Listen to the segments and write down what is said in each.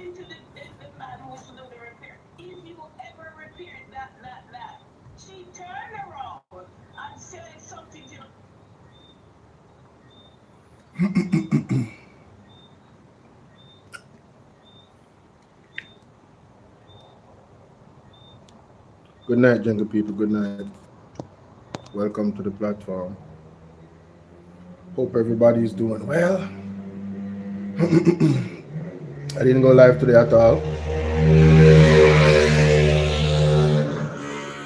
into the man who is to do the repair. If you ever repair that, she turned around and said something to Good night, jungle people. Good night. Welcome to the platform. Hope everybody is doing well. I didn't go live today at all.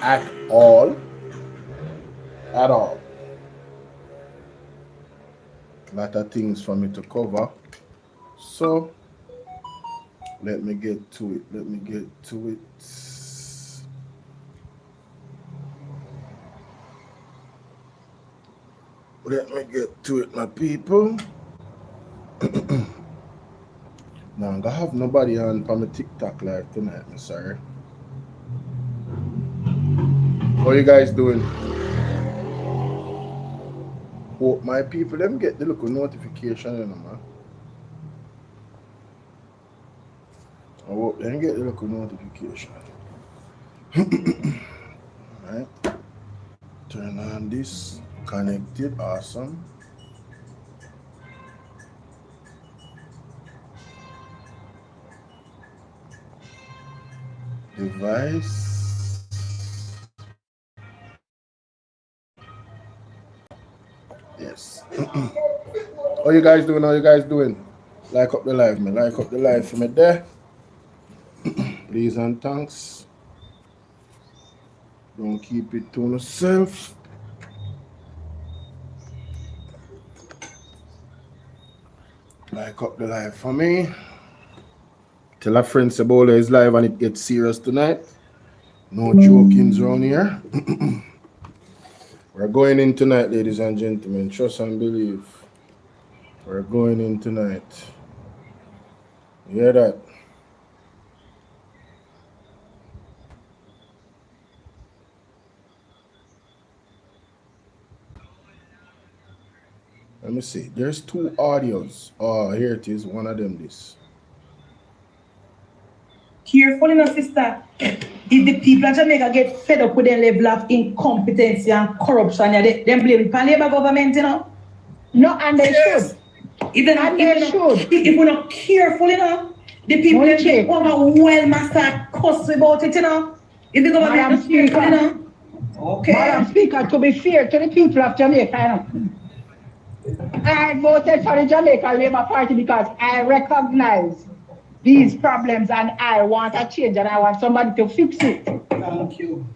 At all. At all. A lot of things for me to cover. So, let me get to it. Let me get to it. Let me get to it, my people. Now, I'm gonna have nobody on my TikTok live tonight, I'm sorry. How you guys doing? Hope my people them get the little notification, you know, man. I hope them get the little notification. Alright. Turn on this. Connected, awesome. Device. Yes. How you guys doing? How you guys doing? Like up the live, man. Like up the live for me there. Please and thanks. Don't keep it to yourself. Like up the live for me. Tell a friend say Bolo is live and it gets serious tonight. No jokings around here. We're going in tonight, ladies and gentlemen. Trust and believe. We're going in tonight. You hear that? Let me see. There's 2 audios. Oh, here it is. One of them, this. Careful enough, sister. If the people of Jamaica get fed up with their level of incompetency and corruption, they blame the Labour government, you know? No, and they should. If we're not careful enough, the people that get overwhelmed and start cussing about it, you know? If the government is careful enough. Okay. Madam Speaker, to be fair to the people of Jamaica, you know, I voted for the Jamaica Labour Party because I recognize these problems and I want a change and I want somebody to fix it. Thank you.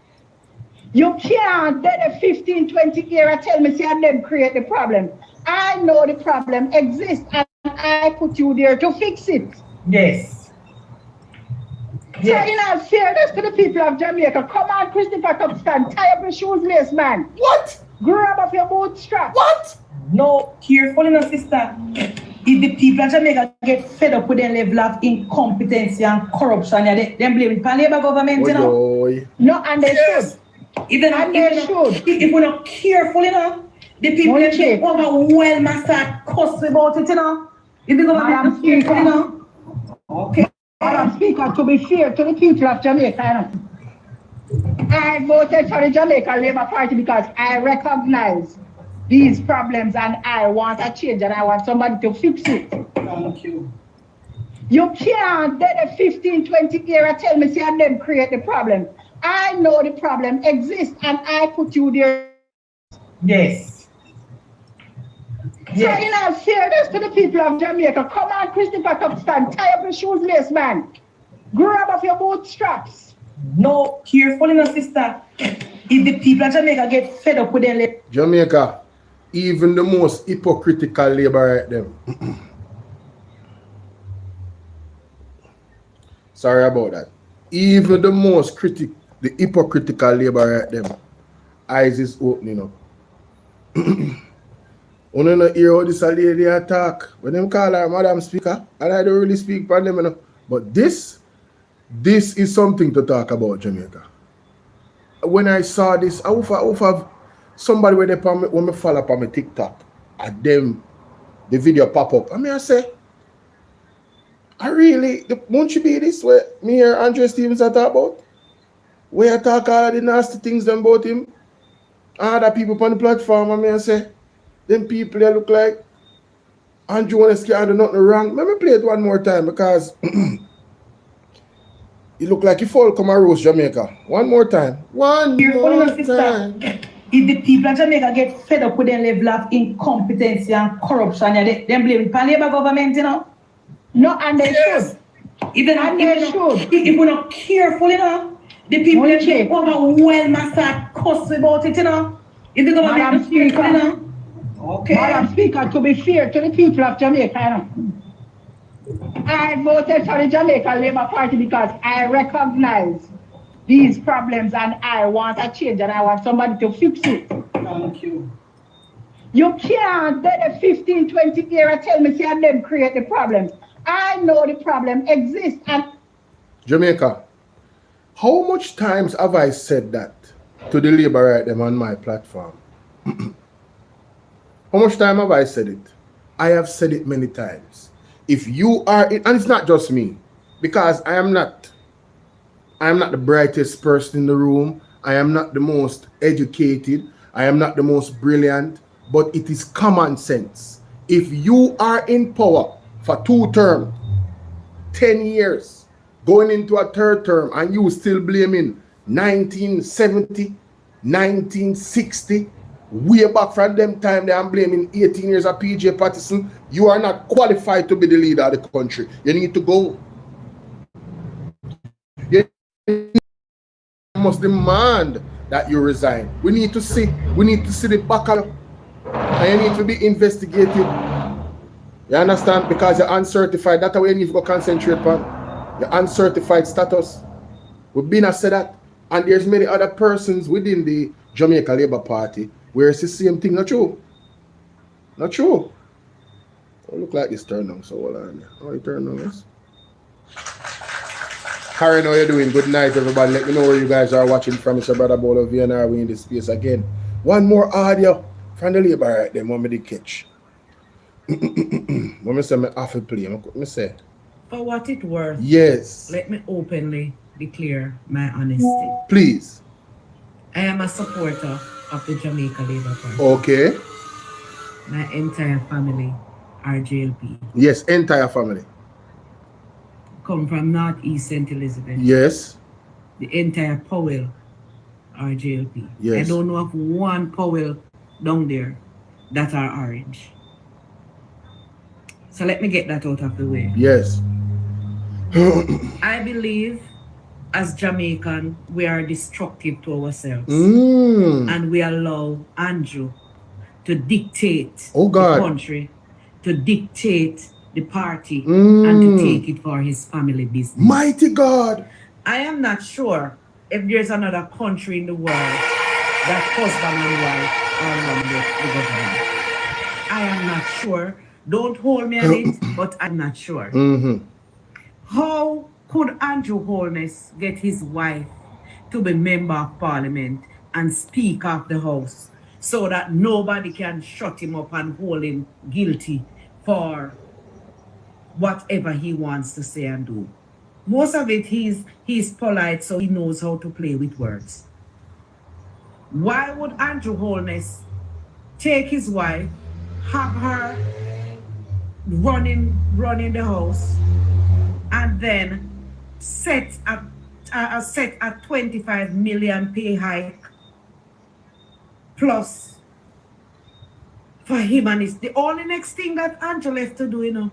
You can't let a 15, 20 year tell me, see, and them create the problem. I know the problem exists and I put you there to fix it. Yes. So in all fairness to the people of Jamaica, come on, Christopher Cupstan, tie up your shoes lace, man. What? Grab up your bootstrap. What? No, careful enough, sister. If the people of Jamaica get fed up with their level of incompetency and corruption, they blame the Labour government, you know? No, and they should. If we're not careful enough, the people that get overwhelmed and start cussing about it, you know? If the government is careful enough. Okay. Madam Speaker, to be fair to the people of Jamaica, you know, I voted for the Jamaica Labour Party because I recognize these problems and I want a change and I want somebody to fix it. Thank you. You can't let a 15, 20 year tell me, see, and them create the problem. I know the problem exists and I put you there. Yes. So in all fairness to the people of Jamaica, come on, Christopher Cupstan, tie up your shoes lace, man. Grab up your bootstraps. No, careful enough, sister. If the people of Jamaica get fed up with their Jamaica, even the most hypocritical labor right them. Sorry about that. Even the most the hypocritical labor right them. Eyes is opening up. You don't hear how this lady attack. When them call her Madam Speaker, and I don't really speak for them, you know. But this is something to talk about, Jamaica. When I saw this, I have somebody when me follow up on my TikTok, and them the video pop up. I mean, I say, I really, won't you be this way? Me and Andre Stevens are talk about? Where I talk all of the nasty things them about him. Other people on the platform, and me I say, them people they look like Andrew Westmoreland can't do nothing wrong. Let me play it one more time because it look like you fall come a roast Jamaica. One more time. One more time. If the people of Jamaica get fed up with their level of incompetence and corruption, they blame it on Labour government, you know? No, and they should. If we're not careful, you know, the people that get overwhelmed and start cussing about it, you know? If the government is careful, you know? Okay. Madam Speaker, to be fair to the people of Jamaica, you know, I voted for the Jamaican Labour Party because I recognize these problems and I want a change and I want somebody to fix it. Thank you. You can't let the 15, 20 years tell me see them create the problems. I know the problem exists. And Jamaica, how much times have I said that to the Labour right them on my platform? How much time have I said it? I have said it many times. If you are, and it's not just me, because I am not the brightest person in the room. I am not the most educated. I am not the most brilliant, but it is common sense. If you are in power for 2 terms, 10 years, going into a 3rd term, and you still blaming 1970, 1960, way back from them time, they are blaming 18 years of PJ Patterson, you are not qualified to be the leader of the country. You need to go. You must demand that you resign. We need to see the back of you, and you need to be investigated. You understand? Because you're uncertified. That's why you need to go concentrate on your uncertified status. We've been said that, and there's many other persons within the Jamaica Labour Party where it's the same thing. Not true. Not true. Don't look like this turn on. So hold on. How you turn on this? Karen, how you doing? Good night, everybody. Let me know where you guys are watching from. It's your brother Bolo VNR. We in this space again. One more audio from the Labour right there. What me did catch? What me say me have to play? What me say? For what it worth, yes. Let me openly declare my honesty. Please. I am a supporter of the Jamaica Labour Party. Okay. My entire family are JLP. Yes, entire family. Come from Northeast St. Elizabeth. Yes. The entire Powell are JLP. Yes. I don't know of one Powell down there that are orange. So let me get that out of the way. Yes. I believe as Jamaican, we are destructive to ourselves. And we allow Andrew to dictate the country, to dictate the party, and to take it for his family business. Mighty God! I am not sure if there's another country in the world that husband and wife are running the government. I am not sure. Don't hold me on it, but I'm not sure. How could Andrew Holness get his wife to be member of parliament and speak of the house so that nobody can shut him up and hold him guilty for whatever he wants to say and do? Most of it, he's polite, so he knows how to play with words. Why would Andrew Holness take his wife, have her running the house, and then set a 25 million pay hike plus for him and his? The only next thing that Andrew left to do, you know,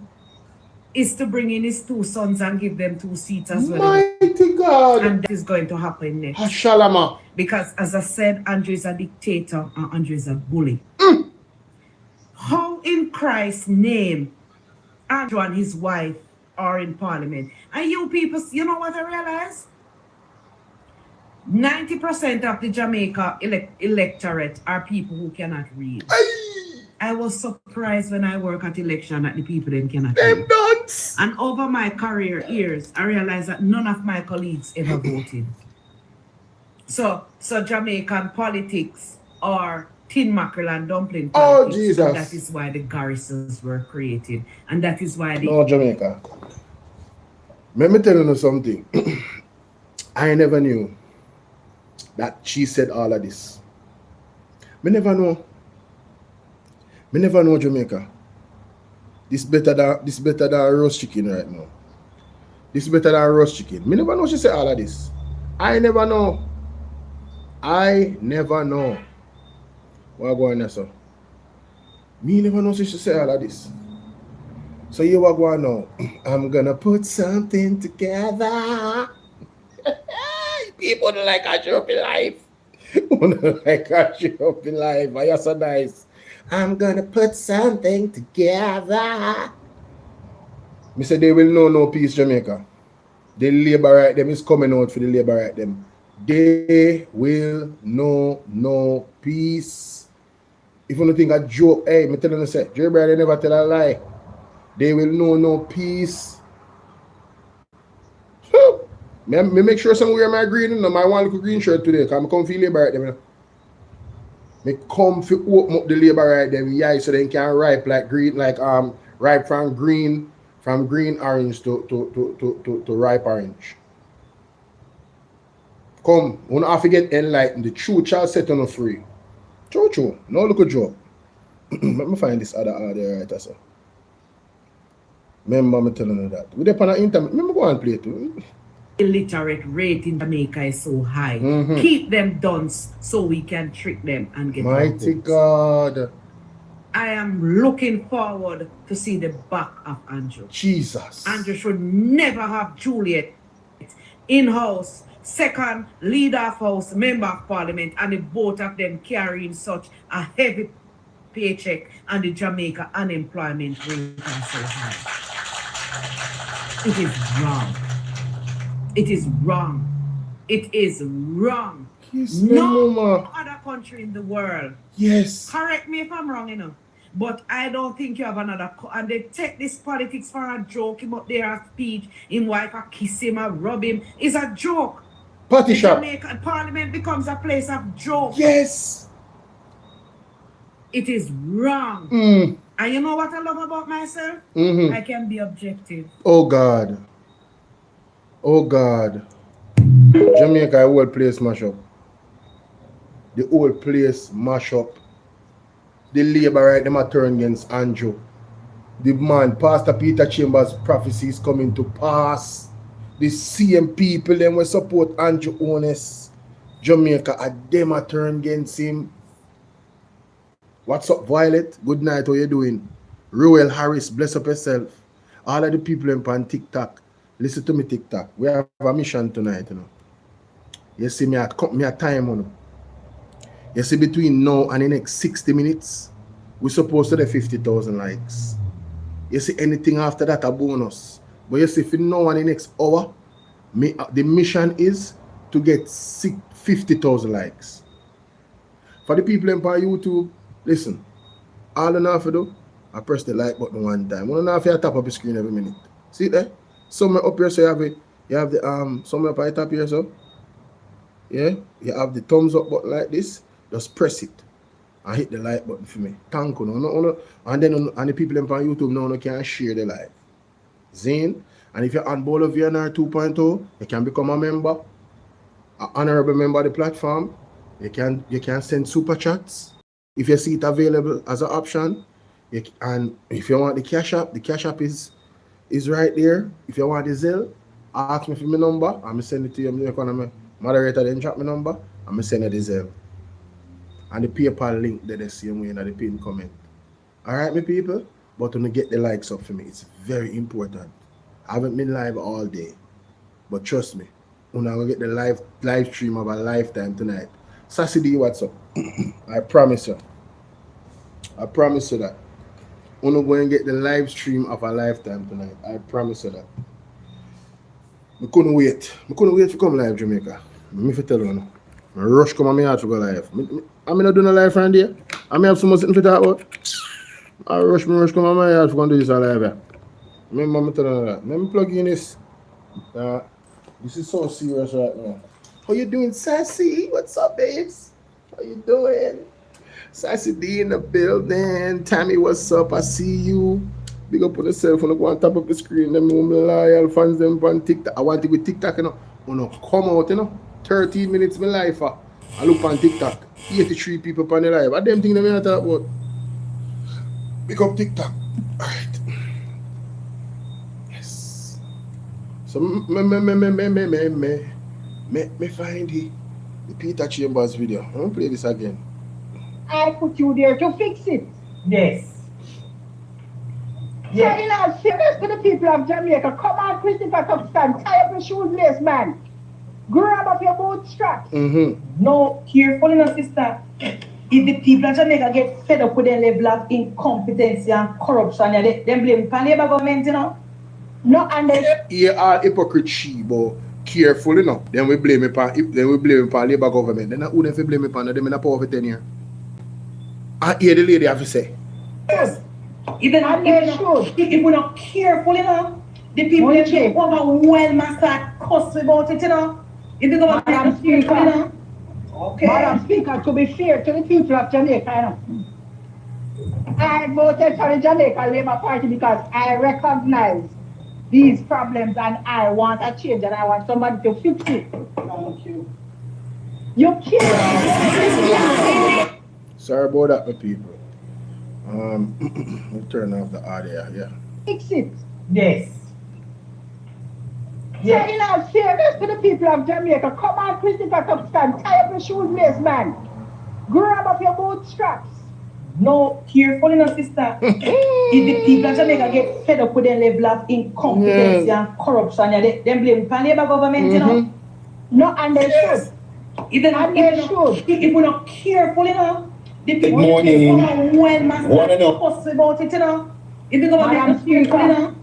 is to bring in his 2 sons and give them 2 seats as well. Mighty God! And that is going to happen next. Hashalama. Because as I said, Andrew is a dictator and Andrew is a bully. How in Christ's name Andrew and his wife are in parliament? And you people, you know what I realize? 90% of the Jamaica electorate are people who cannot read. I was surprised when I work at election that the people then cannot read. And over my career years, I realized that none of my colleagues ever voted. So Jamaican politics are tin mackerel and dumpling politics. Oh, Jesus. And that is why the garrisons were created. And that is why the... No, Jamaica. Let me tell you something. I never knew that she said all of this. Me never know. Me never know Jamaica. This better than roast chicken right now. This better than roast chicken. Me never know she said all of this. I never know. I never know. What going on, sir? Me never know she said all of this. So you what going now? I'm gonna put something together. People don't like catch up in life. Don't like catch up in life. Why you so nice? I'm gonna put something together. Me say they will know no peace, Jamaica. The labor right them is coming out for the labor right them. They will know no peace. If you don't think a joke, hey, me telling you say, Jerry Brady never tell a lie. They will know no peace. Me make sure some wear my green, you know, my one little green shirt today, because I come feel labor right them. You know. Me come to open up the labor right them, yeah, so they can ripe like green, like ripe from green orange to ripe orange. Come, we don't have to get enlightened. The truth shall set on free. True. No look a joke. Let me find this other audio right also. Remember me telling you that. We dey on the internet. Remember go and play too. Illiterate rate in Jamaica is so high. Keep them dunce so we can trick them and get Mighty God. I am looking forward to see the back of Andrew. Jesus. Andrew should never have Juliet in-house, second leader of house, member of parliament, and the both of them carrying such a heavy paycheck, and the Jamaica unemployment rate are so high. It is wrong. It is wrong. It is wrong. Yes, no other country in the world. Yes. Correct me if I'm wrong, you know. But I don't think you have another. And they take this politics for a joke. Him up there at speech. Him wife a kiss him or rub him. It's a joke. Party shop. Jamaica Parliament becomes a place of joke. Yes. It is wrong. And you know what I love about myself? I can be objective. Oh God. Oh God. Jamaica, the whole place mash up. The whole place mash up. The labor right them are turn against Andrew. The man, Pastor Peter Chambers' prophecies coming to pass. The same people them will support Andrew Honest. Jamaica, and them are turn against him. What's up, Violet? Good night, how you doing? Roel Harris, bless up yourself. All of the people on TikTok. Listen to me, TikTok. We have a mission tonight, you know. You see me a time, you know. You see between now and the next 60 minutes, we're supposed to have 50,000 likes. You see anything after that a bonus. But you see for now and the next hour, the mission is to get 50,000 likes. For the people on YouTube, listen, all I have to do, I press the like button one time. I don't have to tap up the screen every minute. See there? Somewhere up here, so you have the somewhere up at the top here, so yeah, you have the thumbs up button like this. Just press it and hit the like button for me. Thank you. No. And then and the people on YouTube now can share the live. Zane. And if you're on Bolo VNR 2.0, you can become a member, an honorable member of the platform. You can send super chats if you see it available as an option. And if you want the cash app is right there. If you want the Zelle, ask me for my number. I'm gonna send it to you. I'm gonna moderator then drop my number. I'm gonna send you the Zelle. And the PayPal link there the same way in the pinned comment. Alright, my people? But when you get the likes up for me, it's very important. I haven't been live all day. But trust me, when I will get the live stream of a lifetime tonight. Sassy, what's up? I promise you. I promise you that. When I'm going to get the live stream of a lifetime tonight. I promise you that. I couldn't wait. I couldn't wait to come live, Jamaica. Let me tell you now. I rush come on me out to go live. I'm not doing a live friend here. I may have someone sitting to talk about. I rush come on my house to go do this live here. Remember me telling you that. Let me plug in this. This is so serious right now. How you doing, Sassy? What's up, babes? How you doing? Sassy D in the building. Tammy, what's up? I see you. Big up on yourself when I go on top of the screen. Them know my loyal fans them on TikTok. I want to with TikTok, you know. When I come out, you know. 13 minutes my life. I look on TikTok. 83 people on the live. I them thing them I talk about. Big up TikTok. Alright. Yes. So me find the Peter Chambers video. I'm gonna play this again. I put you there to fix it. Yes. So in all fairness to the people of Jamaica, come on, Christopher, come stand, tie up your shoelace, man. Grab up your bootstraps. No, careful enough, sister. If the people of Jamaica get fed up with their level of incompetence and corruption, they blame the Labour government, you know. No, and they Yeah, all hypocrisy, but careful enough. Then we blame it on Labour government. Then who them blame it on them in the power for 10 years. I hear the lady have to say. Yes. If we're not careful, you know, the people that get overwhelmed and start cussing about it, you know. If the government Madam is careful, you know. Okay. Madam Speaker, to be fair to the people of Jamaica, you know, I voted for the Jamaica Labour Party because I recognize these problems and I want a change and I want somebody to fix it. Thank you. You can't. Sorry about that, my people. We'll turn off the audio, yeah. Fix it. Yes. So in all fairness to the people of Jamaica, come on, Christopher, come stand, tie up your shoelace, man. Grab up your bootstraps. No, careful enough, sister. If the people of Jamaica get fed up with their level of incompetence and corruption, they blame the Labour government, you know. No, and they should. If we're not careful, you know, the people morning. overwhelmed and start cussing about it, you know. If the government is careful, you know.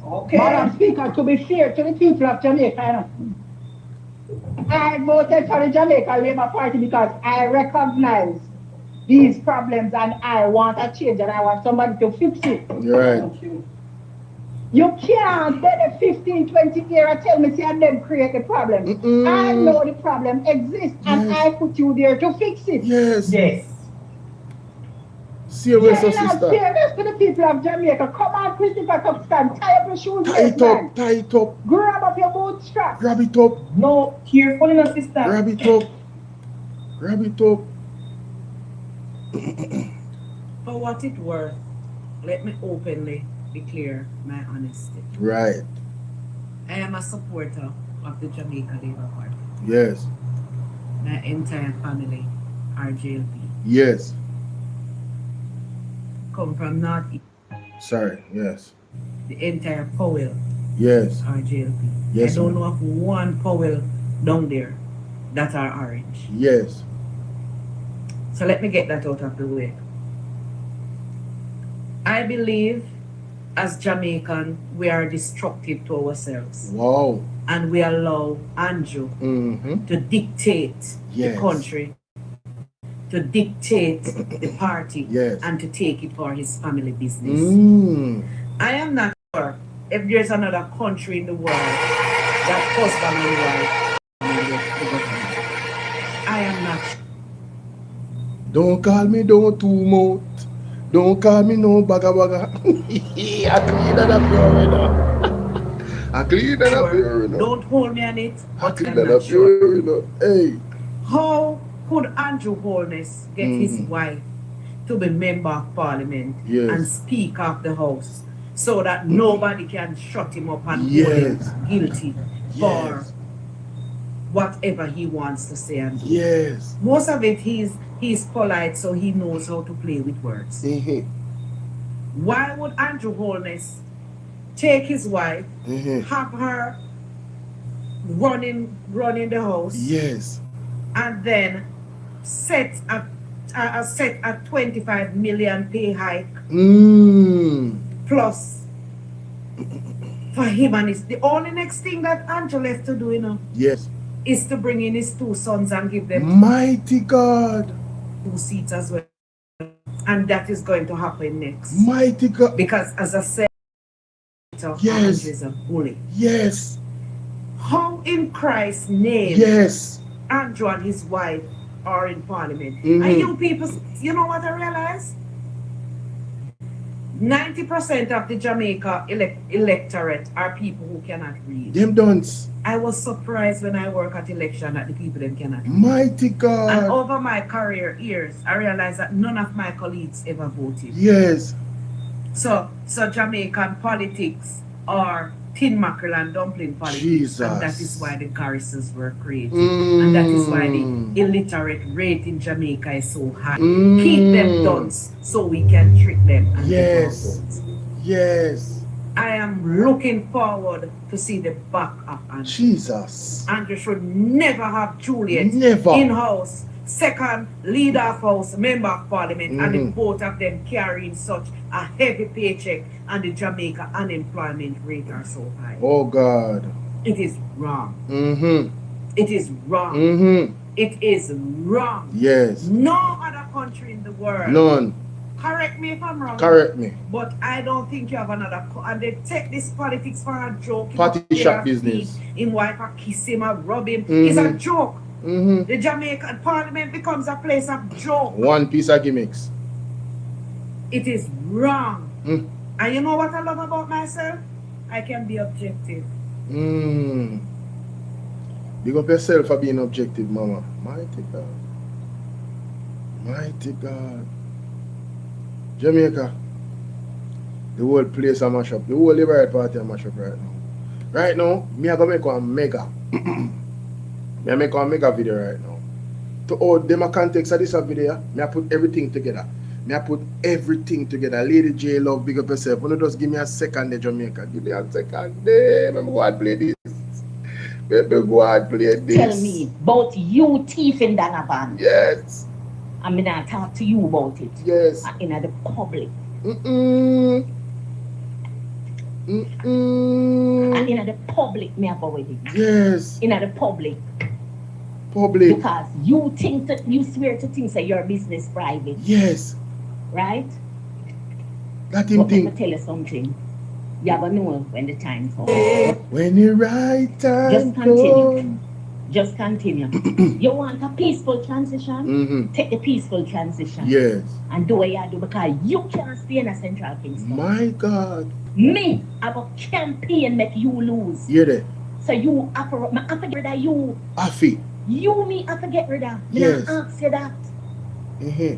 Okay. Madam Speaker, to be fair to the people of Jamaica, you know, I voted for the Jamaica Labour Party because I recognize these problems and I want a change and I want somebody to fix it. You're right. You can't spend a 15, 20 years and tell me see and then create the problem. I know the problem exists and I put you there to fix it. Yes. Yes. Serious, So sister. fairness to the people of Jamaica, come on, Christopher, come stand, tie up your shoes, Tie it up, tie it up. grab up your bootstraps. Grab it up, No, careful enough, sister. grab it up. Grab it up. For what it worth, let me openly declare my honesty. Right. I am a supporter of the Jamaica Labour Party. Yes. My entire family are JLP. Yes. Come from North East. Sorry. Yes. The entire Powell Yes. are JLP. Yes, I don't ma'am. know of one Powell down there that are orange. Yes. So let me get that out of the way. I believe as Jamaican, we are destructive to ourselves. Wow. And we allow Andrew to dictate the Yes. country, to dictate the party, Yes. and to take it for his family business. I am not sure if there's another country in the world that husband and wife the government. I am not sure. Don't call me don't too much. Don't call me no baga baga. I clean that up here now. I clean that up here now. Don't hold me on it, I but clean I'm that not up sure. here now. Hey. How could Andrew Holness get his wife to be member of parliament and speak of the house so that nobody can shut him up and hold him guilty for whatever he wants to say and do? Yes. Most of it he's polite, so he knows how to play with words. Why would Andrew Holness take his wife, have her running the house, Yes. and then set a 25 million pay hike plus for him, and it's the only next thing that Andrew left to do, you know, Yes. is to bring in his two sons and give them Mighty God. 2 seats as well. And that is going to happen next. Mighty God. Because as I said, Yes. Andrew is a bully. Yes. How in Christ's name Yes. Andrew and his wife are in parliament? And you people, you know what I realize? 90% of the Jamaica electorate are people who cannot read. Them dunce. I was surprised when I work at election that the people them cannot read. Mighty And God. over my career years, I realized that none of my colleagues ever voted. Yes. So Jamaican politics are tin mackerel and dumpling politics. Jesus. And that is why the garrisons were created. And that is why the illiterate rate in Jamaica is so high. Keep them dunce so we can trick them and get our Yes. votes. Yes. I am looking forward to see the back of Andrew. Jesus. Andrew should never have Juliet Never. in-house, second leader of house, member of parliament, and the both of them carrying such a heavy paycheck, and the Jamaica unemployment rate are so high. Oh God. It is wrong. Mm-hmm. It is wrong. Mm-hmm. It is wrong. Yes. No other country in the world. None. Correct me if I'm wrong. Correct me. But I don't think you have another. And they take this politics for a joke. Party shop business. Him wife a kiss him, a rub him. It's a joke. Mm-hmm. The Jamaican parliament becomes a place of joke. One piece of gimmicks. It is wrong. Mm. And you know what I love about myself? I can be objective. Big up yourself for being objective, mama. Mighty God. Mighty God. Jamaica. The whole place a mash up. The whole Liberate Party a mash up right now. Right now, me a go make one mega. Me a make one mega video right now. To all them a context of this video, me a put everything together. Me a put everything together. Lady J Love, big up yourself. Wanna just give me a second day, Jamaica. Give me a second day. Let me go and play this. Let me go and play this. Tell me about you thief in Donovan. Yes. I'm gonna talk to you about it. Yes. In the public. Mm-mm. And Mm-mm. in the public, me about it. Yes. In the public. Public. Because you think that you swear to things that your business private. Yes. Right? That him But let me thing. tell you something. You have to know when the time comes. When the right time Just continue. comes. Just continue. You want a peaceful transition? Mm-hmm. Take the peaceful transition. Yes. And do what you do because you can't stay in a central Kingston. My God. Me have a campaign make you lose. Hear that? So you have to get rid of you. Afi. You me have to get rid of. Me Yes. not ask you that. Mm-hmm.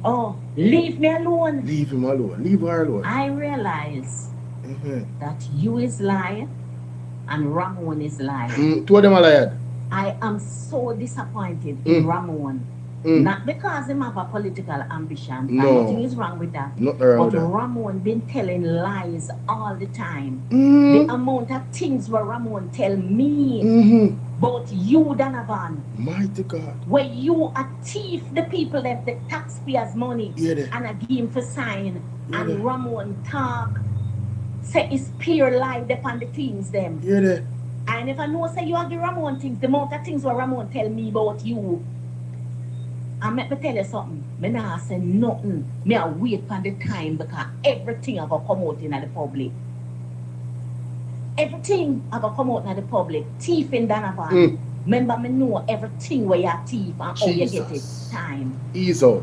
Oh, leave me alone. Leave him alone. Leave her alone. I realize Mm-hmm. that you is lying and Ramon is lying. Two of them are liar. I am so disappointed in Ramon. Not because him have a political ambition. No. Nothing is wrong with that. Not around But that. Ramon been telling lies all the time. Mm-hmm. The amount of things where Ramon tell me Mm-hmm. about you, Donovan, Mighty God. where you a thief the people that the taxpayers' money Hear that? and a game for sign Yeah. and Ramon talk, say it's pure lie upon the things them. Hear that? And if I know say you are the Ramon things, the amount of things where Ramon tell me about you. And let me tell you something, me not say nothing. Me a wait for the time because everything I go come out in the public. Everything I go come out in the public. Thief in Donovan. Remember me know everything where you thief and how you get it. Jesus. Time. Ease out.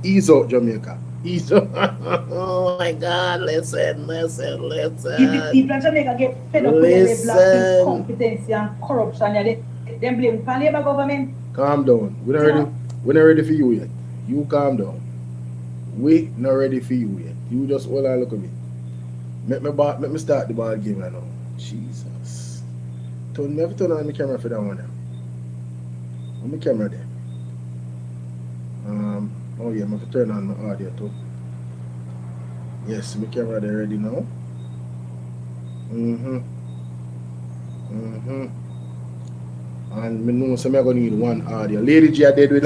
Ease out, Jamaica. Ease out. Oh my God. Listen. If the people of Jamaica get fed up with the level of incompetence and corruption, they blame the Labour government. Calm down. We're not ready for you yet. You calm down. We not ready for you yet. You just hold on, look at me. Let me start the ball game right now. Jesus. Never turn on the camera for that one now. On the camera there. Oh yeah, I have to turn on my audio too. Yes, my camera there ready now. And me know so I'm gonna need one audio. Lady G I did with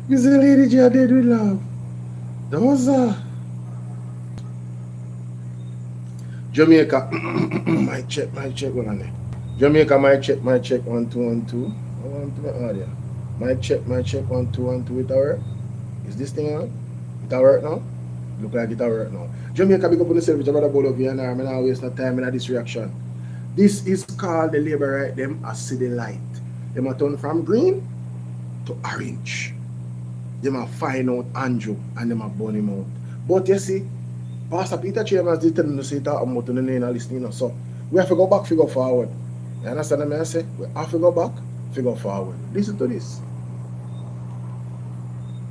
You see Lady G I did with love. Those are Jamaica. my check, what on there? Jamaica, my check, 1 2 1 2. I want to my audio. My check, 1 2 1 2. It work? Is this thing on? It work now? Look like it work now. Jamaica, big up on the service, brother Bolo and I'm not waste no time in this reaction. This is called the labor right them a see the light. Them a turn from green to arrange. Them a find out Andrew and them a burn him out. But you see, Pastor Peter Chambers did tell them to say that I'm not listening. So we have to go back, figure forward. You understand what I say? We have to go back, figure forward. Listen to this.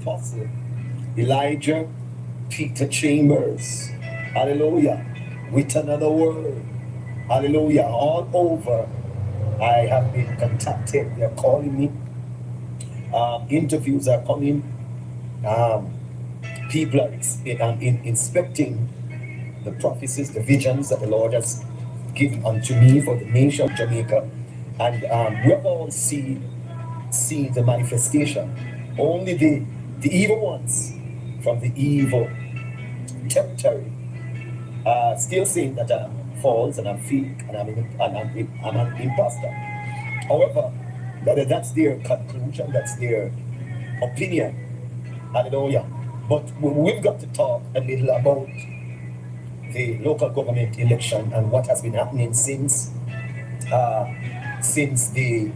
Apostle Elijah Peter Chambers, hallelujah, with another word, hallelujah, all over. I have been contacted, they're calling me, interviews are coming, people are inspecting the prophecies, the visions that the Lord has given unto me for the nation of Jamaica, and we have all seen the manifestation. Only the evil ones from the evil territory still saying that I'm false and I'm fake and I'm an imposter. However, that's their conclusion, that's their opinion. Hallelujah. But we've got to talk a little about the local government election and what has been happening since the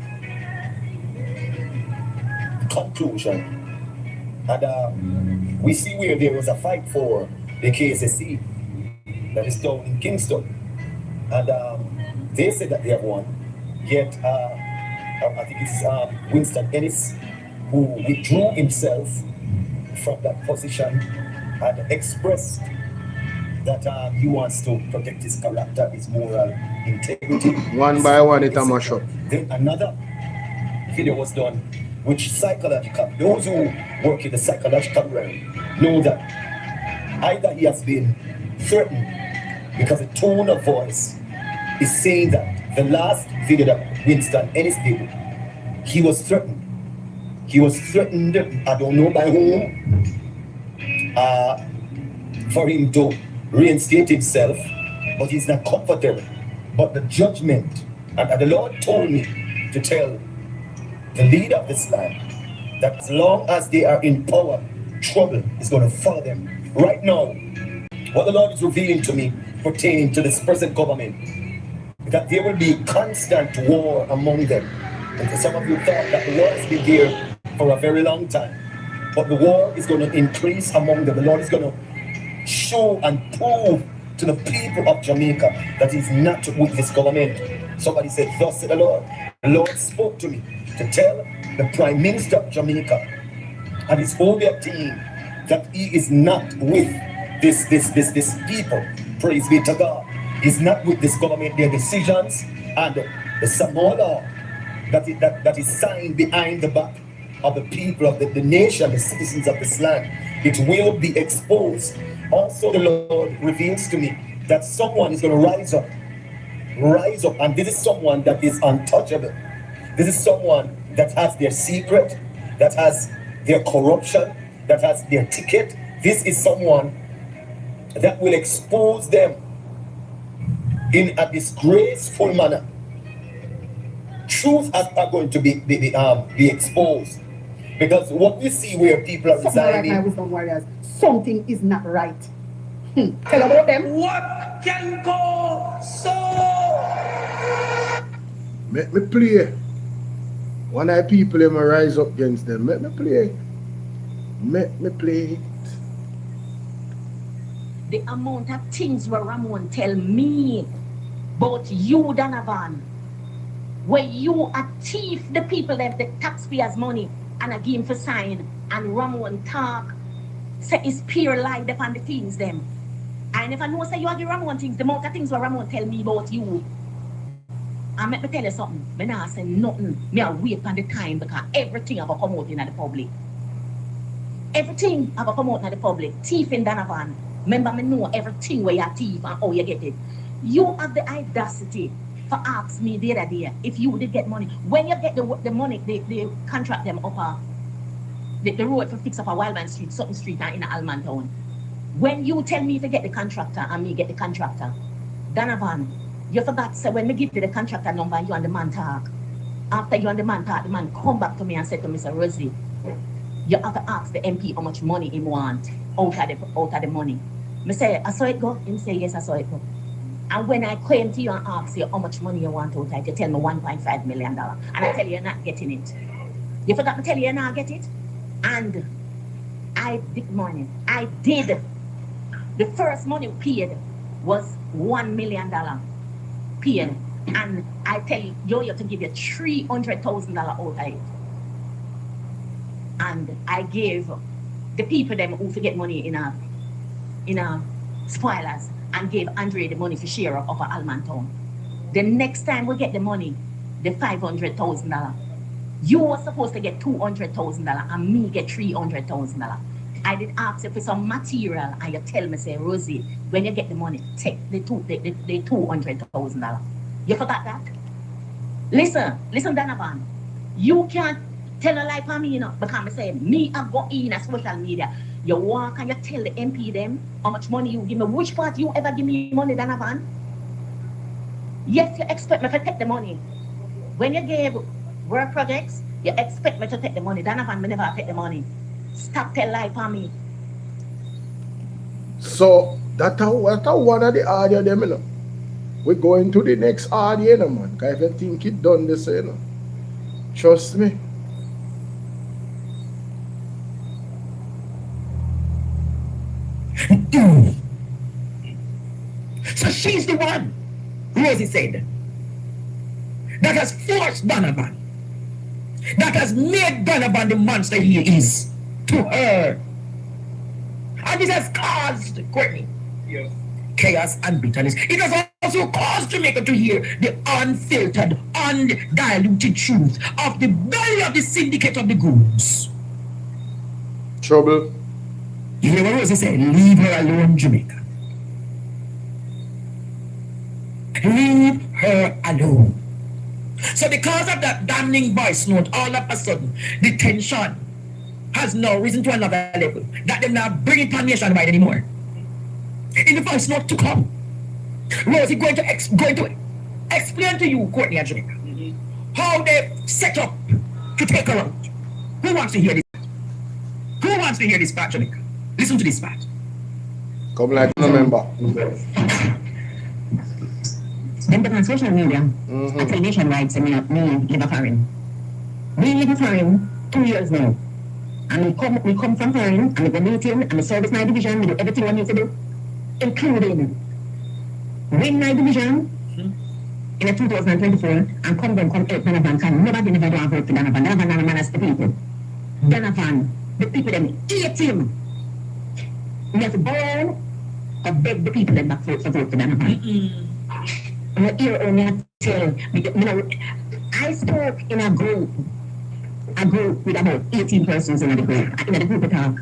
conclusion. And we see where there was a fight for the KSSC that is down in Kingston. And they said that they have won. Yet, I think it's Winston Ennis who withdrew himself from that position and expressed that he wants to protect his character, his moral integrity. One by one, it's a mash up. Then another video was done, which those who work in the psychological realm know that either he has been threatened because the tone of voice is saying that the last video that Winston Ennis did, he was threatened. He was threatened, I don't know by whom, for him to reinstate himself, but he's not comfortable. But the judgment, and the Lord told me to tell the leader of this land that as long as they are in power, trouble is going to follow them. Right now, what the Lord is revealing to me pertaining to this present government, that there will be constant war among them. And some of you thought that the war has been there for a very long time, but the war is going to increase among them. The Lord is going to show and prove to the people of Jamaica that he's not with this government. Somebody said, thus said the Lord. The Lord spoke to me to tell the Prime Minister of Jamaica and his whole team that he is not with this people. Praise be to God. He's not with this government, their decisions, and the Samoa law that is signed behind the back of the people of the nation, the citizens of this land. It will be exposed. Also, the Lord reveals to me that someone is going to rise up, and this is someone that is untouchable. This is someone that has their secret, that has their corruption, that has their ticket. This is someone that will expose them in a disgraceful manner. Truth are going to be exposed, because what we see where people are resigning. Right now, warriors, something is not right. Tell about them. What can go so? Make me play. One of the people them rise up against them. Make me play. Make me play it. The amount of things where Ramon tell me about you, Donovan, where you a thief the people that the taxpayers' money and a game for sign, and Ramon talk, say it's pure lie upon the things them. I never know say you are the Ramon things, the amount of things where Ramon tell me about you. And let me tell you something, me not say nothing. Me a wait on the time because everything have come out in the public. Everything have come out in the public. Thief in Donovan. Remember me know everything where you thief and how you get it. You have the audacity for ask me the other day if you did get money. When you get the money, they contract them up the road for fix up a Wildman Street, Sutton Street and in Alman Town. When you tell me to get the contractor and me get the contractor, Donovan, you forgot to say when me give you the contractor number, you and the man talk. After you and the man talk, the man come back to me and said to me, Mr. Rosie, you have to ask the MP how much money he want out of the money. Me say, I saw it go. Him say, yes, I saw it go. And when I came to you and ask you how much money you want out of it, you tell me $1.5 million. And I tell you you're not getting it. You forgot to tell you now, get it? And I did money. I did. The first money paid was $1 million paid. And I tell you, Yo-Yo to give you $300,000 out of it. And I gave the people them who forget money in a spoilers and gave Andre the money for share of a Almantown. The next time we get the money, the $500,000, you were supposed to get $200,000 and me get $300,000. I did ask you for some material and you tell me, say, Rosie, when you get the money, take the $200,000. You forgot that? Listen, Donovan. You can't tell a lie for me, you know, because I say, me, I go in a social media. You walk and you tell the MP them how much money you give me. Which part you ever give me money, Donovan? Yes, you expect me to take the money. When you gave work projects, you expect me to take the money. Donovan, me never take the money. Stop tell lie for me. So that's one of the audio them, you know. We're going to the next audio, you know, man. Because if you think it done this, you know. Trust me. So she's the one, Rosie said, that has forced Donovan, that has made Donovan the monster he is to her. And this has caused, Courtney, chaos and bitterness. It has also caused Jamaica to hear the unfiltered, undiluted truth of the belly of the syndicate of the goons. Trouble. You hear what Rosie said? Leave her alone, Jamaica. Leave her alone. So because of that damning voice note, all of a sudden, the tension has now risen to another level. That they're not bringing on nationwide anymore. In the voice note to come, Rosie going to explain to you, Courtney and Jamaica, how they set up to take her out. Who wants to hear this? Who wants to hear this part, Jamaica? Listen to this part. Come like no member. Them on social media, I tell nationwide, say me live a foreign. We live a foreign 2 years now. And we come from foreign, and we go meeting, and we service my division, we do everything we need to do, including win my division in a 2024, and come help Donovan, because nobody never do a vote for Donovan. Donovan and man as the people. Donovan, the people them hate him. We have to burn or beg the people them back for vote for Donovan. And here only I tell, you know, I spoke in a group with about 18 persons in the group. In the group we talk.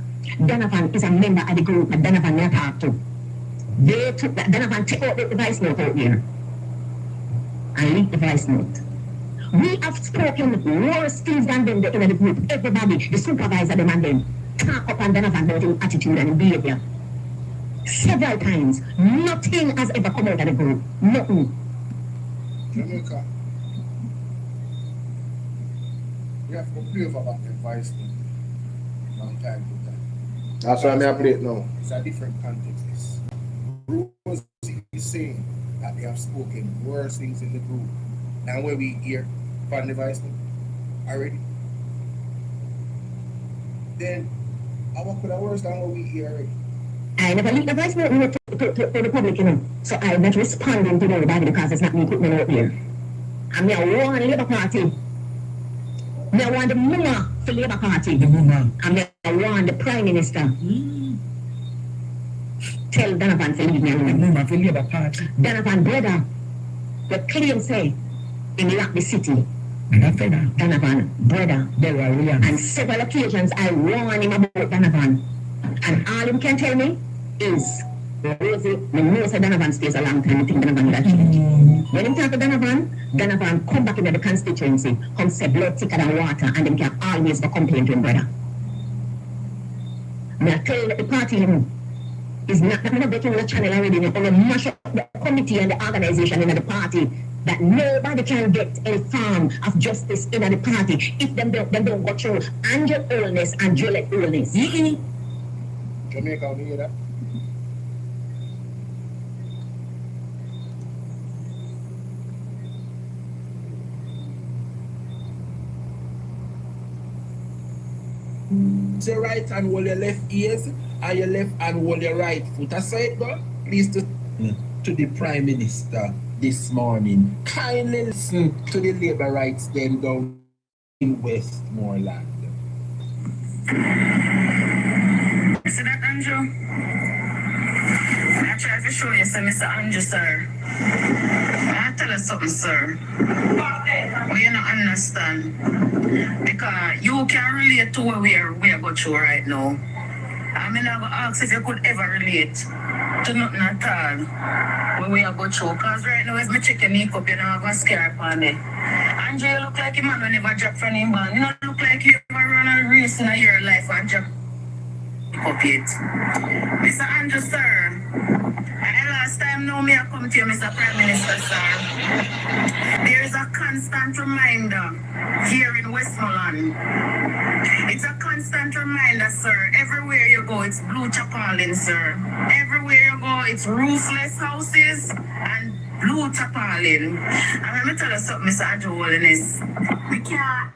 Donovan is a member of the group that Donovan I talk to. They took that, Donovan took out the voice note out here and leaked the voice note. We have spoken worse things than them in the group. Everybody, the supervisor, them and them, talk up on Donovan about his attitude and his behavior. Several times. Nothing has ever come out of the group. Nothing. Jamaica. We have to play about the voice from time to time. That's why I play it now. It's a different context. Rosie is saying that they have spoken worse things in the group than when we hear from the voice already. Then, how could have worse than what we hear already? I never leaked the voice note to the public, you know. So I'm not responding to nobody because it's not me putting it out here. And me I want the Labour Party. Me I want the mama for Labour Party. The mama. And me I want the Prime Minister. Tell Donovan to leave me alone. The mama for Labour Party. Donovan brother, the claim say, in lock the city. Donovan brother. And several occasions I warn him about Donovan. And all him can tell me is, Rosie, me know say Donovan stays a long time, I think Donovan that when him talk to Donovan come back into the constituency, come say blood thicker than water, and them can always go complain to him brother. Me I tell you that the party is not, I'm not breaking the channel already, I'm going to mash up the committee and the organization in the party, that nobody can get a form of justice in the party if them don't go through Angel Oldness and Juliet Oldness. Jamaica, you hear that? your right hand, hold your left ears, and your left hand, hold your right foot. That's how it go. Please to the Prime Minister this morning. Kindly listen to the labor rights them down in Westmoreland. See that, Andrew? I try to show you, sir, Mr. Andrew, sir. I tell you something, sir. But you don't understand. Because you can relate to where we are going through right now. I'm not going to ask if you could ever relate to nothing at all where we are going through. Because right now, if me check your makeup, you don't have a scar upon me. Andrew, you look like a man who never dropped from him band. You don't look like you ever run a race in your life and drop up it. Mr. Andrew, sir, and last time now me I come to you, Mr. Prime Minister, sir. There is a constant reminder here in Westmoreland. It's a constant reminder, sir. Everywhere you go, it's blue tarpaulin, sir. Everywhere you go, it's roofless houses and blue tarpaulin. And let me tell you something, Mr. Andrew Holiness. We can't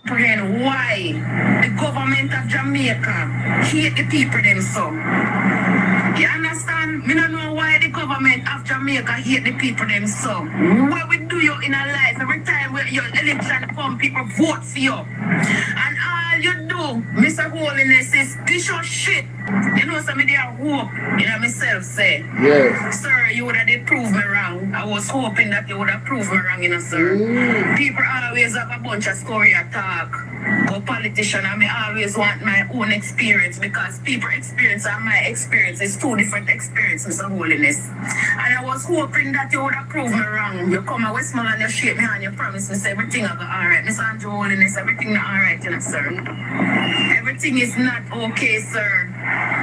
comprehend why the government of Jamaica hate the people them so. You understand? Me don't know why the government of Jamaica hate the people them so. What we do you in a life, every time when your election come, people vote for you. And all you do, Mr. Holiness, is dish your shit. You know, some of them hope, you know, myself say. Yes. Sir, you would have did prove me wrong. I was hoping that you would have proved me wrong, you know, sir. People always have a bunch of story talk. But politician, I may always want my own experience because people experience and my experience is two different experiences of holiness. And I was hoping that you would have proved me wrong. You come to Westmoreland, you shake me hand, you promise me, say everything will go alright. Mr. Andrew Holiness, everything not alright, you know, sir. Everything is not okay, sir.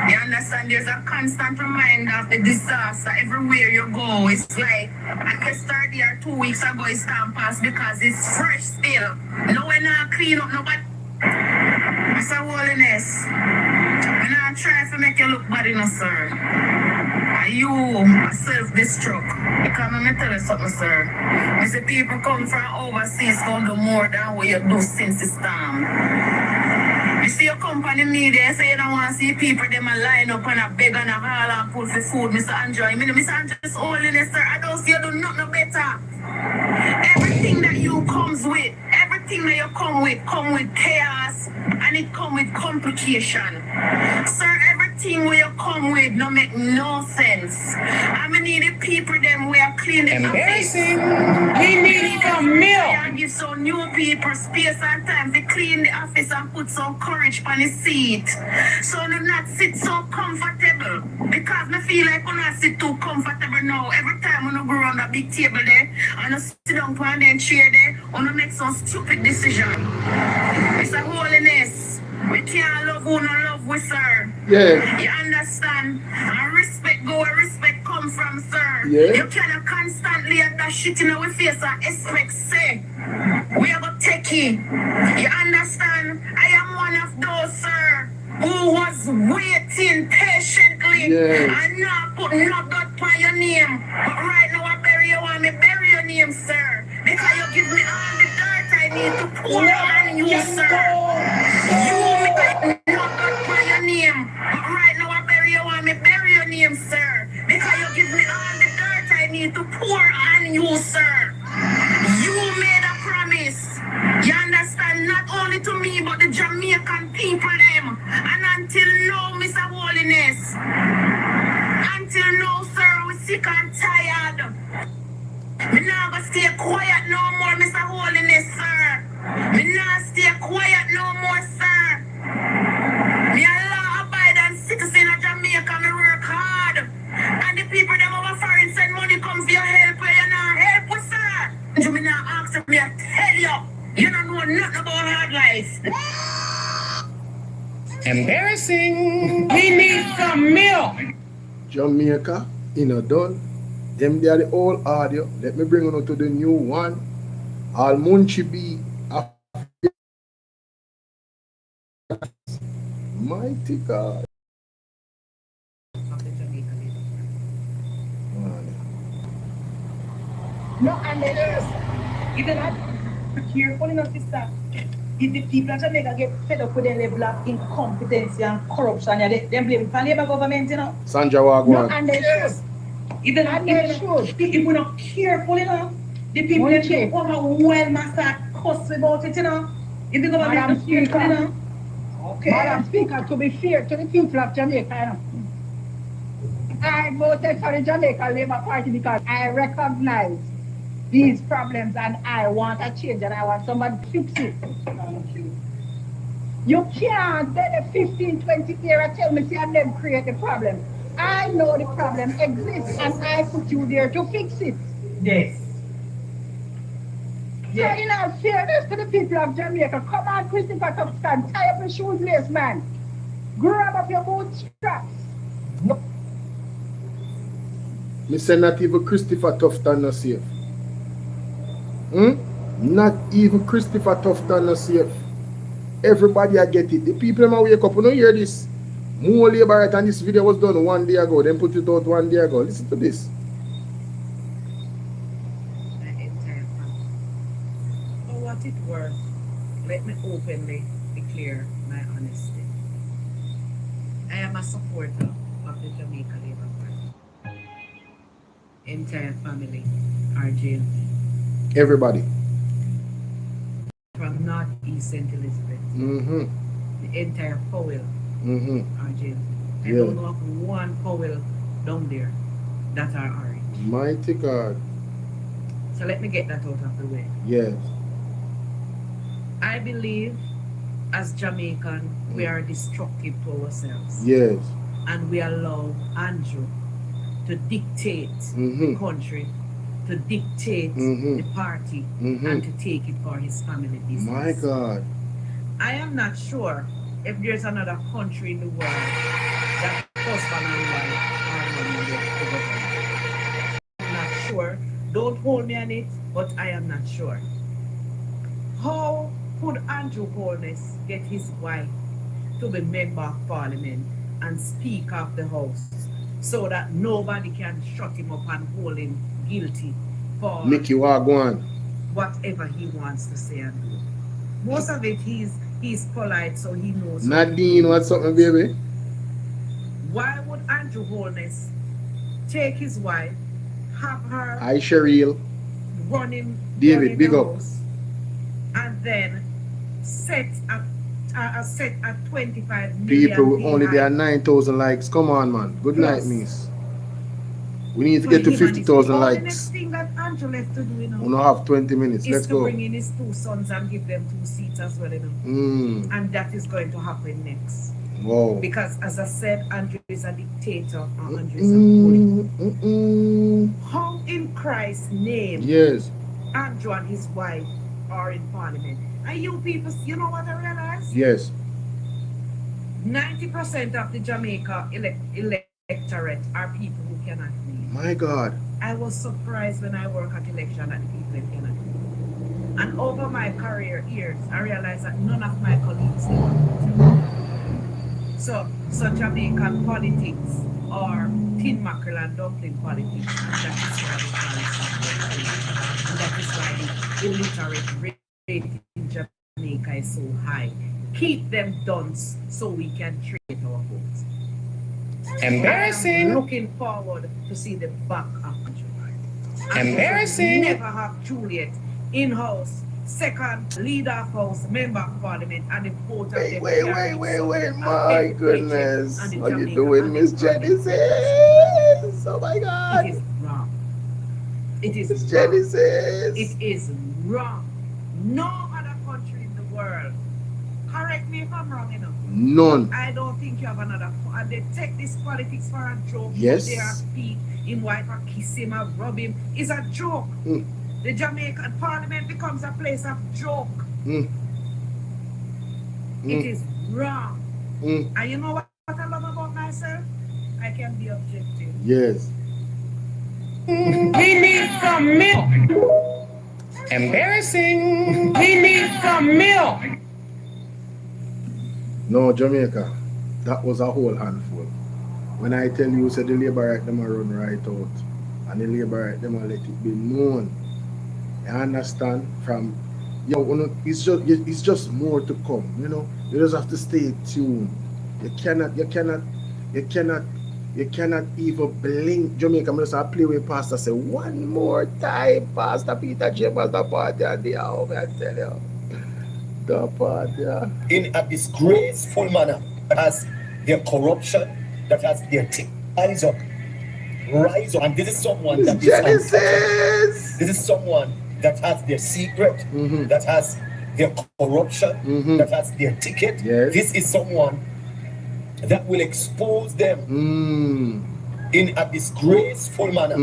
You understand? There's a constant reminder of the disaster everywhere you go. It's like, I guess 30 or 2 weeks ago, it's time passed because it's fresh still. No one not clean up, nobody. Mr. Holiness, I'm not trying to make you look bad, you know, sir. Are you a self-destruct? Because let me tell you something, sir. I see people come from overseas going to do more than what you do since the storm. You see your company media say you don't want to see people them a line up and a beg and a haul and pull for food, Mr. Andrew. I mean, Mr. Andrew's holiness, sir. I don't see you do nothing better. Everything that you comes with, everything that you come with chaos and it come with complication. Sir, everything where you come with no make no sense. I mean, need the people them where clean the office. We need some milk. And give some new people space and time to clean the office and put some courage on the seat. So do not sit so comfortable. Because I feel like when I sit too comfortable now, every time when I go around that big table there, and I sit down on the chair there, and I make some stupid decision. It's a holiness. We can't love who no love with, sir. Yeah. You understand? And respect go where respect come from, sir. Yeah. You cannot constantly have that shit in our face and expect, say, we are going to take it. You understand? I am one of those, sir, who was waiting patiently and not put no God on your name. But right now I bury you and me bury your name, sir. Because you give me all the dirt I need to pour on you, sir. You make no God on your name. But right now I bury you and me bury your name, sir. Because you give me all the dirt I need to pour on you, sir. You made a promise. You understand? Not only to me, but the Jamaican people them. And until now, Mr. Holiness. Until now, sir, we're sick and tired. Me not gonna stay quiet no more, Mr. Holiness, sir. Me not stay quiet no more, sir. Me a law-abiding citizen of Jamaica, me work hard. And the people them over foreign send money come for your help where you not help with, sir. You me not ask me, I tell you. You don't know nothing about hard life. Embarrassing. We need some milk. Jamaica, done. Them they are the old audio. Let me bring on to the new one. Al Munchi be mighty God. No, and then you don't have to be careful enough, sister. If the people of Jamaica get fed up with the level of incompetence and corruption, yeah, they blame it for Labour government, you know. Sandra No, Wagwan. and they should. If they And they should. if we're not careful, you know, the people One that check. get overwhelmed and start cuss about it, you know. If the government Madam not careful, you Speaker. know. Okay. Madam Speaker, to be fair to the people of Jamaica, you know, I voted for the Jamaica Labour Party because I recognize these problems and I want a change and I want somebody to fix it. You can't then a 15, 20 year and tell me see and them create the problem. I know the problem exists and I put you there to fix it. Yes. So in all fairness to the people of Jamaica, come on Christopher Tufton, tie up your shoelace, man. Grab up your bootstraps. Me say not even Christopher Tufton no safe. Not even Christopher Tufton no safe. Everybody I get it. The people them a wake up, you don't hear this. More labor right, and this video was done 1 day ago. Then put it out 1 day ago. Listen to this. For what it worth, let me openly declare my honesty. I am a supporter of the Jamaica Labour Party. Entire family are jailed. Everybody. From Northeast St. Elizabeth, the entire Powell are jailed. I don't know of one Powell down there that are orange. Mighty God. So let me get that out of the way. Yes. I believe as Jamaican, we are destructive to ourselves. Yes. And we allow Andrew to dictate the country, to dictate the party, and to take it for his family business. My God. I am not sure if there's another country in the world that husband and wife are running the government. I'm not sure. Don't hold me on it, but I am not sure. How could Andrew Holness get his wife to be member of Parliament and Speaker of the House so that nobody can shut him up and hold him guilty for Mickey Wagwan. whatever he wants to say and do? Most of it he's polite, so he knows. Nadine, what's up, baby? Why would Andrew Holness take his wife, have her Hi, Cheryl. running David, big the up. house, and then set at 25 million People will only be behind? at 9,000 likes. Come on, man. Good night, Plus. miss. We need to get to 50,000 The likes. next thing that Andrew left to do, you know, We don't have 20 minutes. is Let's to go. bring in his 2 sons and give them 2 seats as well, you know. And that is going to happen next. Wow. Because as I said, Andrew is a dictator and Andrew is a bully. How in Christ's name Yes. Andrew and his wife are in Parliament? And you people, you know what I realize? Yes. 90% of the Jamaica electorate are people who cannot read. My God. I was surprised when I work at election that the people cannot read. And over my career years, I realized that none of my colleagues know. So Jamaican politics are tin mackerel and dumpling politics, and that is why the politics are and that is why the illiterate rate in Jamaica is so high. Keep them dunce so we can trade our votes. Embarrassing. I'm looking forward to see the back of Andrew. Embarrassing. Never have Juliet in-house, second leader of house, member of Parliament, and the vote of them. Wait. My goodness. What are you doing, Miss Genesis? Oh my God. It is wrong. It is Miss wrong. Genesis. It is wrong. No other country in the world. Correct me if I'm wrong, you know. None. I don't think you have another. And they take this politics for a joke. Yes. They are speak him wife or kiss him or rub him. It's a joke. The Jamaican Parliament becomes a place of joke. It is wrong. And you know what I love about myself? I can be objective. Yes. We need some milk. Embarrassing. We need some milk. No, Jamaica. That was a whole handful. When I tell you, say the Labour right, them a run right out. And the Labour right, them a let it be known. You understand? From it's just more to come, you know. You just have to stay tuned. You cannot even blink. Jamaica, I'm just a play with Pastor say one more time, Pastor Peter James, the party and the home, I tell you. The party. In a disgraceful manner, that has their corruption, that has their rise up. And this is someone that is this is someone that has their secret, that has their corruption, that has their ticket. Yes. This is someone that will expose them in a disgraceful manner.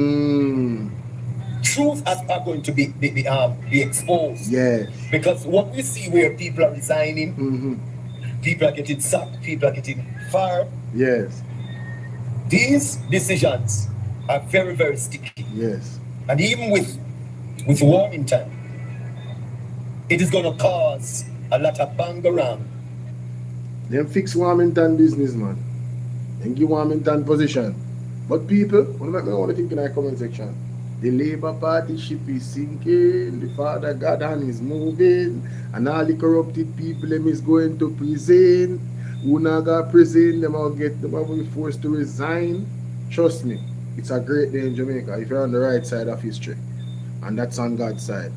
Truth are going to be exposed. Yes. Because what we see where people are resigning, people are getting sacked, people are getting fired. Yes. These decisions are very, very sticky. Yes. And even with warming time, it is going to cause a lot of bang around. Them fix Warmington business, man. And give Warmington position. But people, what I want to think in our comment section. The Labour Party ship is sinking, the Father God hand is moving, and all the corrupted people them is going to prison. Who not got prison, them will be forced to resign. Trust me, it's a great day in Jamaica if you're on the right side of history. And that's on God's side.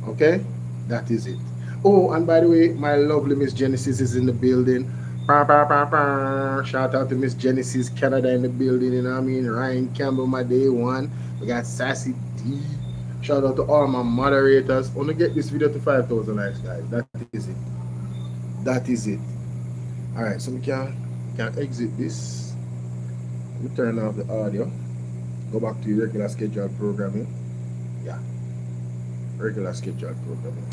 Okay? That is it. Oh, and by the way, my lovely Miss Genesis is in the building. Shout out to Miss Genesis Canada in the building, you know what I mean? Ryan Campbell, my day one. We got Sassy D. Shout out to all my moderators. I want to get this video to 5,000 likes, guys. That is it. That is it. Alright, so we can exit this. We turn off the audio. Go back to your regular scheduled programming. Yeah. Regular scheduled programming.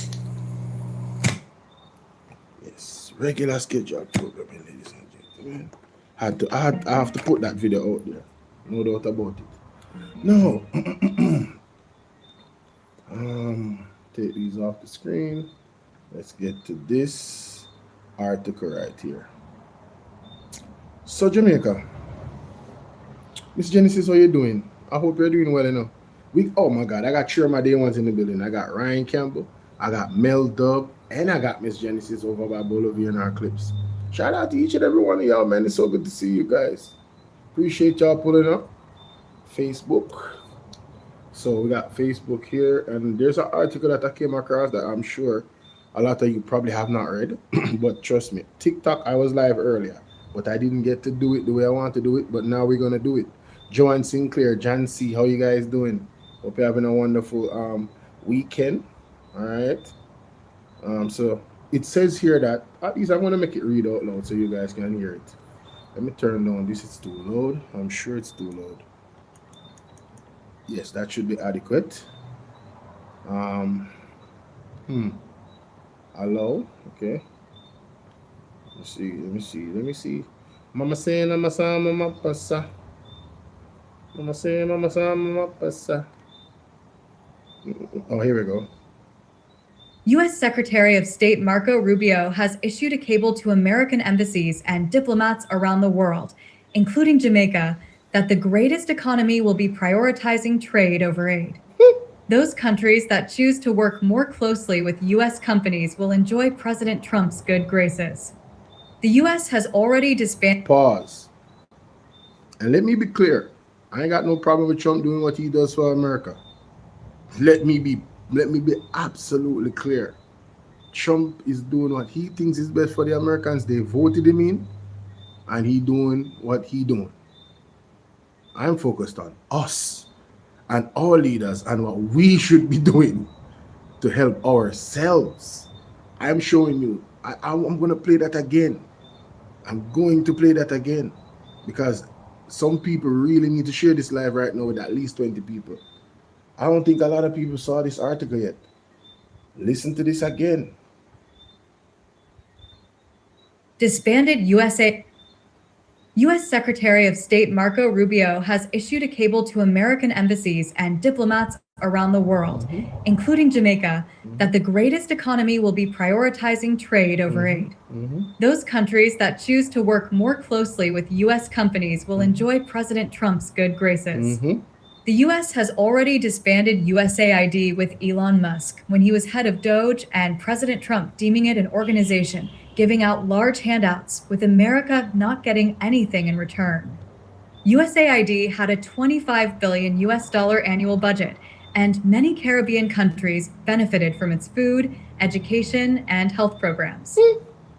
Yes, regular scheduled programming, ladies and gentlemen. I have to put that video out there. No doubt about it. No. Take these off the screen. Let's get to this article right here. So Jamaica, Miss Genesis, how you doing? I hope you're doing well enough. Oh my God, I got three of my day ones in the building. I got Ryan Campbell, I got Mel Dub, and I got Miss Genesis over by Bolo in our clips. Shout out to each and every one of y'all, man. It's so good to see you guys. Appreciate y'all pulling up. Facebook. So we got Facebook here, and there's an article that I came across that I'm sure a lot of you probably have not read. But trust me, TikTok, I was live earlier, but I didn't get to do it the way I want to do it. But now we're gonna do it. Joanne Sinclair, Jan C, how you guys doing? Hope you're having a wonderful weekend. All right. So it says here that at least I'm gonna make it read out loud so you guys can hear it. Let me turn down. This is too loud. I'm sure it's too loud. Yes, that should be adequate. Allow. Okay. Let me see. Mama say mama sa mama pasa. Mama say mama sa mama pasa. Oh, here we go. U.S. Secretary of State Marco Rubio has issued a cable to American embassies and diplomats around the world, including Jamaica, that the greatest economy will be prioritizing trade over aid. Those countries that choose to work more closely with U.S. companies will enjoy President Trump's good graces. The U.S. has already disbanded... Pause. And let me be clear. I ain't got no problem with Trump doing what he does for America. Let me be absolutely clear. Trump is doing what he thinks is best for the Americans. They voted him in, and he doing what he doing. I'm focused on us and our leaders and what we should be doing to help ourselves. I'm showing you. I'm going to play that again. I'm going to play that again because some people really need to share this live right now with at least 20 people. I don't think a lot of people saw this article yet. Listen to this again. Disbanded U.S. Secretary of State Marco Rubio has issued a cable to American embassies and diplomats around the world, including Jamaica, that the greatest economy will be prioritizing trade over aid. Those countries that choose to work more closely with U.S. companies will enjoy President Trump's good graces. The US has already disbanded USAID with Elon Musk when he was head of Doge and President Trump deeming it an organization giving out large handouts with America not getting anything in return. USAID had a $25 billion annual budget, and many Caribbean countries benefited from its food, education, and health programs.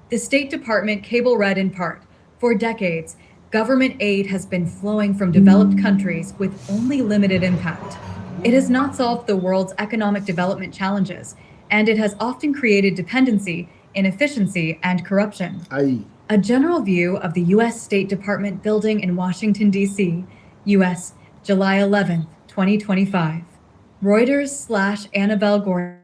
The State Department cable read in part, for decades, government aid has been flowing from developed countries with only limited impact. It has not solved the world's economic development challenges, and it has often created dependency, inefficiency, and corruption. Aye. A general view of the U.S. State Department building in Washington, D.C., U.S., July 11, 2025. Reuters/Annabelle Gordon.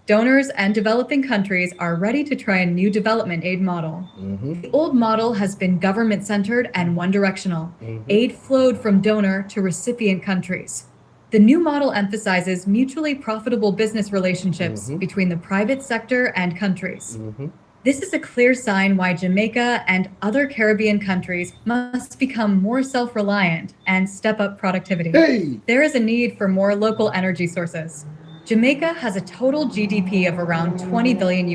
Donors and developing countries are ready to try a new development aid model. The old model has been government-centered and one-directional. Aid flowed from donor to recipient countries. The new model emphasizes mutually profitable business relationships between the private sector and countries. This is a clear sign why Jamaica and other Caribbean countries must become more self-reliant and step up productivity. Hey! There is a need for more local energy sources. Jamaica has a total GDP of around $20 billion,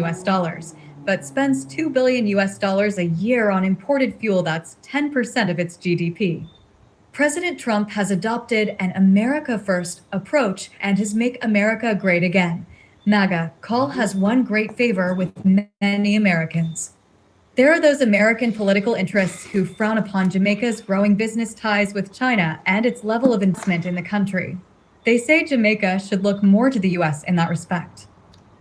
but spends $2 billion a year on imported fuel that's 10% of its GDP. President Trump has adopted an America First approach and his Make America Great Again. MAGA call has won great favor with many Americans. There are those American political interests who frown upon Jamaica's growing business ties with China and its level of investment in the country. They say Jamaica should look more to the U.S. in that respect.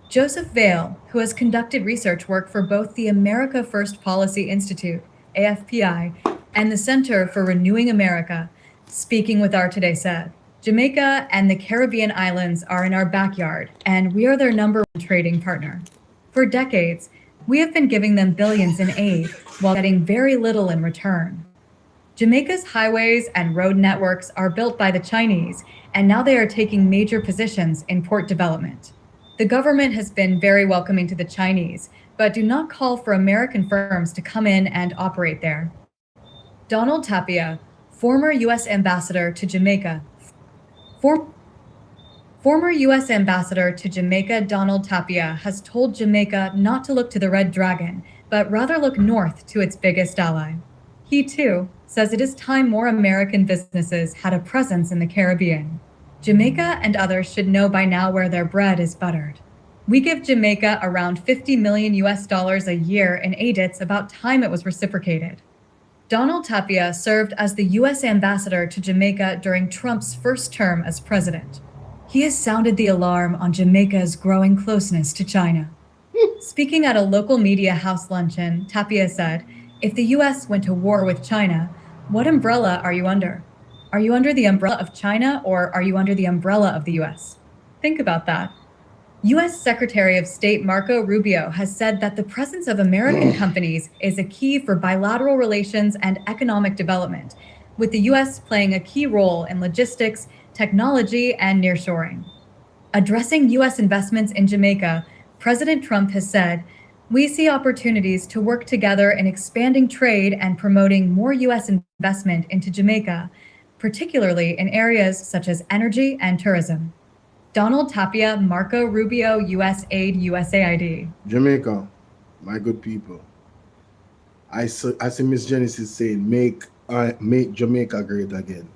Joseph Vail, who has conducted research work for both the America First Policy Institute, AFPI, and the Center for Renewing America, speaking with Our Today said, Jamaica and the Caribbean islands are in our backyard, and we are their number one trading partner. For decades, we have been giving them billions in aid while getting very little in return. Jamaica's highways and road networks are built by the Chinese, and now they are taking major positions in port development. The government has been very welcoming to the Chinese, but do not call for American firms to come in and operate there. Donald Tapia, former U.S. ambassador to Jamaica, Former U.S. Ambassador to Jamaica Donald Tapia has told Jamaica not to look to the Red Dragon, but rather look north to its biggest ally. He, too, says it is time more American businesses had a presence in the Caribbean. Jamaica and others should know by now where their bread is buttered. We give Jamaica around $50 million a year in aid. It's about time it was reciprocated. Donald Tapia served as the U.S. ambassador to Jamaica during Trump's first term as president. He has sounded the alarm on Jamaica's growing closeness to China. Speaking at a local media house luncheon, Tapia said, if the U.S. went to war with China, what umbrella are you under? Are you under the umbrella of China or are you under the umbrella of the U.S.? Think about that. U.S. Secretary of State Marco Rubio has said that the presence of American companies is a key for bilateral relations and economic development, with the U.S. playing a key role in logistics, technology, and nearshoring. Addressing U.S. investments in Jamaica, President Trump has said, we see opportunities to work together in expanding trade and promoting more U.S. investment into Jamaica, particularly in areas such as energy and tourism. Donald Tapia, Marco Rubio, U.S. Aid, USAID. Jamaica, my good people. I see Miss Genesis saying, make Jamaica great again.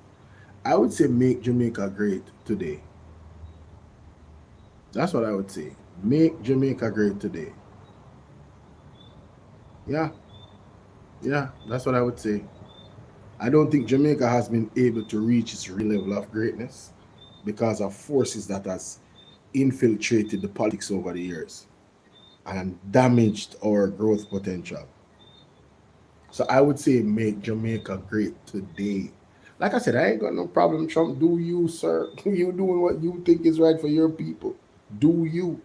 I would say make Jamaica great today. That's what I would say. Make Jamaica great today. Yeah, that's what I would say. I don't think Jamaica has been able to reach its real level of greatness because of forces that has infiltrated the politics over the years and damaged our growth potential. So I would say make Jamaica great today. Like I said, I ain't got no problem, Trump. Do you, sir? You doing what you think is right for your people. Do you?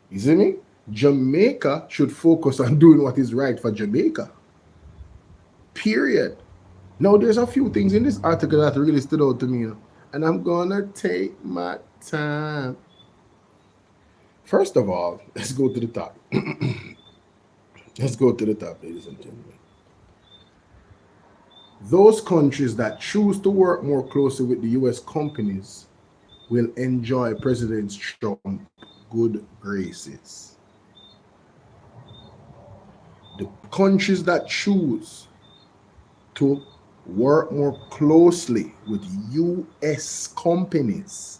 You see me? Jamaica should focus on doing what is right for Jamaica. Period. Now, there's a few things in this article that really stood out to me, and I'm gonna take my time. First of all, let's go to the top. Let's go to the top, ladies and gentlemen. Those countries that choose to work more closely with the US companies will enjoy President Trump good graces. The countries that choose to work more closely with US companies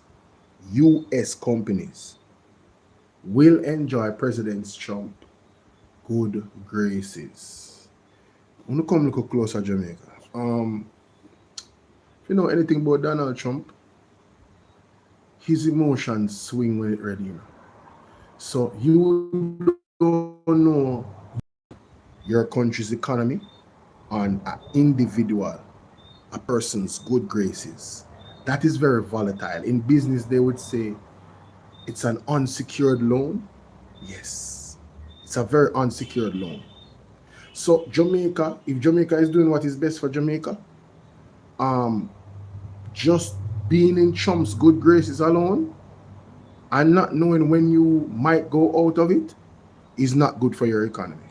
will enjoy President Trump good graces. I'm gonna come look closer, Jamaica. If you know anything about Donald Trump, his emotions swing when it ready, you know. So you don't know your country's economy on an individual, a person's good graces. That is very volatile. In business, they would say it's an unsecured loan. Yes, it's a very unsecured loan. So Jamaica, if Jamaica is doing what is best for Jamaica, just being in Trump's good graces alone and not knowing when you might go out of it is not good for your economy.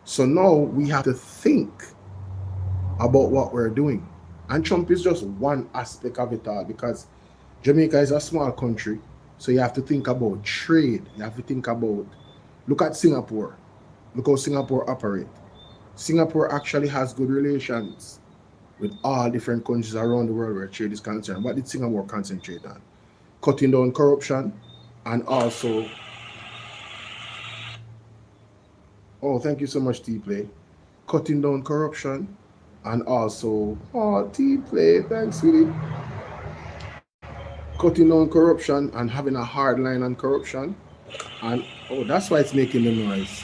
So now we have to think about what we're doing. And Trump is just one aspect of it all, because Jamaica is a small country. So you have to think about trade. You have to think about, look at Singapore. Look how Singapore operate. Singapore actually has good relations with all different countries around the world where trade is concerned. What did Singapore concentrate on? Cutting down corruption and also, oh, thank you so much, T-Play. Cutting down corruption and also, oh, T-Play, thanks, sweetie. Cutting down corruption and having a hard line on corruption. And, oh, that's why it's making the noise.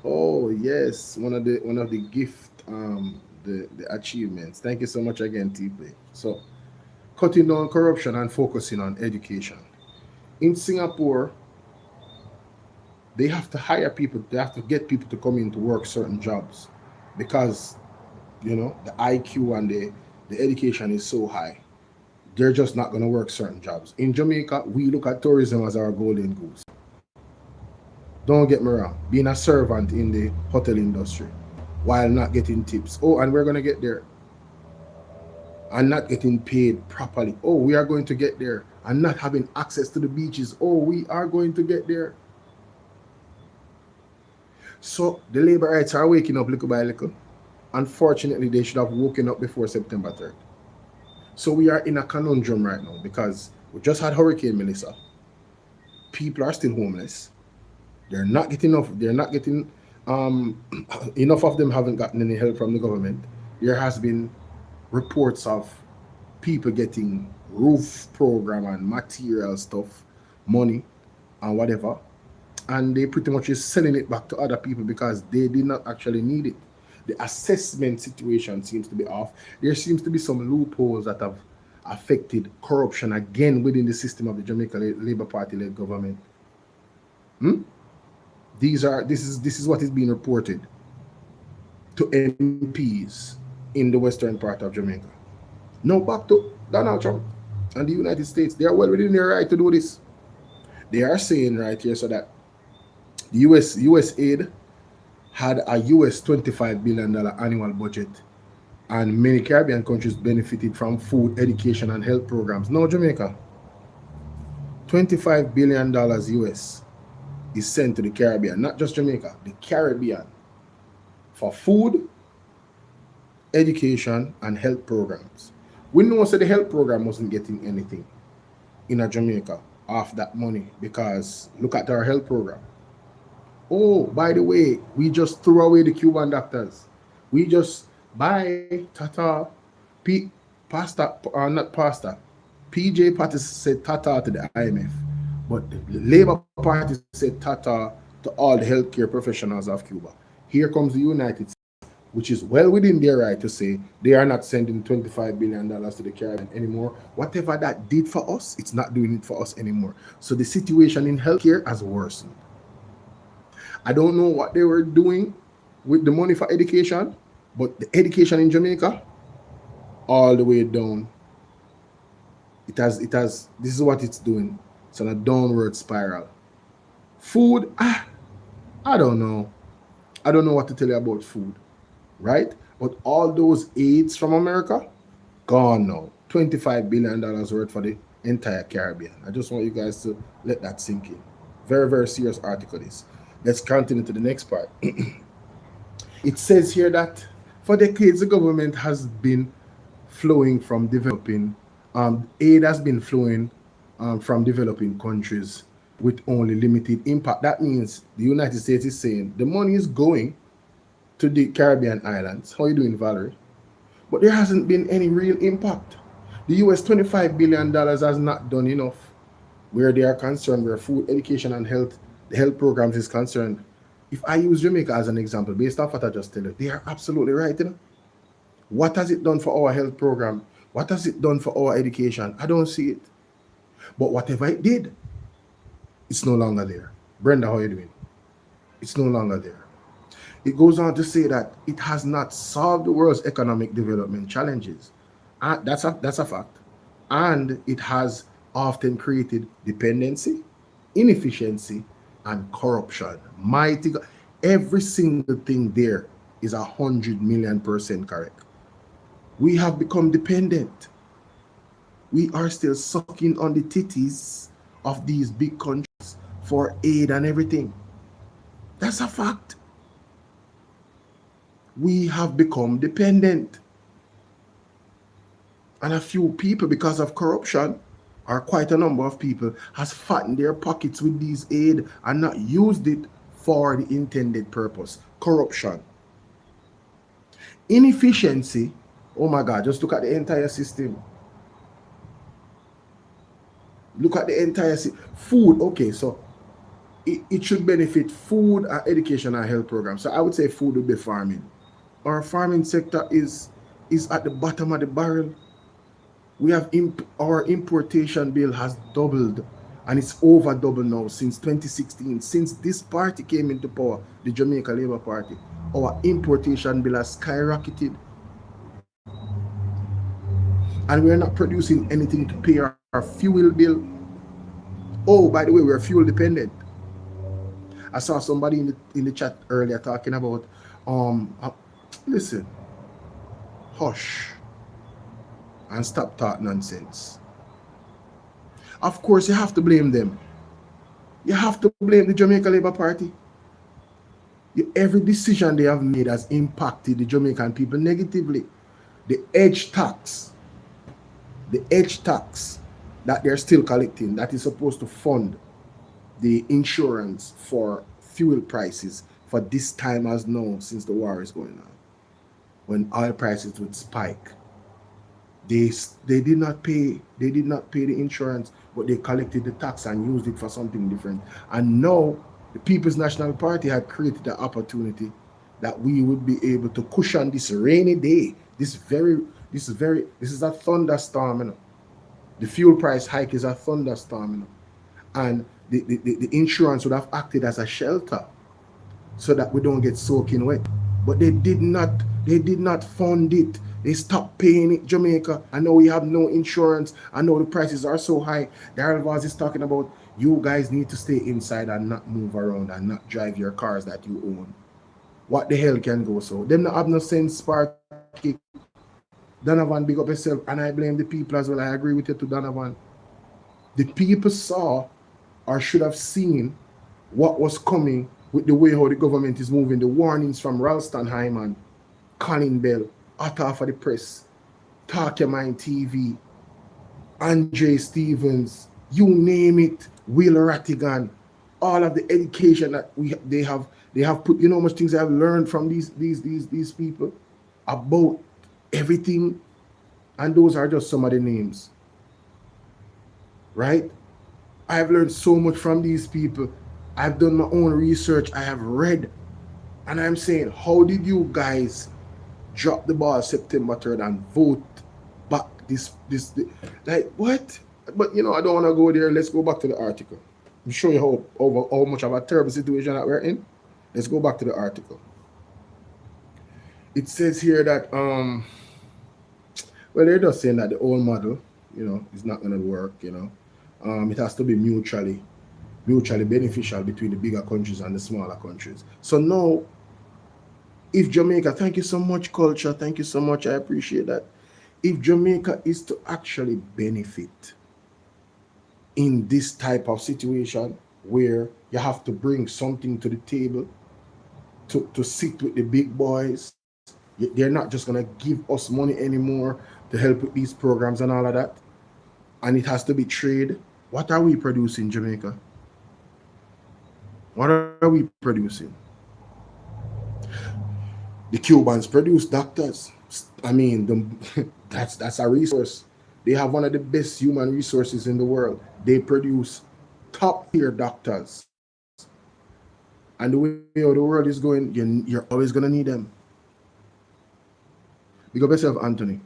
Oh, yes, one of the gift, the achievements. Thank you so much again, T-Play. So, cutting down corruption and focusing on education. In Singapore, they have to hire people. They have to get people to come in to work certain jobs because, you know, the IQ and the education is so high. They're just not going to work certain jobs. In Jamaica, we look at tourism as our golden goose. Don't get me wrong. Being a servant in the hotel industry while not getting tips. Oh, and we're going to get there. And not getting paid properly. Oh, we are going to get there. And not having access to the beaches. Oh, we are going to get there. So the labor rights are waking up little by little. Unfortunately, they should have woken up before September 3rd. So we are in a conundrum right now because we just had Hurricane Melissa. People are still homeless. They're not getting enough. They're not getting enough of them haven't gotten any help from the government. There has been reports of people getting roof program and material stuff, money and whatever. And they pretty much is selling it back to other people because they did not actually need it. The assessment situation seems to be off. There seems to be some loopholes that have affected corruption again within the system of the Jamaica Labour Party-led government. This is what is being reported to MPs in the western part of Jamaica. Now back to Donald Trump and the United States. They are well within their right to do this. They are saying right here so that the US aid had a US $25 billion annual budget, and many Caribbean countries benefited from food, education, and health programs. Now Jamaica, $25 billion US is sent to the Caribbean, not just Jamaica, the Caribbean, for food, education, and health programs. We know that the health program wasn't getting anything in Jamaica off that money because look at our health program. Oh, by the way, we just threw away the Cuban doctors. We just tata, PJ Party said tata to the IMF, but the Labour Party said tata to all the healthcare professionals of Cuba. Here comes the United States, which is well within their right to say they are not sending $25 billion to the Caribbean anymore. Whatever that did for us, it's not doing it for us anymore. So the situation in healthcare has worsened. I don't know what they were doing with the money for education, but the education in Jamaica, all the way down. This is what it's doing. It's on a downward spiral. Food, I don't know. I don't know what to tell you about food, right? But all those aids from America, gone now. $25 billion worth for the entire Caribbean. I just want you guys to let that sink in. Very, very serious article this. Let's continue to the next part. It says here that for decades the government has been flowing from developing, aid has been flowing from developing countries with only limited impact. That means the United States is saying the money is going to the Caribbean islands. How are you doing, Valerie? But there hasn't been any real impact. The US $25 billion has not done enough where they are concerned, where food, education, and health, the health programs is concerned. If I use Jamaica as an example, based off what I just tell you, they are absolutely right. You know? What has it done for our health program? What has it done for our education? I don't see it. But whatever it did, it's no longer there. Brenda, how are you doing? It's no longer there. It goes on to say that it has not solved the world's economic development challenges. That's a fact. And it has often created dependency, inefficiency, and corruption. Mighty God. Every single thing there is 100,000,000% correct. We have become dependent. We are still sucking on the titties of these big countries for aid and everything. That's a fact. We have become dependent. And a few people, because of corruption, or quite a number of people, has fattened their pockets with these aid and not used it for the intended purpose. Corruption. Inefficiency. Oh my God, just look at the entire system. Look at the entire system. Food, okay, so it should benefit food and education and health programs. So I would say food would be farming. Our farming sector is at the bottom of the barrel. We have our importation bill has doubled, and it's over double now since 2016. Since this party came into power, the Jamaica Labour Party, our importation bill has skyrocketed. And we're not producing anything to pay our fuel bill. Oh, by the way, we're fuel dependent. I saw somebody in the chat earlier talking about, listen, hush and stop talking nonsense. Of course, you have to blame them. You have to blame the Jamaica Labour Party. Every decision they have made has impacted the Jamaican people negatively. The edge tax that they're still collecting, that is supposed to fund the insurance for fuel prices for this time as now since the war is going on, when oil prices would spike. They did not pay the insurance, but they collected the tax and used it for something different. And now the People's National Party had created an opportunity that we would be able to cushion this rainy day. This is a thunderstorm, you know. The fuel price hike is a thunderstorm, you know. And the insurance would have acted as a shelter so that we don't get soaking wet. But they did not fund it. They stopped paying it, Jamaica. I know we have no insurance. I know the prices are so high. Daryl Vaz is talking about you guys need to stay inside and not move around and not drive your cars that you own. What the hell can go so? Them not have no sense, Sparky. Donovan, big up yourself. And I blame the people as well. I agree with you to Donovan. The people saw or should have seen what was coming with the way how the government is moving. The warnings from Ralston Hyman, Colin Bell, Otto for the Press, Talk Your Mind TV, Andre Stevens, you name it, Will Rattigan, all of the education that they have put, you know how much things I have learned from these people about everything, and those are just some of the names, right? I have learned so much from these people. I've done my own research. I have read, and I'm saying, how did you guys drop the ball September 3rd and vote back this like what? But you know, I don't want to go there. Let's go back to the article. I'm show you how much of a terrible situation that we're in. Let's go back to the article. It says here that well, they're just saying that the old model, you know, is not going to work. You know, it has to be mutually beneficial between the bigger countries and the smaller countries. So now If Jamaica, thank you so much, culture. Thank you so much. I appreciate that. If Jamaica is to actually benefit in this type of situation where you have to bring something to the table to sit with the big boys, they're not just going to give us money anymore to help with these programs and all of that. And it has to be trade. What are we producing, Jamaica? What are we producing? The Cubans produce doctors. I mean, that's a resource. They have one of the best human resources in the world. They produce top tier doctors. And the way the world is going, you're always going to need them. Big up yourself, Anthony.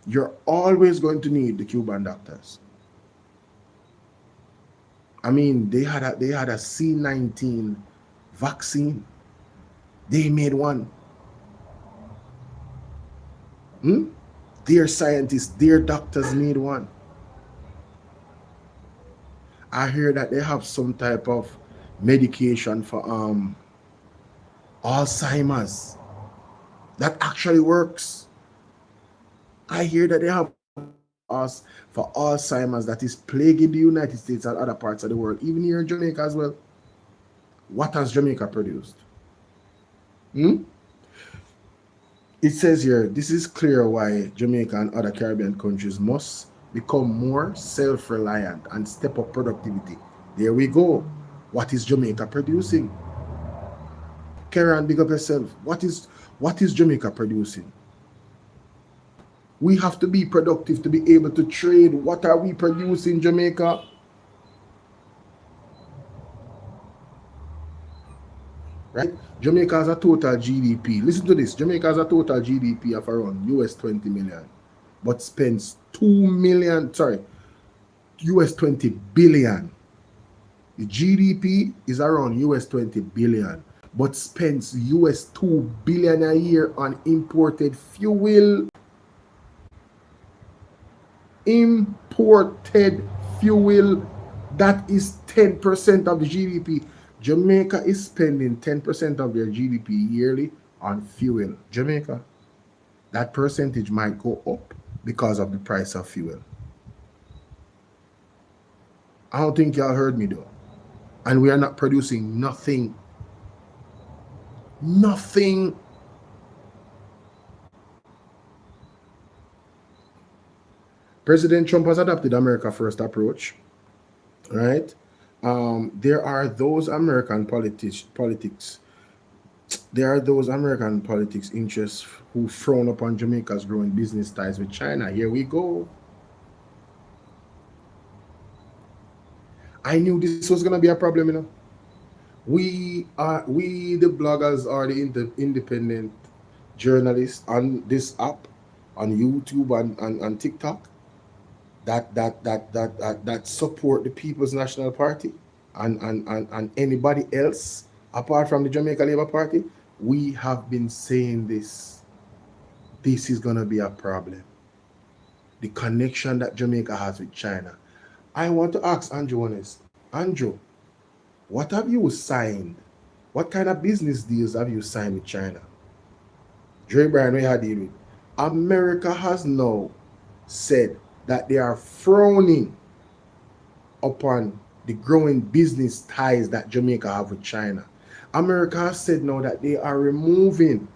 You're always going to need the Cuban doctors. I mean, they had a C19 vaccine. They made one. Their scientists, their doctors made one. I hear that they have some type of medication for Alzheimer's that actually works. I hear that they have us for Alzheimer's that is plaguing the United States and other parts of the world, even here in Jamaica as well. What has Jamaica produced? It says here, this is clear why Jamaica and other Caribbean countries must become more self-reliant and step up productivity. There we go. What is Jamaica producing? Karen, big up yourself. What is Jamaica producing? We have to be productive to be able to trade. What are we producing, Jamaica? Right? Jamaica has a total GDP. Listen to this. Jamaica has a total GDP of around US 20 million, but spends US 20 billion. The GDP is around US 20 billion, but spends US 2 billion a year on imported fuel. Imported fuel, that is 10% of the GDP. Jamaica is spending 10% of their GDP yearly on fuel. Jamaica, that percentage might go up because of the price of fuel. I don't think y'all heard me though. And we are not producing nothing. Nothing. President Trump has adopted America First approach, right? There are those American politics. There are those American politics interests who frown upon Jamaica's growing business ties with China. Here we go. I knew this was gonna be a problem, you know. We the bloggers are the independent journalists on this app, on YouTube and TikTok, that support the People's National Party and anybody else apart from the Jamaica Labour Party. We have been saying this. This is gonna be a problem. The connection that Jamaica has with China. I want to ask Andrew honest. Andrew, what have you signed? What kind of business deals have you signed with China? Dre Bryan, we had deal with. America has now said that they are frowning upon the growing business ties that Jamaica have with China. America has said now that they are removing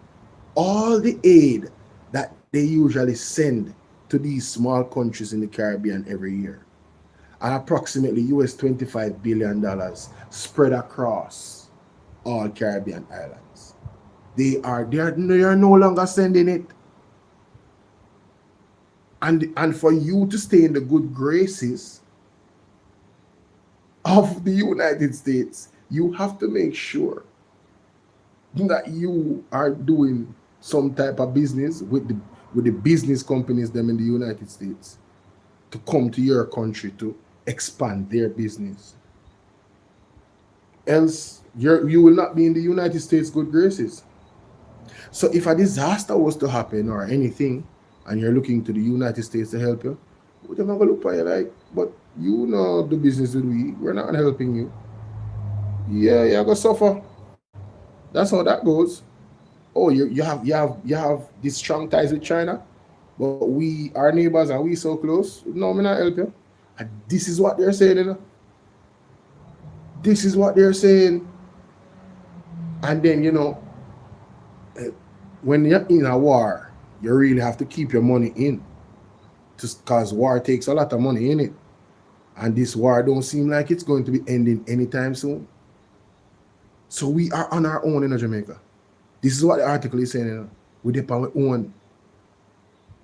all the aid that they usually send to these small countries in the Caribbean every year. And approximately US $25 billion spread across all Caribbean islands. They are no longer sending it. And for you to stay in the good graces of the United States, you have to make sure that you are doing some type of business with the business companies them in the United States to come to your country to expand their business. Else, you will not be in the United States good graces. So if a disaster was to happen or anything, and you're looking to the United States to help you, we're not gonna look at you like, but you know the business with we're not helping you. Yeah, you're gonna suffer. That's how that goes. Oh, you have these strong ties with China, but we our neighbors and we so close. No, me not help you. And this is what they're saying, you know. This is what they're saying. And then eh, when you're in a war, you really have to keep your money in, just because war takes a lot of money in it. And this war don't seem like it's going to be ending anytime soon. So we are on our own in Jamaica. This is what the article is saying. We depend on our own.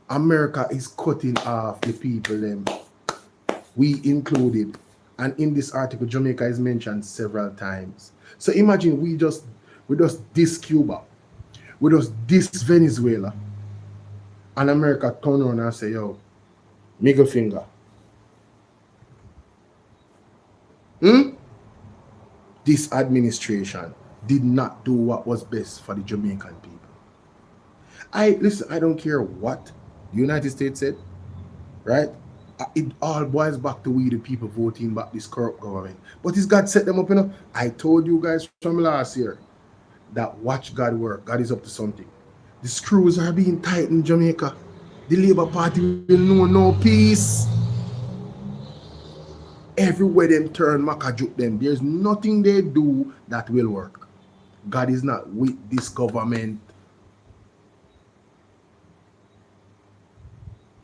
America is cutting off the people them. We included. And in this article, Jamaica is mentioned several times. So imagine we just diss Cuba. We just diss Venezuela. And America turn around and say, yo, middle finger. This administration did not do what was best for the Jamaican people. I don't care what the United States said, right? It all boils back to we the people voting back this corrupt government. But it's God set them up, I told you guys from last year that watch God work. God is up to something. The screws are being tightened in Jamaica. The Labour Party will know no peace. Everywhere them turn, Makajuk them. There's nothing they do that will work. God is not with this government.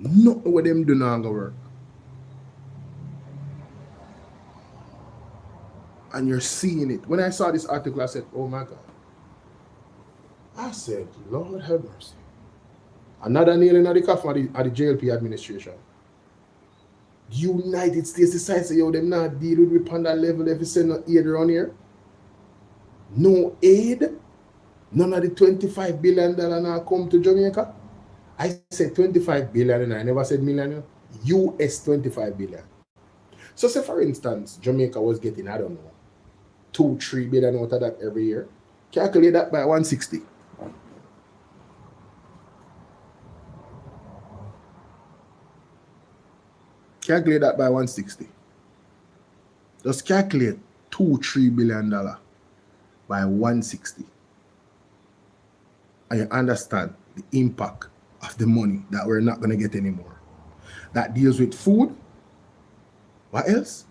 Nothing what them do not gonna work. And you're seeing it. When I saw this article, I said, oh my God. I said, Lord have mercy. Another nail in the coffin at the JLP administration. The United States decides to say, yo, them not deal with on that level if you send no aid around here. No aid. None of the $25 billion now come to Jamaica. I said 25 billion and I never said million. US 25 billion. So say for instance, Jamaica was getting, I don't know, 2-3 billion out of that every year. Calculate that by 160. Calculate that by 160. Just calculate $2-3 billion by 160. And you understand the impact of the money that we're not going to get anymore. That deals with food. What else?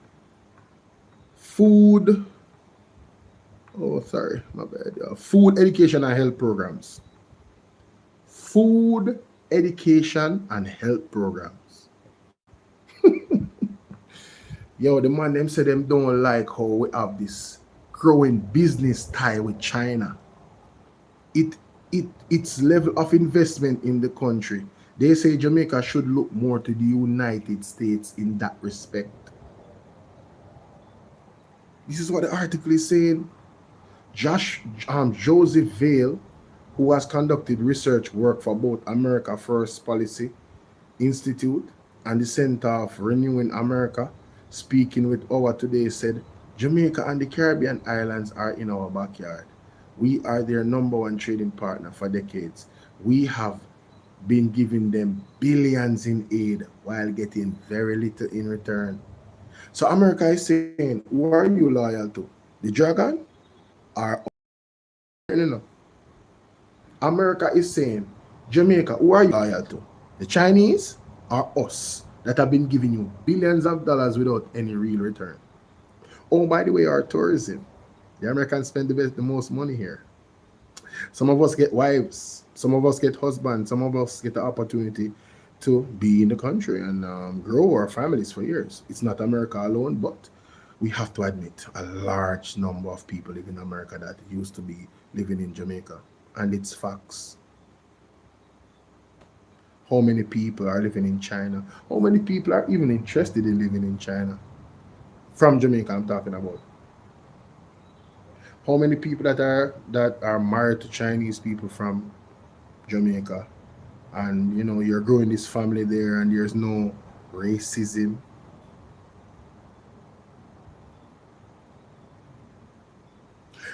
Food. Oh, sorry, my bad. Food, education, and health programs. Food, education, and health programs. Yo, the man them say them don't like how we have this growing business tie with China. Its level of investment in the country. They say Jamaica should look more to the United States in that respect. This is what the article is saying. Joseph Vale, who has conducted research work for both America First Policy Institute and the Center of Renewing America, speaking with our today, said, Jamaica and the Caribbean islands are in our backyard. We are their #1 trading partner for decades. We have been giving them billions in aid while getting very little in return. So America is saying, who are you loyal to? The dragon? Or no? America is saying, Jamaica, who are you loyal to? The Chinese or us that have been giving you billions of dollars without any real return? Oh, by the way, our tourism. The Americans spend the most money here. Some of us get wives. Some of us get husbands. Some of us get the opportunity to be in the country and grow our families for years. It's not America alone, but we have to admit a large number of people live in America that used to be living in Jamaica. And it's facts. How many people are living in China? How many people are even interested in living in China? From Jamaica, I'm talking about. How many people that are married to Chinese people from Jamaica, and you're growing this family there, and there's no racism.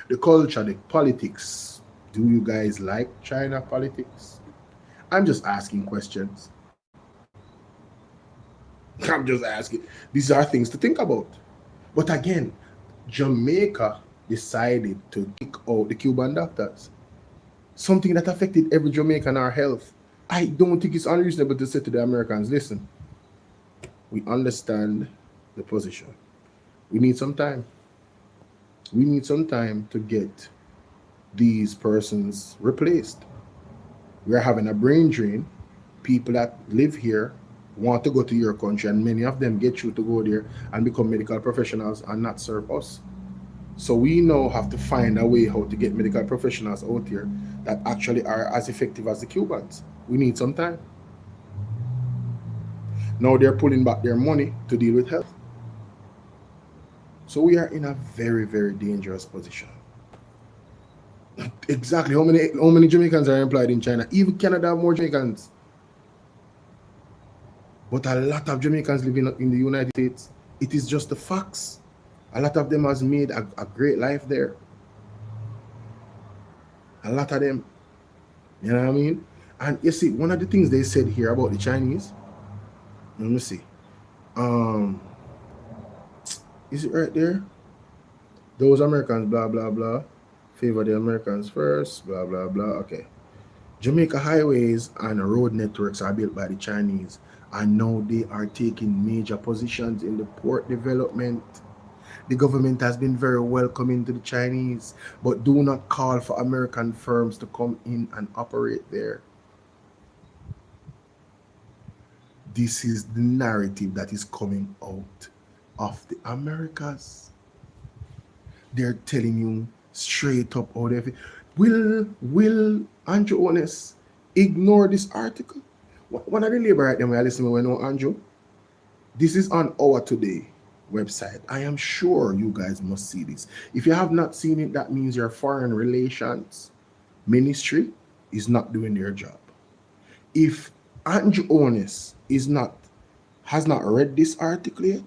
The culture, the politics. Do you guys like China politics? I'm just asking questions. I'm just asking. These are things to think about. But again, Jamaica decided to kick out the Cuban doctors. Something that affected every Jamaican, our health. I don't think it's unreasonable to say to the Americans, listen, we understand the position. We need some time. We need some time to get these persons replaced. We are having a brain drain. People that live here want to go to your country, and many of them get you to go there and become medical professionals and not serve us. So we now have to find a way how to get medical professionals out here that actually are as effective as the Cubans. We need some time. Now they're pulling back their money to deal with health. So we are in a very, very dangerous position. Exactly how many Jamaicans are employed in China? Even Canada have more Jamaicans. But a lot of Jamaicans living in the United States, it is just the facts. A lot of them has made a great life there. A lot of them. You know what I mean? And you see, one of the things they said here about the Chinese, let me see. Is it right there? Those Americans, blah, blah, blah. Favor the Americans first, blah, blah, blah. Okay. Jamaica highways and road networks are built by the Chinese, and now they are taking major positions in the port development. The government has been very welcoming to the Chinese, but do not call for American firms to come in and operate there. This is the narrative that is coming out of the Americas. They're telling you straight up out of it. Will Andrew Honest ignore this article? One of the labor right there, I listen to when Andrew. This is on Our Today website. I am sure you guys must see this. If you have not seen it, that means your foreign relations ministry is not doing their job. If Andrew Honest has not read this article yet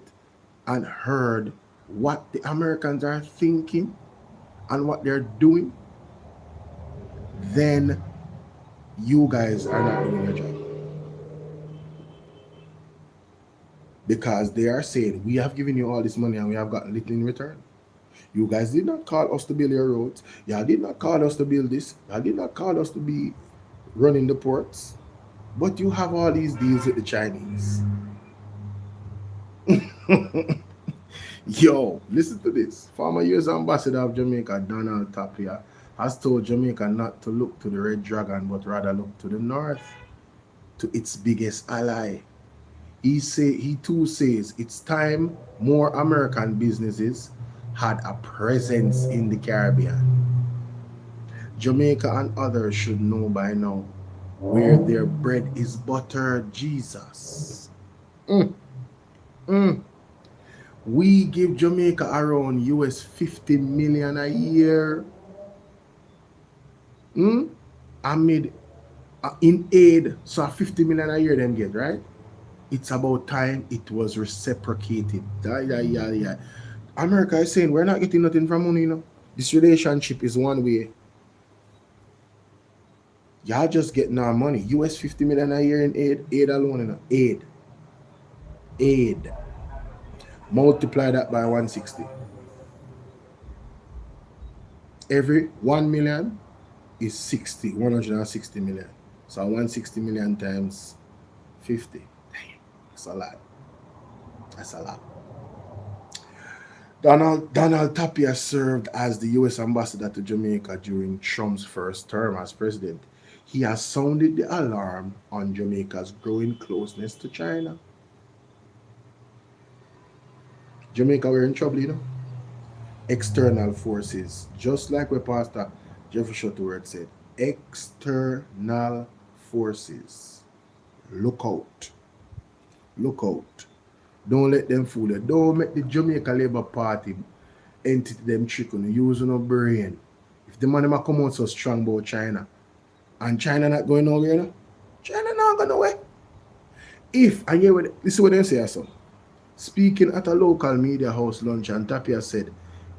and heard what the Americans are thinking and what they're doing, then you guys are not doing your job. Because they are saying, we have given you all this money and we have gotten little in return. You guys did not call us to build your roads. Y'all did not call us to build this. Y'all did not call us to be running the ports. But you have all these deals with the Chinese. Yo, listen to this. Former U.S. Ambassador of Jamaica, Donald Tapia, has told Jamaica not to look to the Red Dragon, but rather look to the north, to its biggest ally. He too says it's time more American businesses had a presence in the Caribbean. Jamaica and others should know by now where their bread is buttered. Jesus. We give Jamaica around US 50 million a year. In aid, so 50 million a year them get, right? It's about time it was reciprocated. America is saying we're not getting nothing from money, you know. This relationship is one way. Y'all just getting our money. US 50 million a year in aid alone, you know. Aid. Multiply that by 160. Every 1 million is 160 million. So 160 million times 50. That's a lot. That's a lot. Donald Tapia served as the U.S. ambassador to Jamaica during Trump's first term as president. He has sounded the alarm on Jamaica's growing closeness to China. Jamaica, we're in trouble, you know. External forces, just like what Pastor Jeffrey Shuttleworth said, external forces. Look out. Look out. Don't let them fool you. Don't make the Jamaica Labour Party entity them trick on you. Use no brain. If the man might come out so strong about China, and China not going nowhere, you know? China not going nowhere. This is what they say, so. Speaking at a local media house lunch, and Tapia said,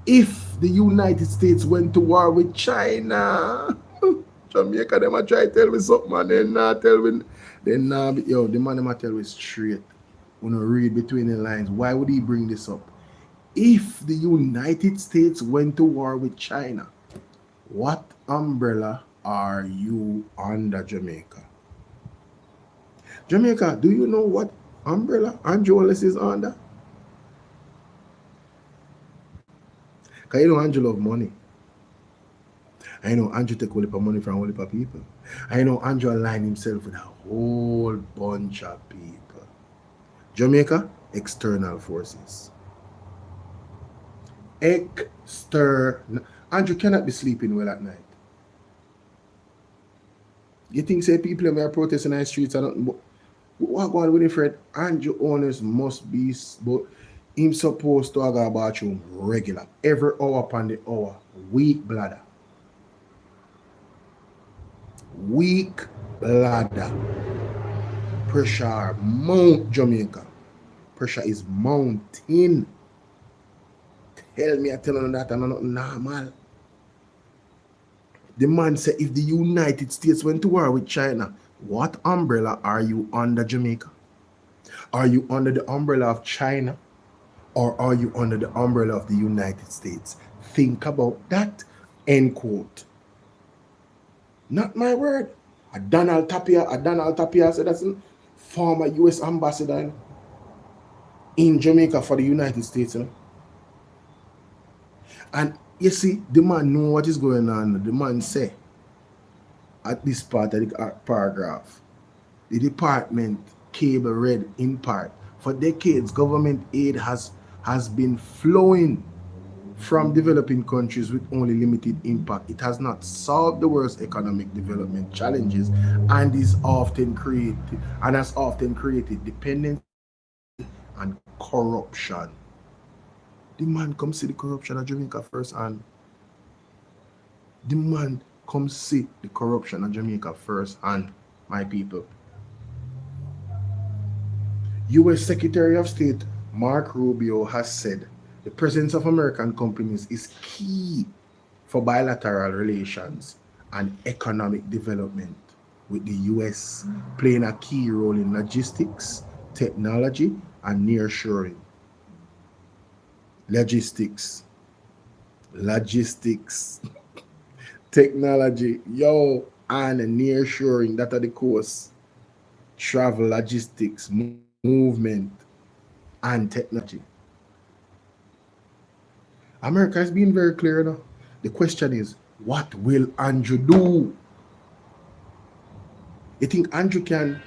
if the United States went to war with China, Jamaica, they might try to tell me something, and then not tell me. Then the man might tell me straight. When you read between the lines, why would he bring this up? If the United States went to war with China, what umbrella are you under, Jamaica? Jamaica, do you know what umbrella Andrew Wallace is under? Because you know Andrew love money. I know Andrew take all the money from all the people. I know Andrew align himself with a whole bunch of people. Jamaica, external forces. Andrew cannot be sleeping well at night. You think say people who are protesting in the streets are nothing but what going on with Fred? Andrew owners must be, but him supposed to go to the bathroom regular, every hour upon the hour. Weak bladder. Weak bladder. Pressure mount, Jamaica. Pressure is mounting. Tell me, I tell you that I'm not normal. The man said, if the United States went to war with China, what umbrella are you under, Jamaica? Are you under the umbrella of China? Or are you under the umbrella of the United States? Think about that. End quote. Not my word. A Donald Tapia said that's a former U.S. ambassador in Jamaica for the United States. You know? And you see, the man know what is going on. The man say, at this part of the paragraph, the department cable read in part, for decades, government aid has been flowing from developing countries with only limited impact. It has not solved the world's economic development challenges and has often created dependency and corruption. The man come see the corruption of Jamaica first hand. The man come see the corruption of Jamaica first hand, my people. U.S. Secretary of State Mark Rubio has said the presence of American companies is key for bilateral relations and economic development, with the U.S. playing a key role in logistics, technology, and nearshoring. Logistics, technology, and nearshoring, that are the course. Travel, logistics, movement, and technology. America has been very clear now. The question is, what will Andrew do? You think Andrew can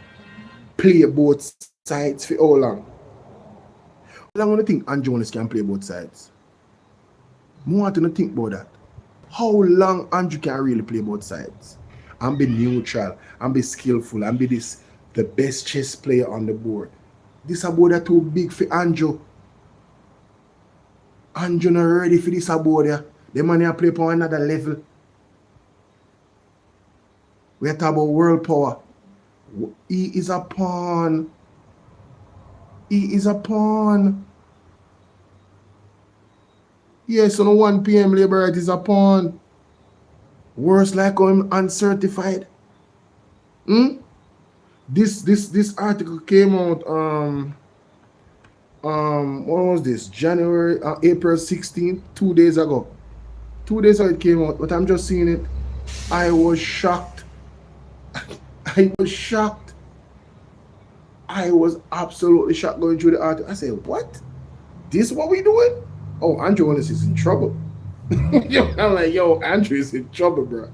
play both sides for how long? I want to think Andrew Wallace can play both sides. I want to think about that. How long Andrew can really play both sides? And be neutral, and be skillful, and be the best chess player on the board. This aboard are too big for Andrew. Andrew not ready for this aboard there. The man here play for another level. We are talking about world power. He is a pawn. Yes, on 1 p.m. labor right is a pawn. Worse like him uncertified. This article came out what was this? April 16th, 2 days ago. 2 days ago it came out, but I'm just seeing it. I was shocked. I was absolutely shocked going through the article. I said, what? This is what we doing? Oh, Andrew Wallace is in trouble. I'm like, Andrew is in trouble, bro.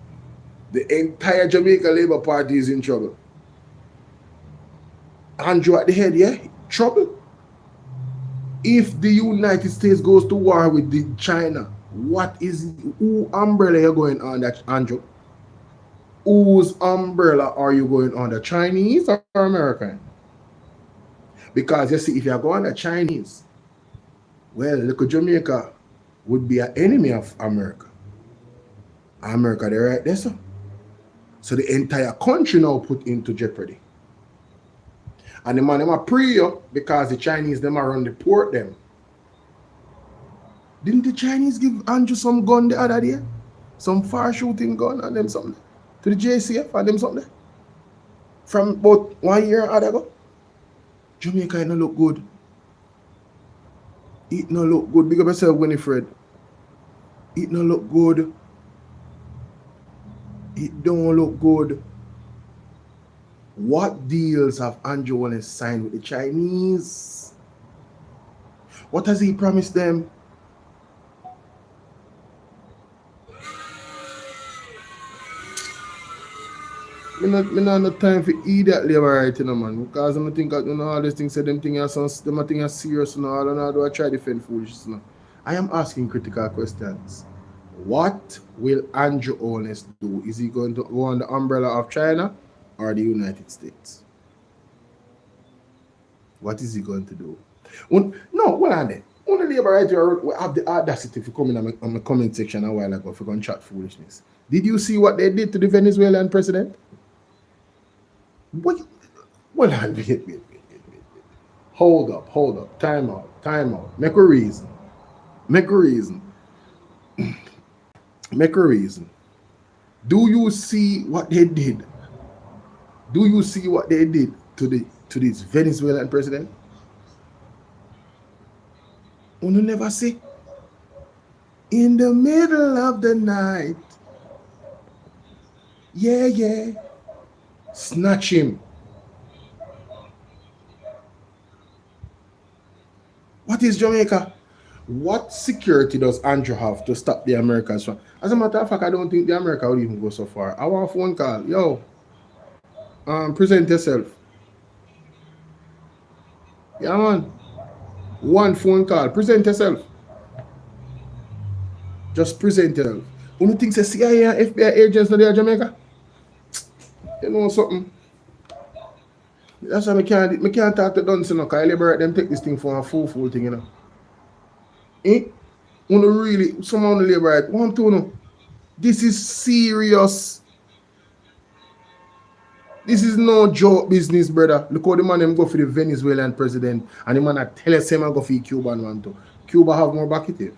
The entire Jamaica Labour Party is in trouble. Andrew at the head, trouble. If the United States goes to war with China, who umbrella you're going under, Andrew? Whose umbrella are you going under, Chinese or American? Because you see, if you're going under Chinese, well, look at Jamaica would be an enemy of America. America, they're right there, so. So the entire country now put into jeopardy. And the man them are pray you because the Chinese them are on the port them. Didn't the Chinese give Andrew some gun the other day? Some far shooting gun and them something? To the JCF and them something? From about 1 year ago? Jamaica don't look good. It no look good. Big up yourself, Winifred. It no look good. It don't look good. What deals have Andrew Wallace signed with the Chinese? What has he promised them? Me not no time for idiot labor right, you know, man. Because I think that, you know, all these things say them things are serious, you know, all and all do I try to defend foolishness, you know. I am asking critical questions. What will Andrew Holness do? Is he going to go on the umbrella of China or the United States? What is he going to do? No, well, on there. Only labor right here have the audacity to come in on my comment section a while ago for going to chat foolishness. Did you see what they did to the Venezuelan president? What? Well, wait. Hold up. Time out. Make a reason. Do you see what they did? To this Venezuelan president? You never see. In the middle of the night. Yeah. Snatch him. What is Jamaica? What security does Andrew have to stop the Americans from? As a matter of fact, I don't think the America would even go so far. I want a phone call. Yo, present yourself. Yeah, man. One phone call. Present yourself. Just present yourself. Who thinks the CIA and FBI agents not there in Jamaica? You know something? That's why I can't talk to Dunson, because I liberate them take this thing for a fool thing, you know. Someone on the liberate, want to know, this is serious. This is no joke business, brother. Look how the man them go for the Venezuelan president, and the man tell us him I go for the Cuban one too. Cuba have more bucketive.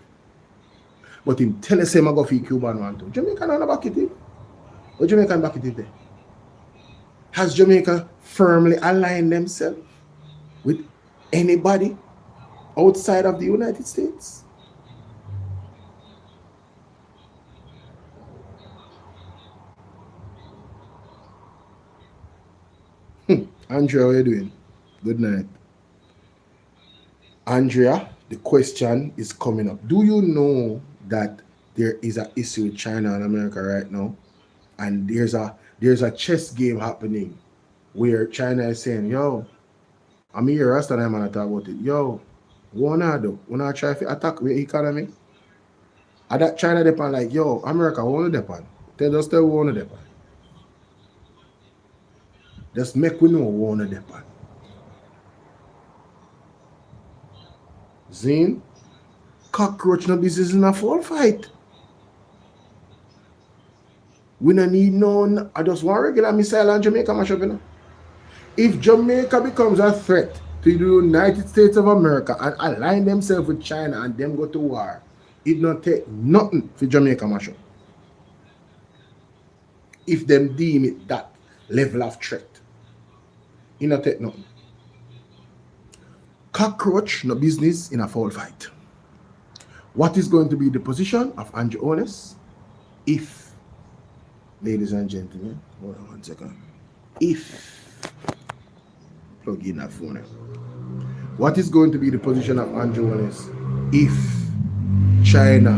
But him tell us him I go for the Cuban one too. Jamaica not a bucketive. What Jamaican bucketive there? Has Jamaica firmly aligned themselves with anybody outside of the United States? Andrea, how are you doing? Good night. Andrea, the question is coming up. Do you know that there is an issue with China and America right now? And there's a chess game happening where China is saying, yo, I'm here last time I talk about it. Yo, wanna try to attack the economy? And that China depend like, yo, America wanna depend. Tell us they wanna depend. Just make we know wanna depend. Zine, cockroach no business in a full fight. We don't need none. I just want regular missile on Jamaica mash up, you know. If Jamaica becomes a threat to the United States of America and align themselves with China and them go to war, it don't take nothing for Jamaica mash up. If them deem it that level of threat, it don't take nothing. Cockroach no business in a foul fight. What is going to be the position of Andrew Holness if, ladies and gentlemen, hold on 1 second. If, plug in that phone. What is going to be the position of Andrew Holness if China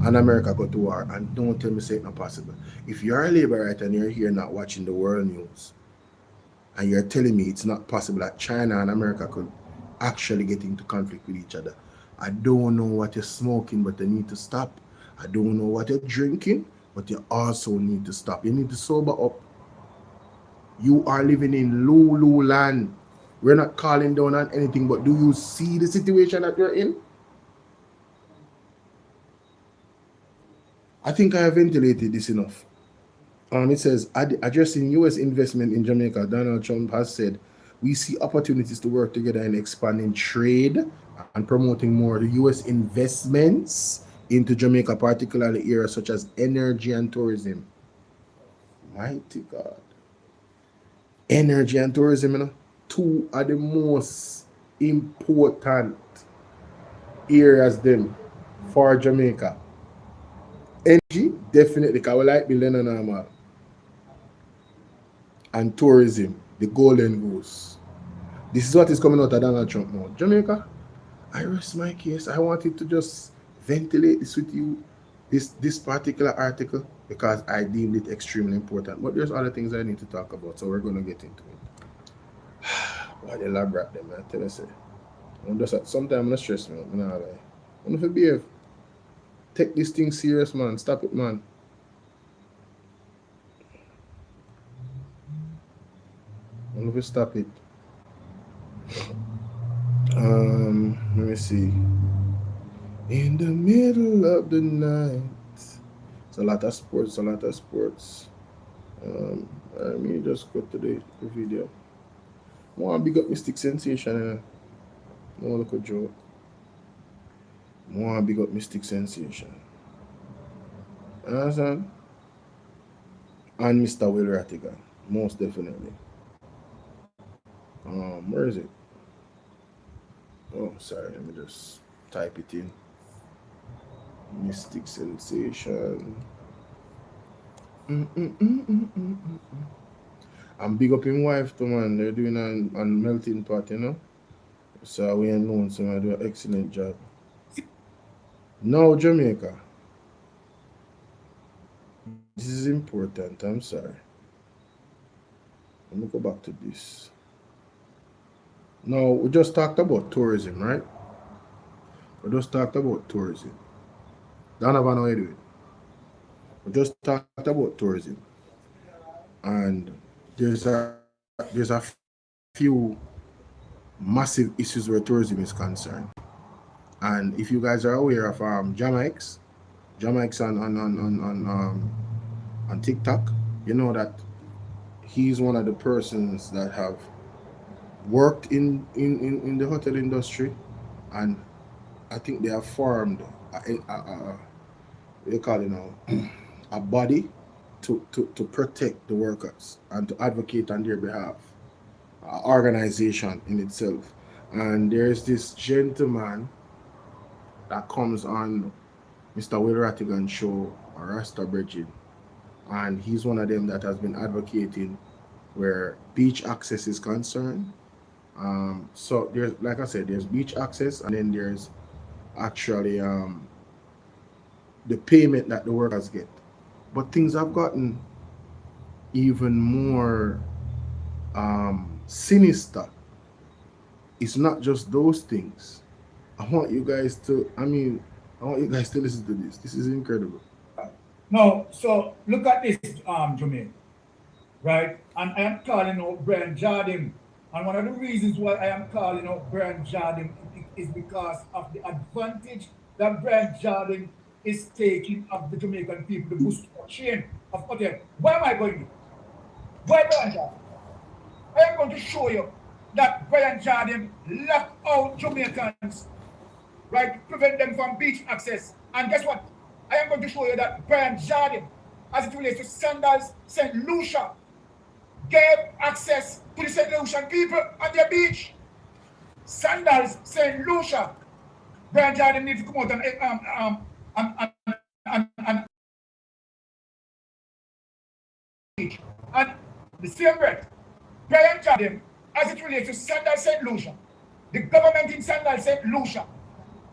and America go to war? And don't tell me say it's not possible. If you're a Labourite and you're here not watching the world news, and you're telling me it's not possible that China and America could actually get into conflict with each other, I don't know what you're smoking, but you need to stop. I don't know what you're drinking, but you also need to stop. You need to sober up. You are living in Lulu land. We're not calling down on anything, but do you see the situation that you're in? I think I have ventilated this enough. It says, addressing U.S. investment in Jamaica, Donald Trump has said, we see opportunities to work together in expanding trade and promoting more U.S. investments into Jamaica, particularly areas such as energy and tourism. Mighty God. Energy and tourism, you know, two are the most important areas them for Jamaica. Energy, definitely, because we like building a normal. And tourism, the golden goose. This is what is coming out of Donald Trump now. Jamaica, I rest my case. I wanted to just ventilate this with you, this particular article, because I deemed it extremely important. But there's other things I need to talk about, so we're going to get into it. Why they elaborate them, man? Tell us. Sometimes I'm not stressed, man. I'm not like, I'm not behave. Take this thing serious, man. Stop it, man. I'm going to stop it. Let me see. In the middle of the night. It's a lot of sports. Let me just go to the video. I want to big up Mystic Sensation. No look a joke. I want to big up Mystic Sensation. Understand? And Mr. Will Rattigan. Most definitely. Where is it? Oh, sorry, let me just type it in. Mystic Sensation. I'm big up in wife too, man. They're doing a melting pot, you know. So we ain't known someone do an excellent job. Now Jamaica. This is important, I'm sorry. Let me go back to this. Now, we just talked about tourism, right? We just talked about tourism. Don't have no idea. We just talked about tourism. And there's a few massive issues where tourism is concerned. And if you guys are aware of Jamaicans on TikTok, you know that he's one of the persons that have worked in the hotel industry, and I think they have formed a body to protect the workers and to advocate on their behalf, organization in itself. And there's this gentleman that comes on Mr. Will Rattigan show, Rasta Bridging, and he's one of them that has been advocating where beach access is concerned. So there's, like I said, there's beach access, and then there's actually the payment that the workers get. But things have gotten even more sinister. It's not just those things. I want you guys to listen to this. This is incredible. No, so look at this, Jermaine, right? And I am calling out Brian Jardine. And one of the reasons why I am calling out Brian Jardine is because of the advantage that Brian Jardine is taking of the Jamaican people, the boost chain of hotel. Why am I going to? Why Brian Jardine? I am going to show you that Brian Jardine locked out Jamaicans, right? Prevent them from beach access. And guess what? I am going to show you that Brian Jardine, as it relates to Sandals, St. Lucia, gave access to the St. Lucian people on their beach. Sandals, St. Lucia. Brian Jardine needs to come out and the same breath, Brian Jardine, as it relates to Sandals, St. Lucia, the government in Sandals, St. Lucia,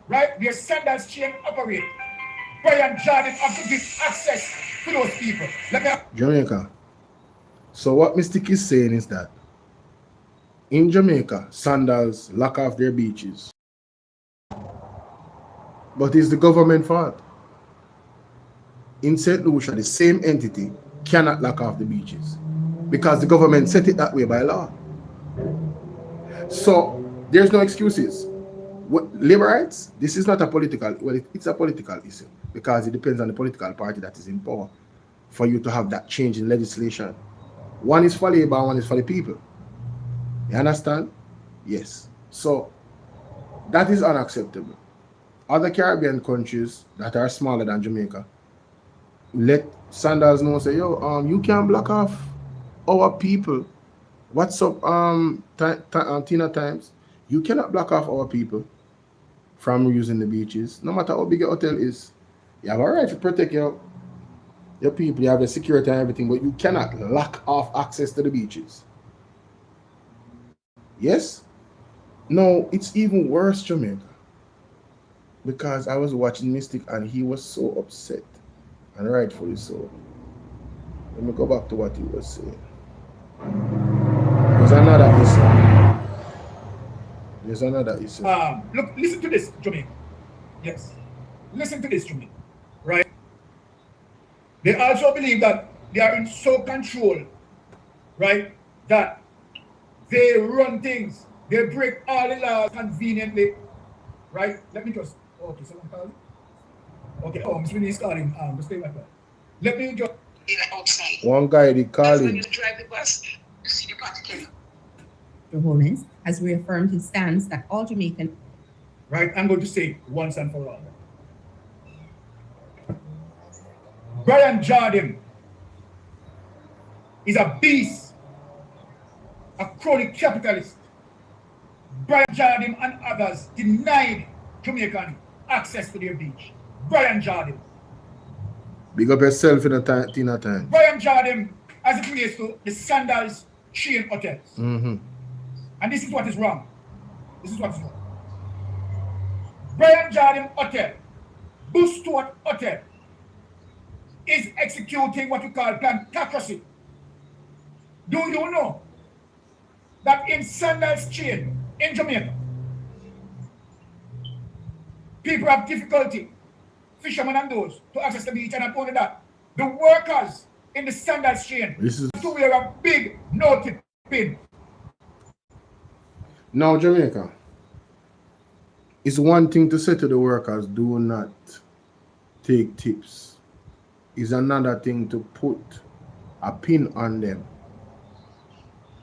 right, where Sandals chain operate, Brian Jardine have to give access to those people. Jamaica. So what Mystic is saying is that in Jamaica, Sandals lock off their beaches. But it's the government fault. In St. Lucia, the same entity cannot lock off the beaches because the government set it that way by law. So there's no excuses. Labor rights, this is not a political, well, it's a political issue because it depends on the political party that is in power for you to have that change in legislation. One is for labor, one is for the people. You understand? Yes. So that is unacceptable. Other Caribbean countries that are smaller than Jamaica let Sandals know, say, yo, you can't block off our people. What's up, Tina Times? You cannot block off our people from using the beaches. No matter how big your hotel is, you have a right to protect your people, you have the security and everything, but you cannot lock off access to the beaches. Yes? No, it's even worse, Jamaica. Because I was watching Mystic and he was so upset. And rightfully so. Let me go back to what he was saying. There's another issue. Look, listen to this, Jamaica. Yes. Listen to this, Jamaica. Right? They also believe that they are in so control, right, that they run things. They break all the laws conveniently. Right? Let me just... Okay, someone calling? Okay, Mr. Winnie is calling. Just stay right there. Let me just... outside. One guy, they calling. When you drive the bus, you see the particle. Mr. Holmes has reaffirmed his stance that all Jamaican... Right, I'm going to say once and for all. Brian Jordan is a beast, a chronic capitalist. Brian Jordan and others denied Jamaican access to their beach. Brian Jordan. Big up yourself in a time. Brian Jordan as it relates to the Sandals chain hotels. Mm-hmm. And this is what is wrong. Brian Jordan Hotel, Boostward Hotel, is executing what we call plantocracy. Do you know that in Sandals chain in Jamaica, people have difficulty, fishermen and those, to access the beach, and not only that, the workers in the Sandals chain to wear a big no-tip pin. Now, Jamaica, it's one thing to say to the workers, do not take tips. It's another thing to put a pin on them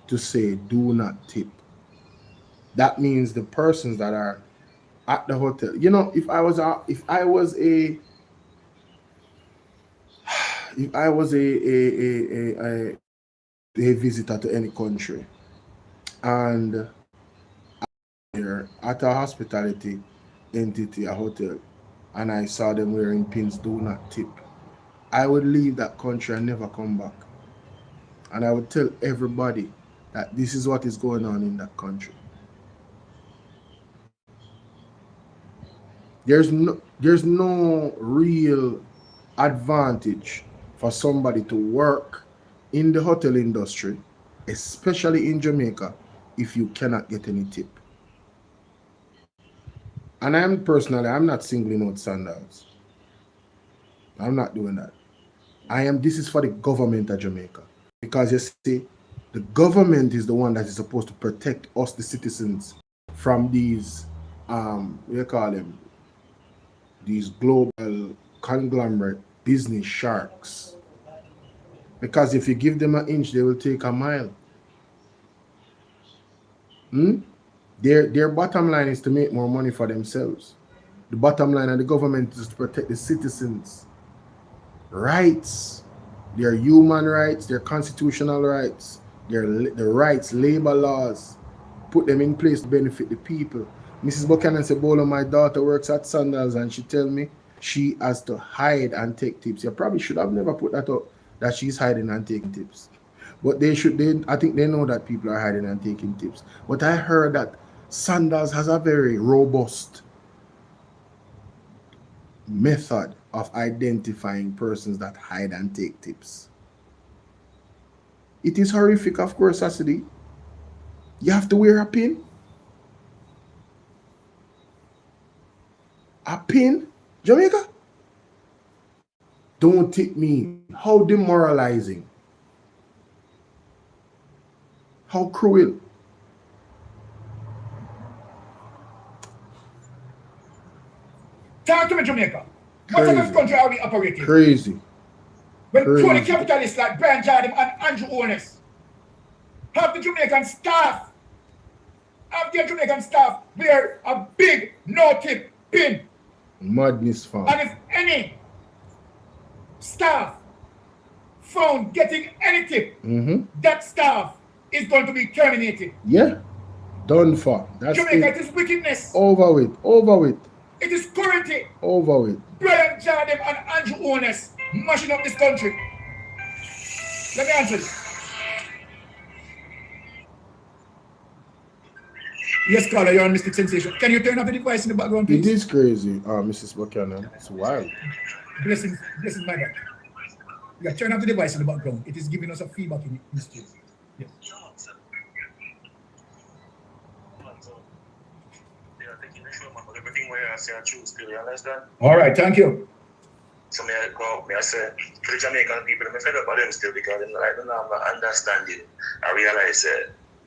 to say, do not tip. That means the persons that are at the hotel. You know, if I was a visitor to any country and here at a hospitality entity, a hotel, and I saw them wearing pins, do not tip, I would leave that country and never come back. And I would tell everybody that this is what is going on in that country. There's no real advantage for somebody to work in the hotel industry, especially in Jamaica, if you cannot get any tip. And I'm not singling out Sandals. I'm not doing that. This is for the government of Jamaica. Because you see, the government is the one that is supposed to protect us, the citizens, from these, these global conglomerate business sharks. Because if you give them an inch, they will take a mile. Their bottom line is to make more money for themselves. The bottom line of the government is to protect the citizens' rights, their human rights, their constitutional rights, their rights, labor laws, put them in place to benefit the people. Mrs. Buchanan said, Bolo, my daughter works at Sandals and she tell me she has to hide and take tips. You probably should have never put that up, that she's hiding and taking tips. But I think they know that people are hiding and taking tips. But I heard that Sandals has a very robust method of identifying persons that hide and take tips. It is horrific, of course, Cassidy. You have to wear a pin. A pin? Jamaica? Don't tip me. How demoralizing. How cruel. Talk to me, Jamaica. What type of country are we operating? Crazy. When chronic capitalists like Brian Jordan and Andrew Owners have the Jamaican staff, wear a big no-tip pin. Madness found. And if any staff found getting any tip, that staff is going to be terminated. Yeah. Done for. That's Jamaica, it is wickedness. Over with. It is currently Over with. Brian Jardim and Andrew Ones mashing up this country. Let me answer this. Yes, caller, you're on Mystic Sensation. Can you turn off the device in the background, please? It is crazy, Mrs. Buchanan. It's wild. Blessings, my God. Yeah, turn off the device in the background. It is giving us a feedback in the studio. Yes. Everything where I say I choose to realize that. All right, thank you. So may I say, for the Jamaican people, I'm fed up with them still because I don't have an understanding. I realize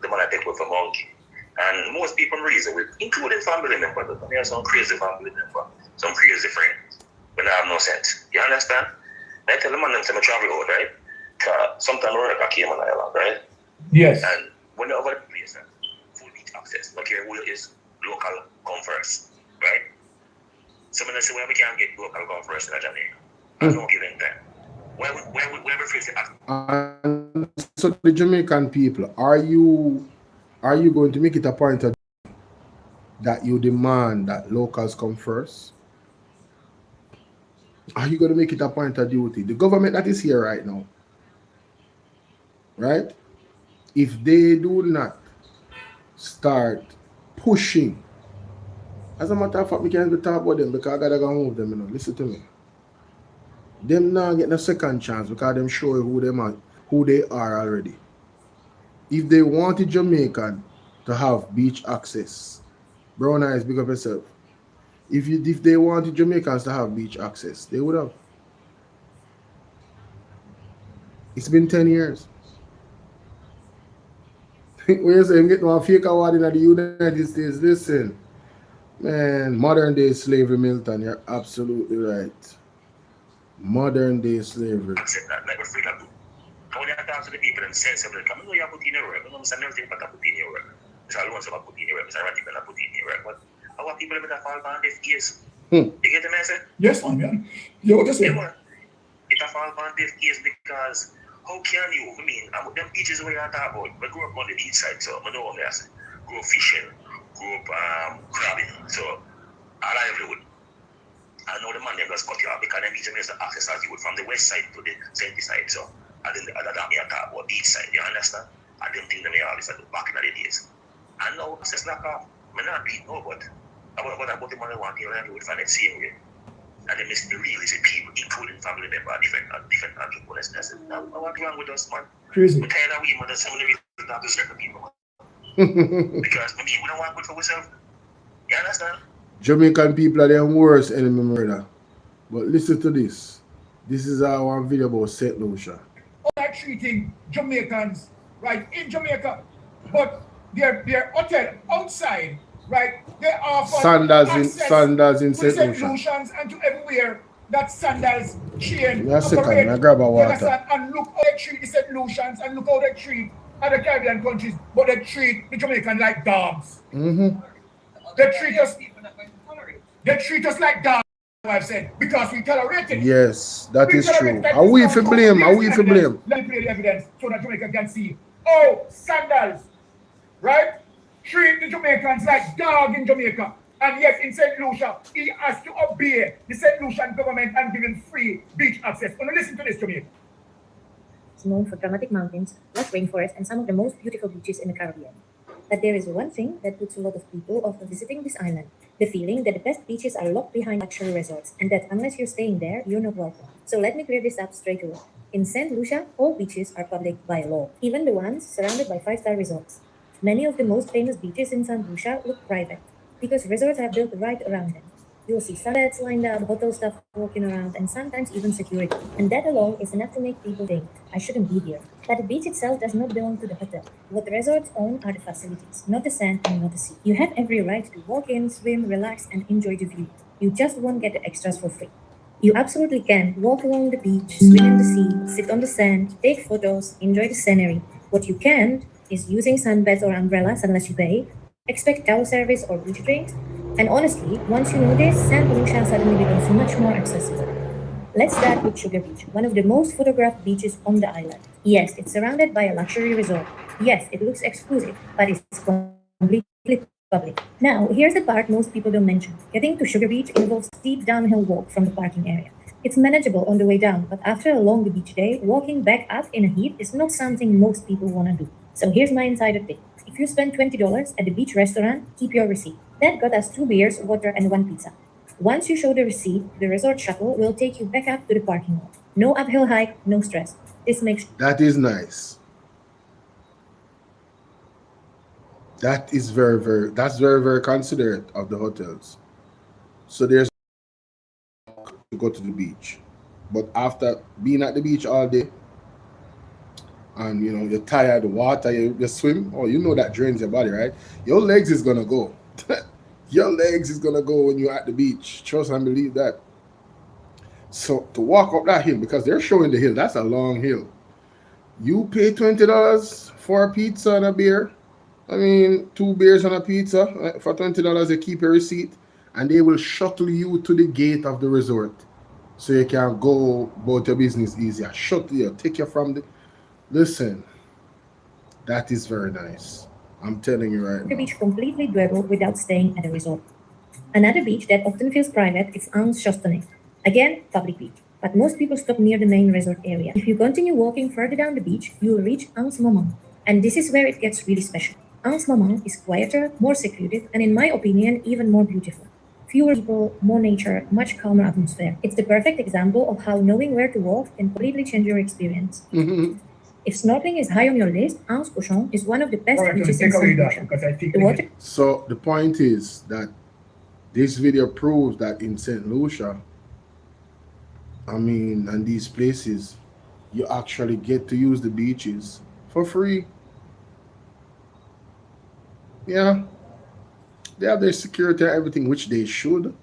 the man I take with a monkey. And most people reason with, including family members, but there are some crazy family members, some crazy friends, but I have no sense. You understand? I tell the man them to travel out, right? Sometimes I came on island, right? Yes. And when you're over the place, full beach access, no care who it is, local come first, right? So when I say, well, we can't get local come first in Jamaica, I don't give them time. Where we face it? So the Jamaican people, are you going to make it a point of that you demand that locals come first? Are you going to make it a point of duty? The government that is here right now, right? If they do not start pushing, as a matter of fact, we can't even talk about them because I gotta go move them, you know. Listen to me. Them now getting a second chance because them show who they are already. If they wanted Jamaican to have beach access, Brown Eyes, big up yourself. If they wanted Jamaicans to have beach access, they would have. It's been 10 years. When you say I'm getting a fake award in the United States, listen, man, modern day slavery, Milton, you're absolutely right. Modern day slavery. When you talk to the people and sensible, come on, you have put in your work. I don't understand everything but I put in your work. It's all ones that put in your work. It's all right people that put in your work. But our people have fall on deaf ears. You get the message? Yes, man. You what you say? It a fall on deaf ears because how can you? I mean, them beaches where you talk about, we grew up on the beach side, so I know what I say. Grew up fishing, grew up crabbing, so all I ever would. I know the man them just cut you off because them beaches have access as you would from the west side to the central side, so I didn't talk about beach side, you understand? I didn't think them all this back in the days. And now access knock off. I'm not beat no, but about the money want to learn with the same way. And they miss the really see people, including family members, different entrepreneurs. I said, no, what's wrong with us, man? Crazy. We're tired of we, man, some of the reasons talk to certain people. Because, I mean, we don't want good for ourselves. You understand? Jamaican people are the worst enemy murder. But listen to this. This is our video about St. Lucia. They're treating Jamaicans, right, in Jamaica, but their hotel outside, right, they offer sandals in St. Lucia. Lucia. And to everywhere that sandals chain. Wait a second, I grab a water. And look how they treat the St. Lucians and look how they treat other Caribbean countries, but they treat the Jamaican like dogs. Mm-hmm. They treat us like dogs, I've said, because we tolerate it. Yes, that is true. Are we for blame? Let me play the evidence so that Jamaica can see. Oh, sandals, right? Treat the Jamaicans like dogs in Jamaica. And yet in St. Lucia, he has to obey the St. Lucian government and give him free beach access. Now listen to this, Jamaica. It's known for dramatic mountains, lush rainforests, and some of the most beautiful beaches in the Caribbean. But there is one thing that puts a lot of people off of visiting this island. The feeling that the best beaches are locked behind luxury resorts, and that unless you're staying there, you're not welcome. So let me clear this up straight away. In St. Lucia, all beaches are public by law, even the ones surrounded by 5-star resorts. Many of the most famous beaches in St. Lucia look private, because resorts are built right around them. You'll see sunbeds lined up, hotel staff walking around, and sometimes even security. And that alone is enough to make people think, I shouldn't be here. But the beach itself does not belong to the hotel. What the resorts own are the facilities, not the sand and not the sea. You have every right to walk in, swim, relax, and enjoy the view. You just won't get the extras for free. You absolutely can walk along the beach, swim in the sea, sit on the sand, take photos, enjoy the scenery. What you can't is using sunbeds or umbrellas unless you pay, expect towel service or beach drinks, and honestly, once you know this, St. Lucia suddenly becomes much more accessible. Let's start with Sugar Beach, one of the most photographed beaches on the island. Yes, it's surrounded by a luxury resort. Yes, it looks exclusive, but it's completely public. Now, here's the part most people don't mention. Getting to Sugar Beach involves steep downhill walk from the parking area. It's manageable on the way down, but after a long beach day, walking back up in a heat is not something most people want to do. So here's my insider tip. If you spend $20 at the beach restaurant, keep your receipt. That got us 2 beers, water, and 1 pizza. Once you show the receipt, the resort shuttle will take you back up to the parking lot. No uphill hike, no stress. This makes... That is nice. That is that's very considerate of the hotels. So there's to go to the beach. But after being at the beach all day, and you know you're tired, the water, you swim, oh, you know that drains your body, right? Your legs is gonna go. Your legs is gonna go when you're at the beach. Trust and believe that. So to walk up that hill, because they're showing the hill, that's a long hill. You pay $20 for a pizza and a beer. I mean, 2 beers and a pizza for $20. You keep your receipt, and they will shuttle you to the gate of the resort, so you can go about your business easier. Shuttle you, take you from the. Listen, that is very nice. I'm telling you right now. The beach completely doable without staying at a resort. Another beach that often feels private is Anse Chastanay. Again, public beach. But most people stop near the main resort area. If you continue walking further down the beach, you will reach Anse Maman. And this is where it gets really special. Anse Maman is quieter, more secluded, and in my opinion, even more beautiful. Fewer people, more nature, much calmer atmosphere. It's the perfect example of how knowing where to walk can completely change your experience. If snorkeling is high on your list, Anse Cochon is one of the best beaches in St. Lucia. So the point is that this video proves that in St. Lucia, I mean, and these places, you actually get to use the beaches for free. Yeah, they have their security and everything, which they should,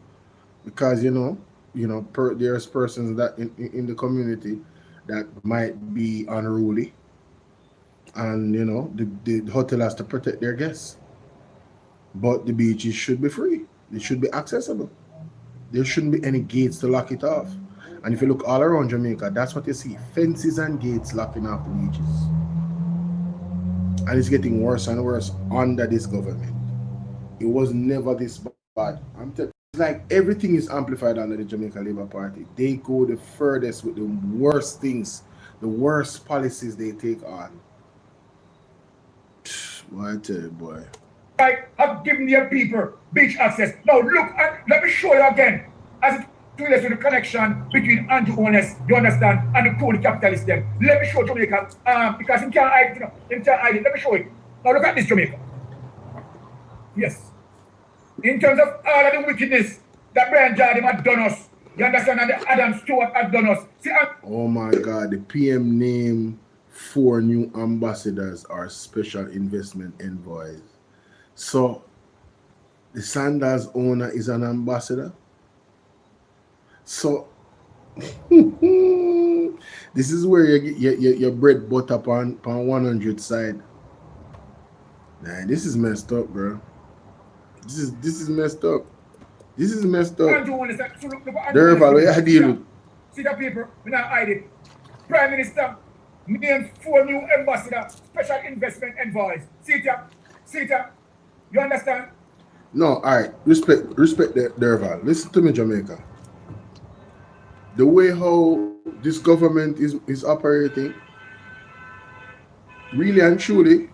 because there's persons that in the community that might be unruly, and the hotel has to protect their guests. But the beaches should be free. They should be accessible. There shouldn't be any gates to lock it off. And if you look all around Jamaica, that's what you see: fences and gates locking off the beaches. And it's getting worse and worse under this government. It was never this bad. I'm telling you, it's like everything is amplified under the Jamaica Labour Party. They go the furthest with the worst things, the worst policies they take on. Boy, I tell you, boy. I have given your people beach access. Now look, let me show you again. As to the connection between Andrew Honest, you understand, and the cool capitalist them. Let me show Jamaica, because he can't hide it, Let me show it. Now look at this, Jamaica. Yes. In terms of all of the wickedness that Brian Jardim had done us, you understand, and the Adam Stewart had done us. See, oh my God, the PM named 4 new ambassadors or special investment envoys. So the Sanders owner is an ambassador. So this is where you get your bread butter on 100 side. Nah, this is messed up, bro. This is messed up. This is messed up. Derval, what you deal with? See the paper, we not hide it. Prime Minister named 4 new ambassadors, special investment envoys. See it here. You understand? No, all right. Respect Derval. Listen to me, Jamaica. The way how this government is operating, really and truly,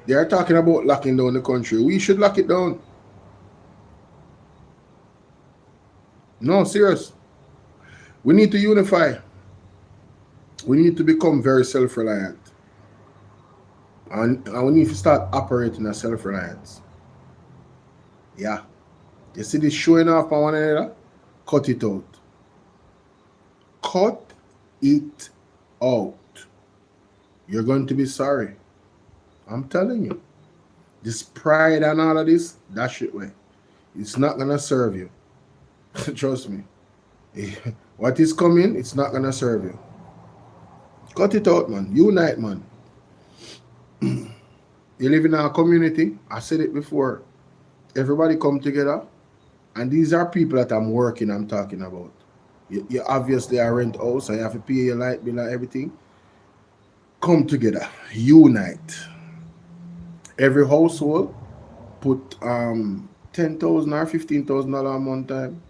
they are talking about locking down the country. We should lock it down. No, serious. We need to unify. We need to become very self-reliant. And we need to start operating as self-reliance. Yeah. You see this showing off on one another? Cut it out. Cut it out. You're going to be sorry. I'm telling you. This pride and all of this, that shit way. It's not going to serve you. Trust me. What is coming, it's not going to serve you. Cut it out, man. Unite, man. You live in a community. I said it before. Everybody come together. And these are people that I'm talking about. You obviously are rent house, so you have to pay your light bill and everything. Come together. Unite. Every household put $10,000 or $15,000 a month time.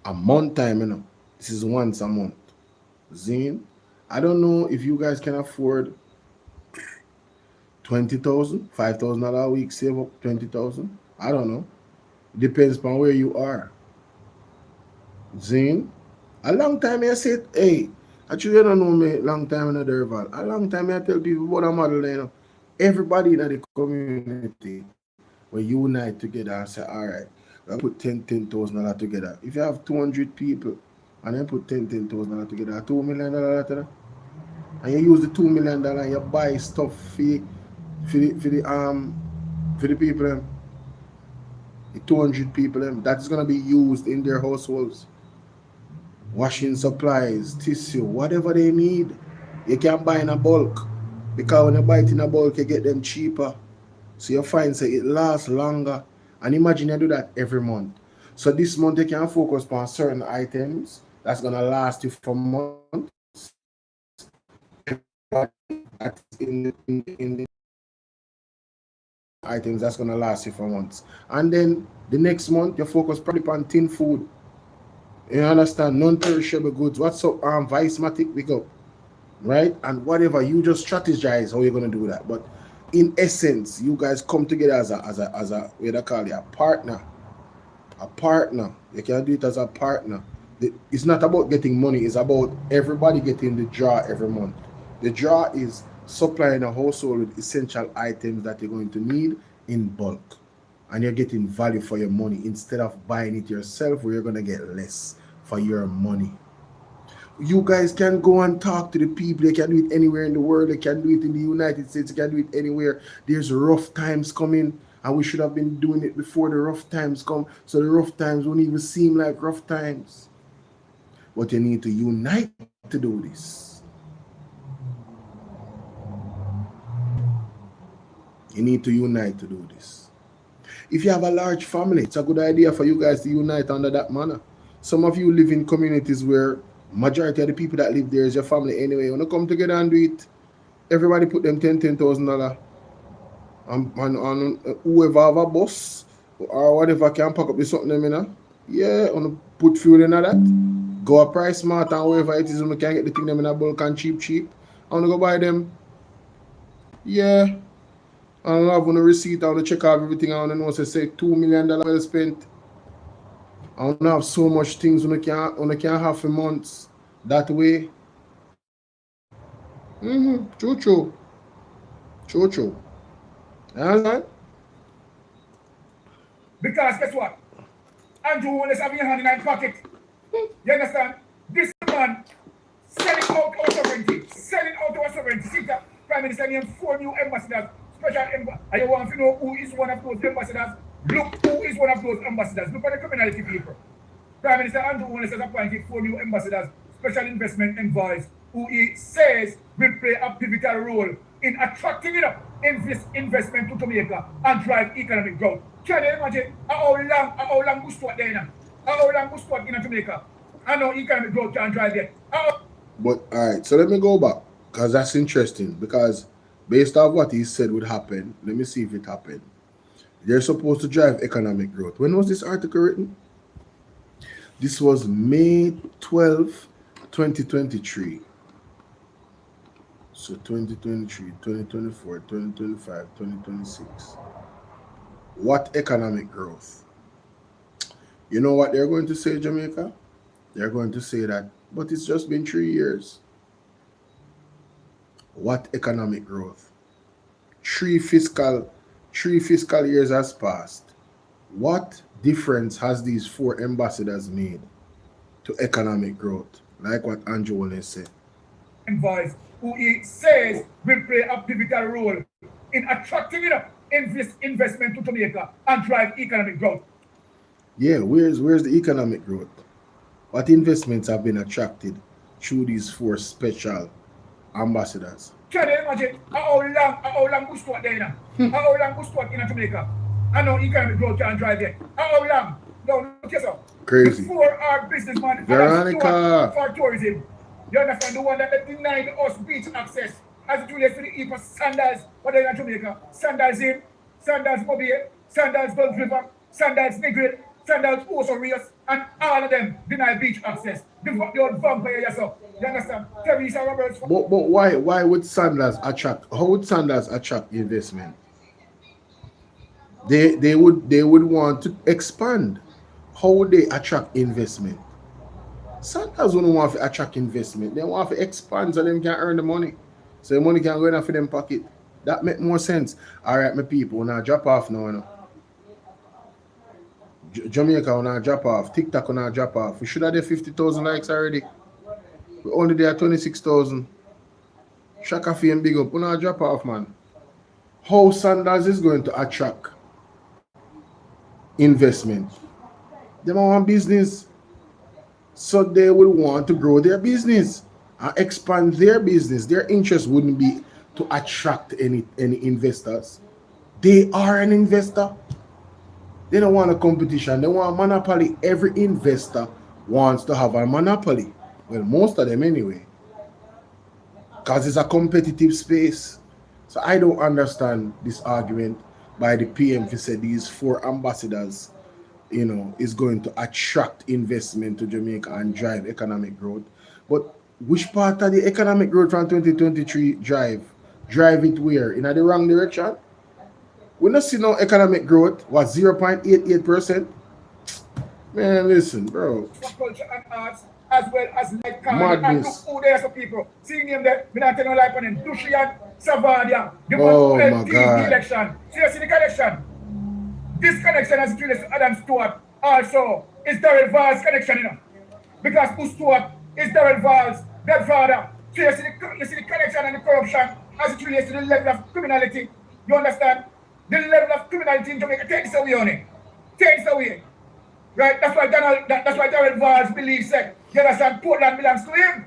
A month time, you know. This is once a month. Zine. I don't know if you guys can afford $20,000, $5,000 a week, save up $20,000. I don't know. Depends on where you are. Zine. A long time I said, hey, actually you don't know me long time in the rival. A long time I tell people about a model, you know. Everybody in the community will unite together and say, all right, we'll put $10,000 together. If you have 200 people and then put $10,000 together, $2 million together, and you use the $2 million and you buy stuff for the people, the 200 people, that is gonna be used in their households. Washing supplies, tissue, whatever they need. You can buy in a bulk. Because when you buy it in a bulk, you get them cheaper. So you find say it lasts longer. And imagine you do that every month. So this month you can focus on certain items that's gonna last you for months. That's in the items that's gonna last you for months. And then the next month you focus probably on tin food. You understand? Non-perishable goods. What's up? Vice-matic, big up. Right? And whatever, you just strategize how you're gonna do that. But in essence, you guys come together as a what do I call it? A partner. A partner. You can do it as a partner. It's not about getting money, it's about everybody getting the draw every month. The draw is supplying a household with essential items that you're going to need in bulk. And you're getting value for your money instead of buying it yourself where you're going to get less for your money. You guys can go and talk to the people. You can do it anywhere in the world. You can do it in the United States. You can do it anywhere. There's rough times coming, and we should have been doing it before the rough times come, so the rough times won't even seem like rough times. But you need to unite to do this. You need to unite to do this. If you have a large family, it's a good idea for you guys to unite under that manner. Some of you live in communities where majority of the people that live there is your family anyway. You want to come together and do it. Everybody put them $10,000 on whoever have a bus or whatever can pack up with something, you know. Yeah, want to put fuel in that. Go a Price Smart and wherever it is, you can get the thing them in a bulk and cheap. I want to go buy them. Yeah. I don't have a receipt. I want to check out everything. I want to know, say $2 million well spent. I want to have so much things when I can have for months that way. True. You understand? Because guess what? Andrew Wallace having your hand in his pocket. You understand? This man selling out our sovereignty. See that Prime Minister named 4 new ambassadors. And you want to know who is one of those ambassadors? Look who is one of those ambassadors. Look at the criminality people. Prime Minister Andrew Wallace has appointed 4 new ambassadors, special investment envoys, who he says will play a pivotal role in attracting investment to Jamaica and drive economic growth. Can you imagine how long Bushwat there now? How long Bushwat in Jamaica? And how economic growth can drive it. But all right, so let me go back because that's interesting. Because based on what he said would happen, let me see if it happened. They're supposed to drive economic growth. When was this article written? This was May 12, 2023. So 2023, 2024, 2025, 2026. What economic growth? You know what they're going to say, Jamaica? They're going to say that, but it's just been 3 years. What economic growth? Three fiscal years has passed. What difference has these 4 ambassadors made to economic growth? Like what Andrew Wallace said. Envoys, who he says will play a pivotal role in attracting investment to Jamaica and drive economic growth. Yeah, where's the economic growth? What investments have been attracted through these 4 special ambassadors? Can you imagine how long Bushwat there now? How long Bushwat in Jamaica? And how economic growth can drive it. How long? No, look yourself. Crazy. Before our businessman Veronica for tourism. You understand the one that denied us beach access as it relates to the EPA sandals, what are in Jamaica? Sandals in, sandals Bobby, Sandals Gulf River, Sandals Negril, Sandals Oso Rios, and all of them deny beach access. The old vampire yourself. You understand? Terrorist Roberts. But why would Sandals attract? How would Sandals attract investment? They would want to expand. How would they attract investment? Sandals wouldn't want to attract investment. They want to expand so them can earn the money. So the money can go in for them pocket. That make more sense. All right, my people, when I drop off now, you know. Jamaica when I drop off, TikTok when I drop off. We should have there 50,000 likes already. We only there 26,000. Shaka Fee and big up. When I drop off, man. How Sandals is going to attract investment? They want business. So they would want to grow their business and expand their business. Their interest wouldn't be to attract any investors. They are an investor. They don't want a competition. They want a monopoly. Every investor wants to have a monopoly. Well, most of them anyway. Because it's a competitive space. So I don't understand this argument by the PM to say these 4 ambassadors, you know, is going to attract investment to Jamaica and drive economic growth. But which part of the economic growth from 2023 drive? Drive it where? In the wrong direction? We don't see no economic growth. What, 0.88%? Man, listen, bro. Culture and arts, as well as like madness. And there's some people seeing him there. We not tell no life on him. Lucia, Savadia. Oh my God. Election. Seriously, the connection. This connection has related to Adam Stewart. Also, is Darrell Val's connection, you know. Because who Stewart is Darrell Val's dead father. So you see the connection and the corruption as it relates to the level of criminality. You understand? The level of criminality in Jamaica takes away on it. Takes away. Right? That's why Darrell Valls believes that, you understand, Portland belongs to him.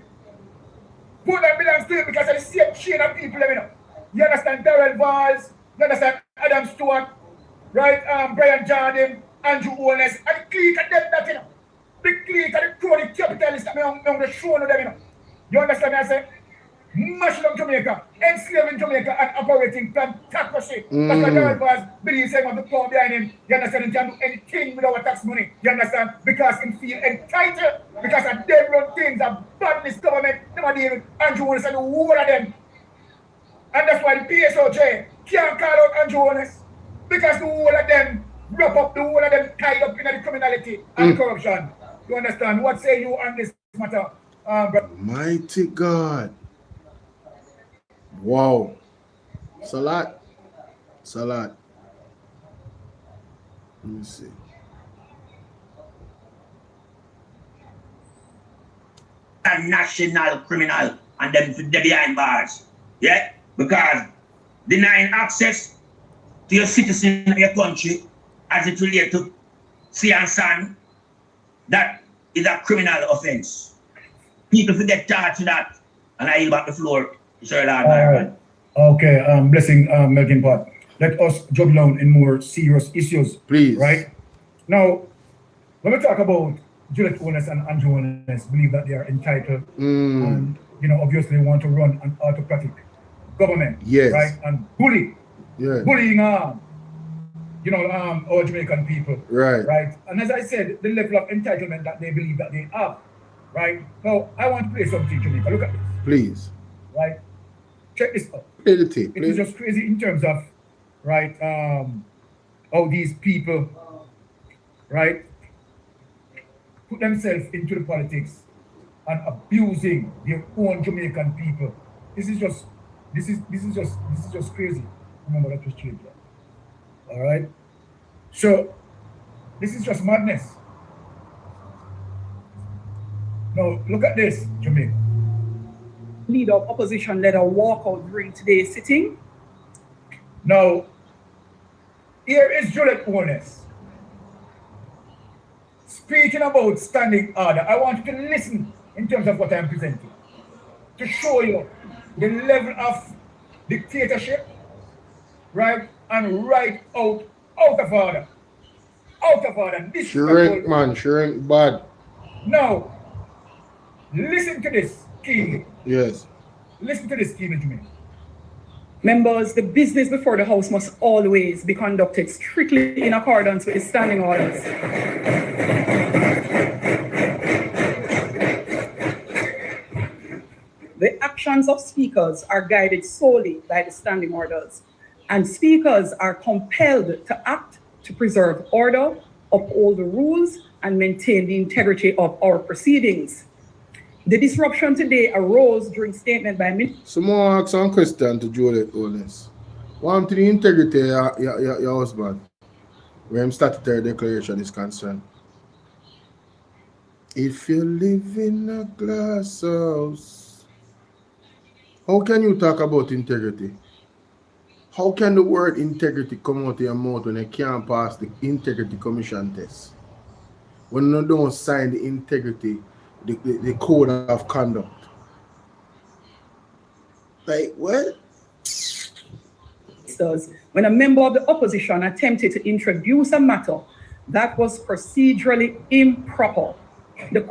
Portland belongs to him because of the same chain of people, you know. You understand Darrell Valls, you understand Adam Stewart, right? Brian Jordan, Andrew Owens, and the clique of them that, you know. The clique of the crony capitalists that I'm going to show them, you know. You understand what I say? Much love Jamaica, enslaving Jamaica and operating plantocracy. That's why Darrell Valls believes he wants the power behind him. You understand? He can do anything with our tax money. You understand? Because he feel entitled. Because of them run things, of badness government, them are dealing with Andrew Owens and the whole of them. And that's why the PSOJ can't call out Andrew Owens. Because the whole of them wrap up, the whole of them tied up in the criminality and corruption. You understand? What say you on this matter, brother? Mighty God. Wow. Salat. Let me see. A national criminal and them they're behind bars. Yeah? Because denying access to your citizen of your country as it relates to sea and sand, that is a criminal offense. People forget charged to that. And I yield back the floor. Sir, okay, blessing, Melvin Pot. Let us jump down in more serious issues. Please. Right? Now, when we talk about Juliet Owens and Andrew Owens, believe that they are entitled and, you know, obviously want to run an autocratic government. Yes. Right? And bullying, you know, our Jamaican people. Right. Right? And as I said, the level of entitlement that they believe that they have. Right? Now, I want to play something, Jamaica. Look at this. Please. Right? Check this out. Play the tape. It is just crazy in terms of, right, how these people, right, put themselves into the politics and abusing their own Jamaican people. This is just crazy. Remember that was changed. All right. So this is just madness. Now look at this, Jamaica. Leader of opposition led a walkout during today's sitting. Now, here is Juliet Owens speaking about standing order. I want you to listen in terms of what I'm presenting to show you the level of dictatorship, right, and right out of order. Out of order. Shrink, man, shrink bad. Now, listen to this keenly. Yes. Listen to this keenly to me. Members, the business before the House must always be conducted strictly in accordance with the standing orders. The actions of speakers are guided solely by the standing orders, and speakers are compelled to act to preserve order, uphold the rules, and maintain the integrity of our proceedings. The disruption today arose during statement by Minister. So more ask some question to Juliet Owens. One to the integrity of your husband, where him statutory declaration is concerned. If you live in a glass house, how can you talk about integrity? How can the word integrity come out of your mouth when you can't pass the integrity commission test? When you don't sign the integrity, the code of conduct. Like what? When a member of the opposition attempted to introduce a matter that was procedurally improper, the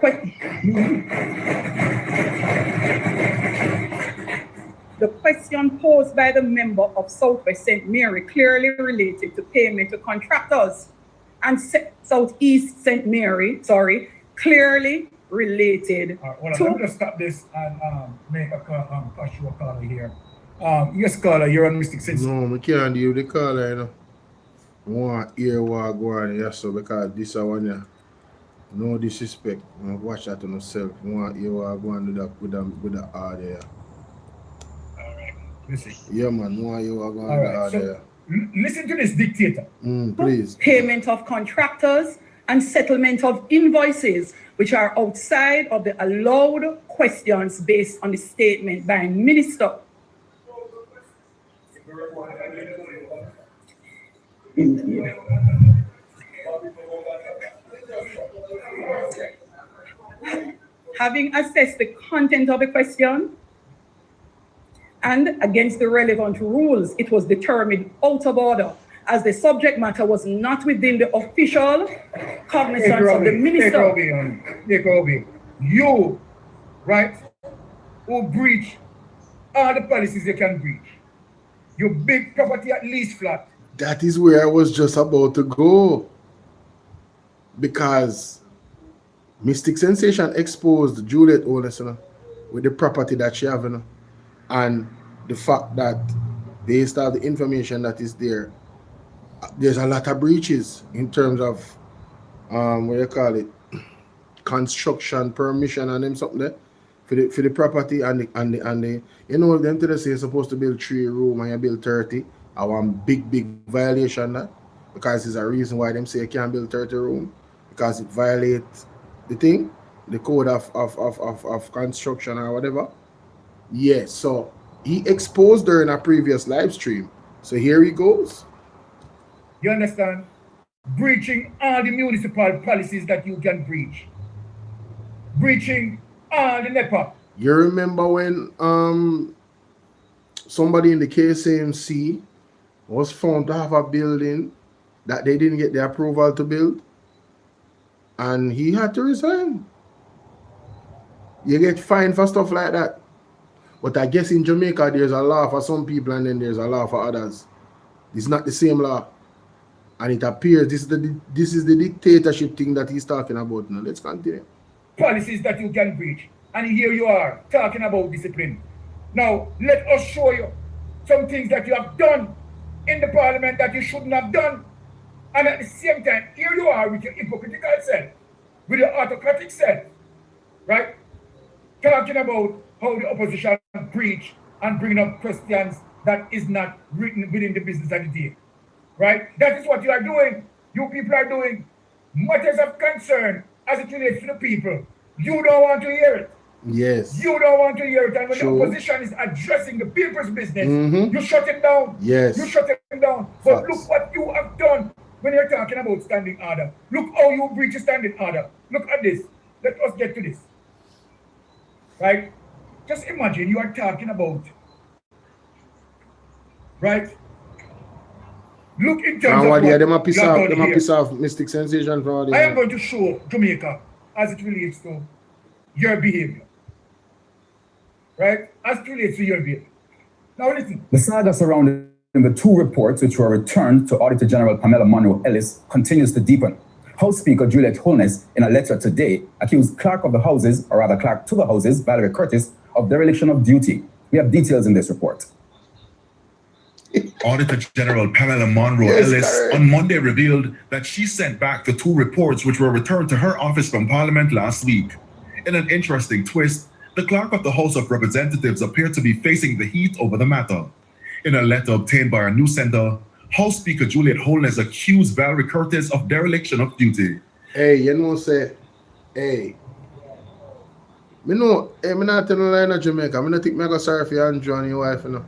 question posed by the member of Southwest St. Mary clearly related to payment to contractors, and Southeast St. Mary, clearly related to... Let me just stop this and make a caller here. Yes, caller, you're on Mystic Sense. No, we can't deal with the caller, you know. I want to hear what go on here, so because this one here, no disrespect. I watch that on myself. I want to hear what go on with the audio. Listen. Yeah, man, I want to hear what go on with the audio. Listen to this dictator. Please. Payment of contractors and settlement of invoices, which are outside of the allowed questions based on the statement by Minister. Having assessed the content of the question and against the relevant rules, it was determined out of order as the subject matter was not within the official cognizance of the minister. You, right, who breach all the policies you can breach. Your big property at least flat. That is where I was just about to go. Because Mystic Sensation exposed Juliet Owens, with the property that she have, and the fact that based on the information that is there, there's a lot of breaches in terms of what you call it, construction permission and them something there for the property and the you know them to say you're supposed to build 3 rooms and you build 30. I want big violation that, because there's a reason why them say you can't build 30 rooms, because it violates the code of construction or whatever. Yes, so he exposed her in a previous live stream. So here he goes. You understand? Breaching all the municipal policies that you can breach. Breaching all the NEPA. You remember when somebody in the KCMC was found to have a building that they didn't get the approval to build, and he had to resign. You get fined for stuff like that. But I guess in Jamaica there's a law for some people and then there's a law for others. It's not the same law. And it appears this is the dictatorship thing that he's talking about now. Let's continue. Policies that you can breach. And here you are talking about discipline. Now, let us show you some things that you have done in the parliament that you shouldn't have done. And at the same time, here you are with your hypocritical self, with your autocratic self, right? Talking about how the opposition breach and bringing up questions that is not written within the business of the day. Right? That is what you are doing. You people are doing matters of concern as it relates to the people. You don't want to hear it. Yes. You don't want to hear it. And when True. the opposition is addressing the people's business, you shut it down. Yes. You shut it down. But look what you have done when you're talking about standing order. Look how you breach a standing order. Look at this. Let us get to this. Right? Just imagine you are talking about, right? Look in terms of what piss off Mystic Sensation for I am going to show Jamaica as it relates to your behavior. Right? As it relates to your behavior. Now listen. The saga surrounding the two reports which were returned to Auditor General Pamela Monroe Ellis continues to deepen. House Speaker Juliet Holness, in a letter today, accused Clerk of the Houses, or rather Clerk to the Houses, Valerie Curtis, of dereliction of duty. We have details in this report. Auditor General Pamela Monroe Ellis on Monday revealed that she sent back the two reports which were returned to her office from Parliament last week. In an interesting twist, the Clerk of the House of Representatives appeared to be facing the heat over the matter. In a letter obtained by a news center, House Speaker Juliet Holness accused Valerie Curtis of dereliction of duty. Hey, you know, say, hey. Me know, hey, me not tell no lie in Jamaica. Me not think me go sorry for you Andrew and your wife, you know.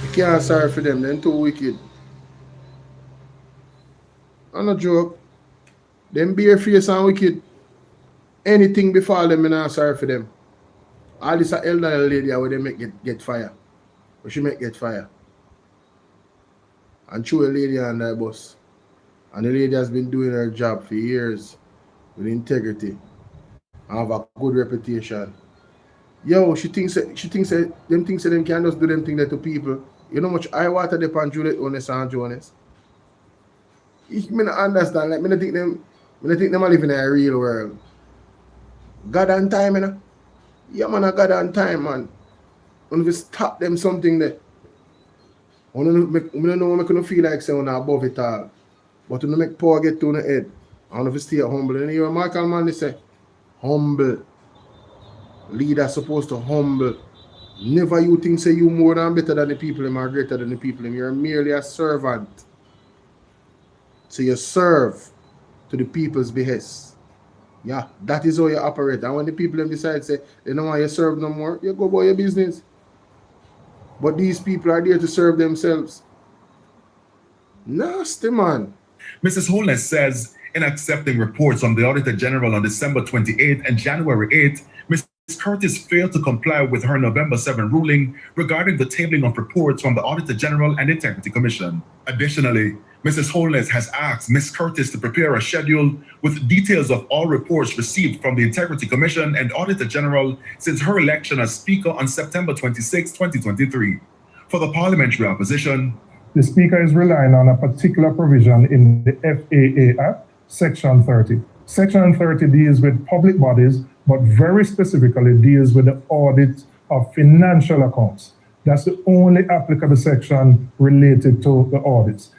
You can't sorry for them, they're too wicked. I'm not joke. Them bare face and wicked. Anything before them, me not sorry for them. All this a elderly lady where they make get fire. Where she make get fire. And throw a lady on that bus. And the lady has been doing her job for years with integrity. And have a good reputation. Yo, she thinks that them can just do them thing there to people. You know how much I water they pan Juliet Honest and Jonas. I don't understand. Like, I don't think them are living in a real world. God on time, you know. Yeah, man, I got on time, man. When we stop them something there. I don't know what I feel like saying above it all. But when you make power get to the head, I don't know if you stay humble. And you hear Michael man, they say, humble. Leader supposed to humble. Never you think say you more than better than the people or greater than the people. You're merely a servant. So you serve to the people's behest. Yeah, that is how you operate. And when the people decide say they don't want you to serve no more, you go about your business. But these people are there to serve themselves. Nasty, man. Mrs. Holness says in accepting reports from the Auditor General on December 28th and January 8th, Ms. Curtis failed to comply with her November 7 ruling regarding the tabling of reports from the Auditor General and Integrity Commission. Additionally, Mrs. Holness has asked Ms. Curtis to prepare a schedule with details of all reports received from the Integrity Commission and Auditor General since her election as Speaker on September 26, 2023. For the Parliamentary Opposition, the Speaker is relying on a particular provision in the FAA Act, Section 30. Section 30 deals with public bodies, but very specifically deals with the audit of financial accounts. That's the only applicable section related to the audits.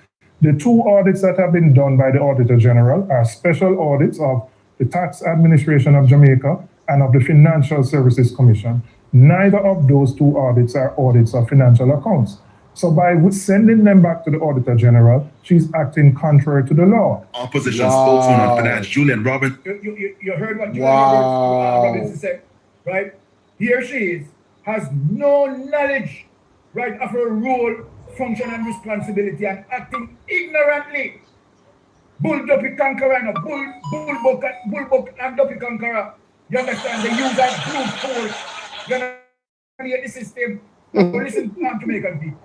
The two audits that have been done by the Auditor General are special audits of the Tax Administration of Jamaica and of the Financial Services Commission. Neither of those two audits are audits of financial accounts. So by sending them back to the Auditor General, she's acting contrary to the law. Opposition spokesman on finance, Julian Robbins. You heard what Julian Robbins said, right? Here she has no knowledge, right, of her role, function, and responsibility, and acting ignorantly. Bull Duppy Conqueror, bull and Duppy Conqueror. You understand? They use that brute force. You understand the system. Listen to Jamaican people.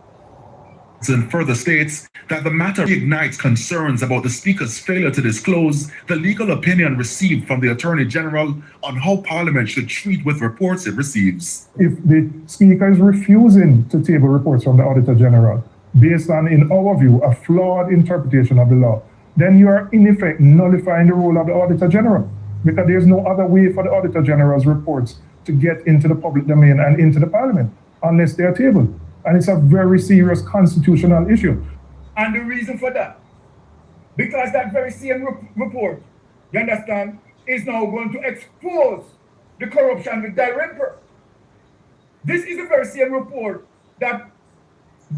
And further states that the matter ignites concerns about the Speaker's failure to disclose the legal opinion received from the Attorney General on how Parliament should treat with reports it receives. If the Speaker is refusing to table reports from the Auditor General, based on, in our view, a flawed interpretation of the law, then you are in effect nullifying the role of the Auditor General, because there's no other way for the Auditor General's reports to get into the public domain and into the Parliament unless they are tabled. And it's a very serious constitutional issue. And the reason for that, because that very same report, you understand, is now going to expose the corruption with Dalrymple. This is the very same report that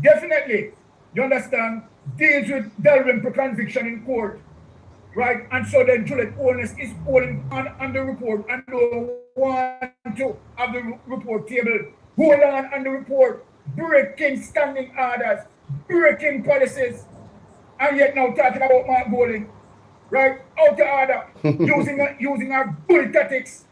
definitely, you understand, deals with Dalrymple conviction in court, right? And so then Juliet Holness is holding on the report and don't want to have the report tabled. Hold on the report. Breaking standing orders, breaking policies, and yet now talking about Mark Bowling, right? Out of order, using our bully tactics,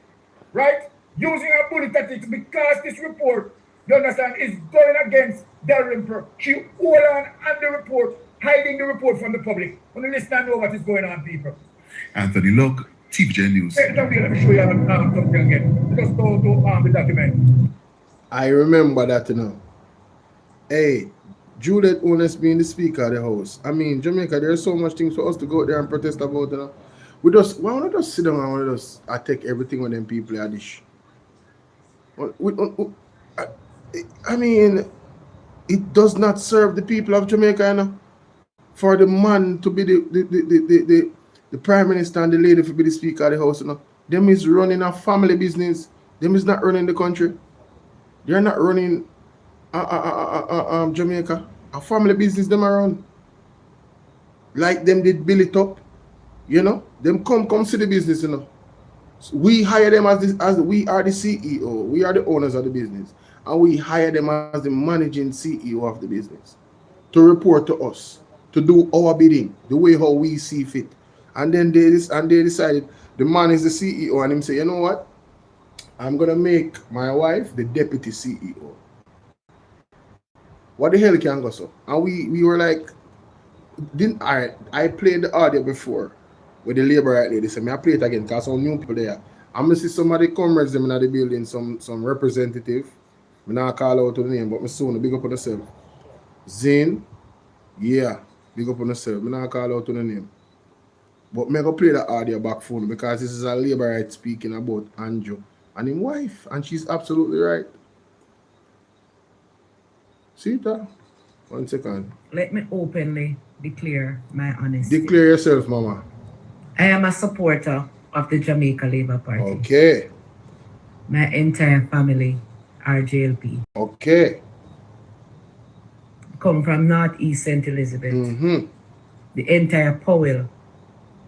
right? Using our bully tactics because this report, you understand, is going against Dalrymple. She hold on the report, hiding the report from the public. When you listen and know what is going on, people. Anthony Look, TVJ News. Hey, let me show you something again. Just go to the document. I remember that, you know. Hey, Juliet Ones being the speaker of the house. I mean, Jamaica, there's so much things for us to go out there and protest about, you know. Why don't we just sit down and we just attack everything when them people are dish? I mean, it does not serve the people of Jamaica, you know, for the man to be the prime minister and the lady to be the speaker of the house, you know. Them is running a family business. Them is not running the country. They're not running Jamaica. A family business them are run. Like them did build it up, you know. Them come see the business, you know. So we hire them as we are the CEO. We are the owners of the business. And we hire them as the managing CEO of the business to report to us, to do our bidding, the way how we see fit. And then they decided the man is the CEO and him say, you know what? I'm gonna make my wife the deputy CEO. What the hell can go so? And we were like, I played the audio before with the labor right lady. So I play it again because some new people there. I'm gonna see somebody comrades them in the building, some representative. I'm not call out to the name, but me soon big up on yourself. Zane, yeah, big up on yourself. I'm not call out to the name. But me go play the audio back phone because this is a labor right speaking about Andrew and his wife, and she's absolutely right. See that? 1 second. Let me openly declare my honesty. Declare yourself, Mama. I am a supporter of the Jamaica Labour Party. Okay. My entire family are JLP. Okay. Come from Northeast St. Elizabeth. Mm-hmm. The entire Powell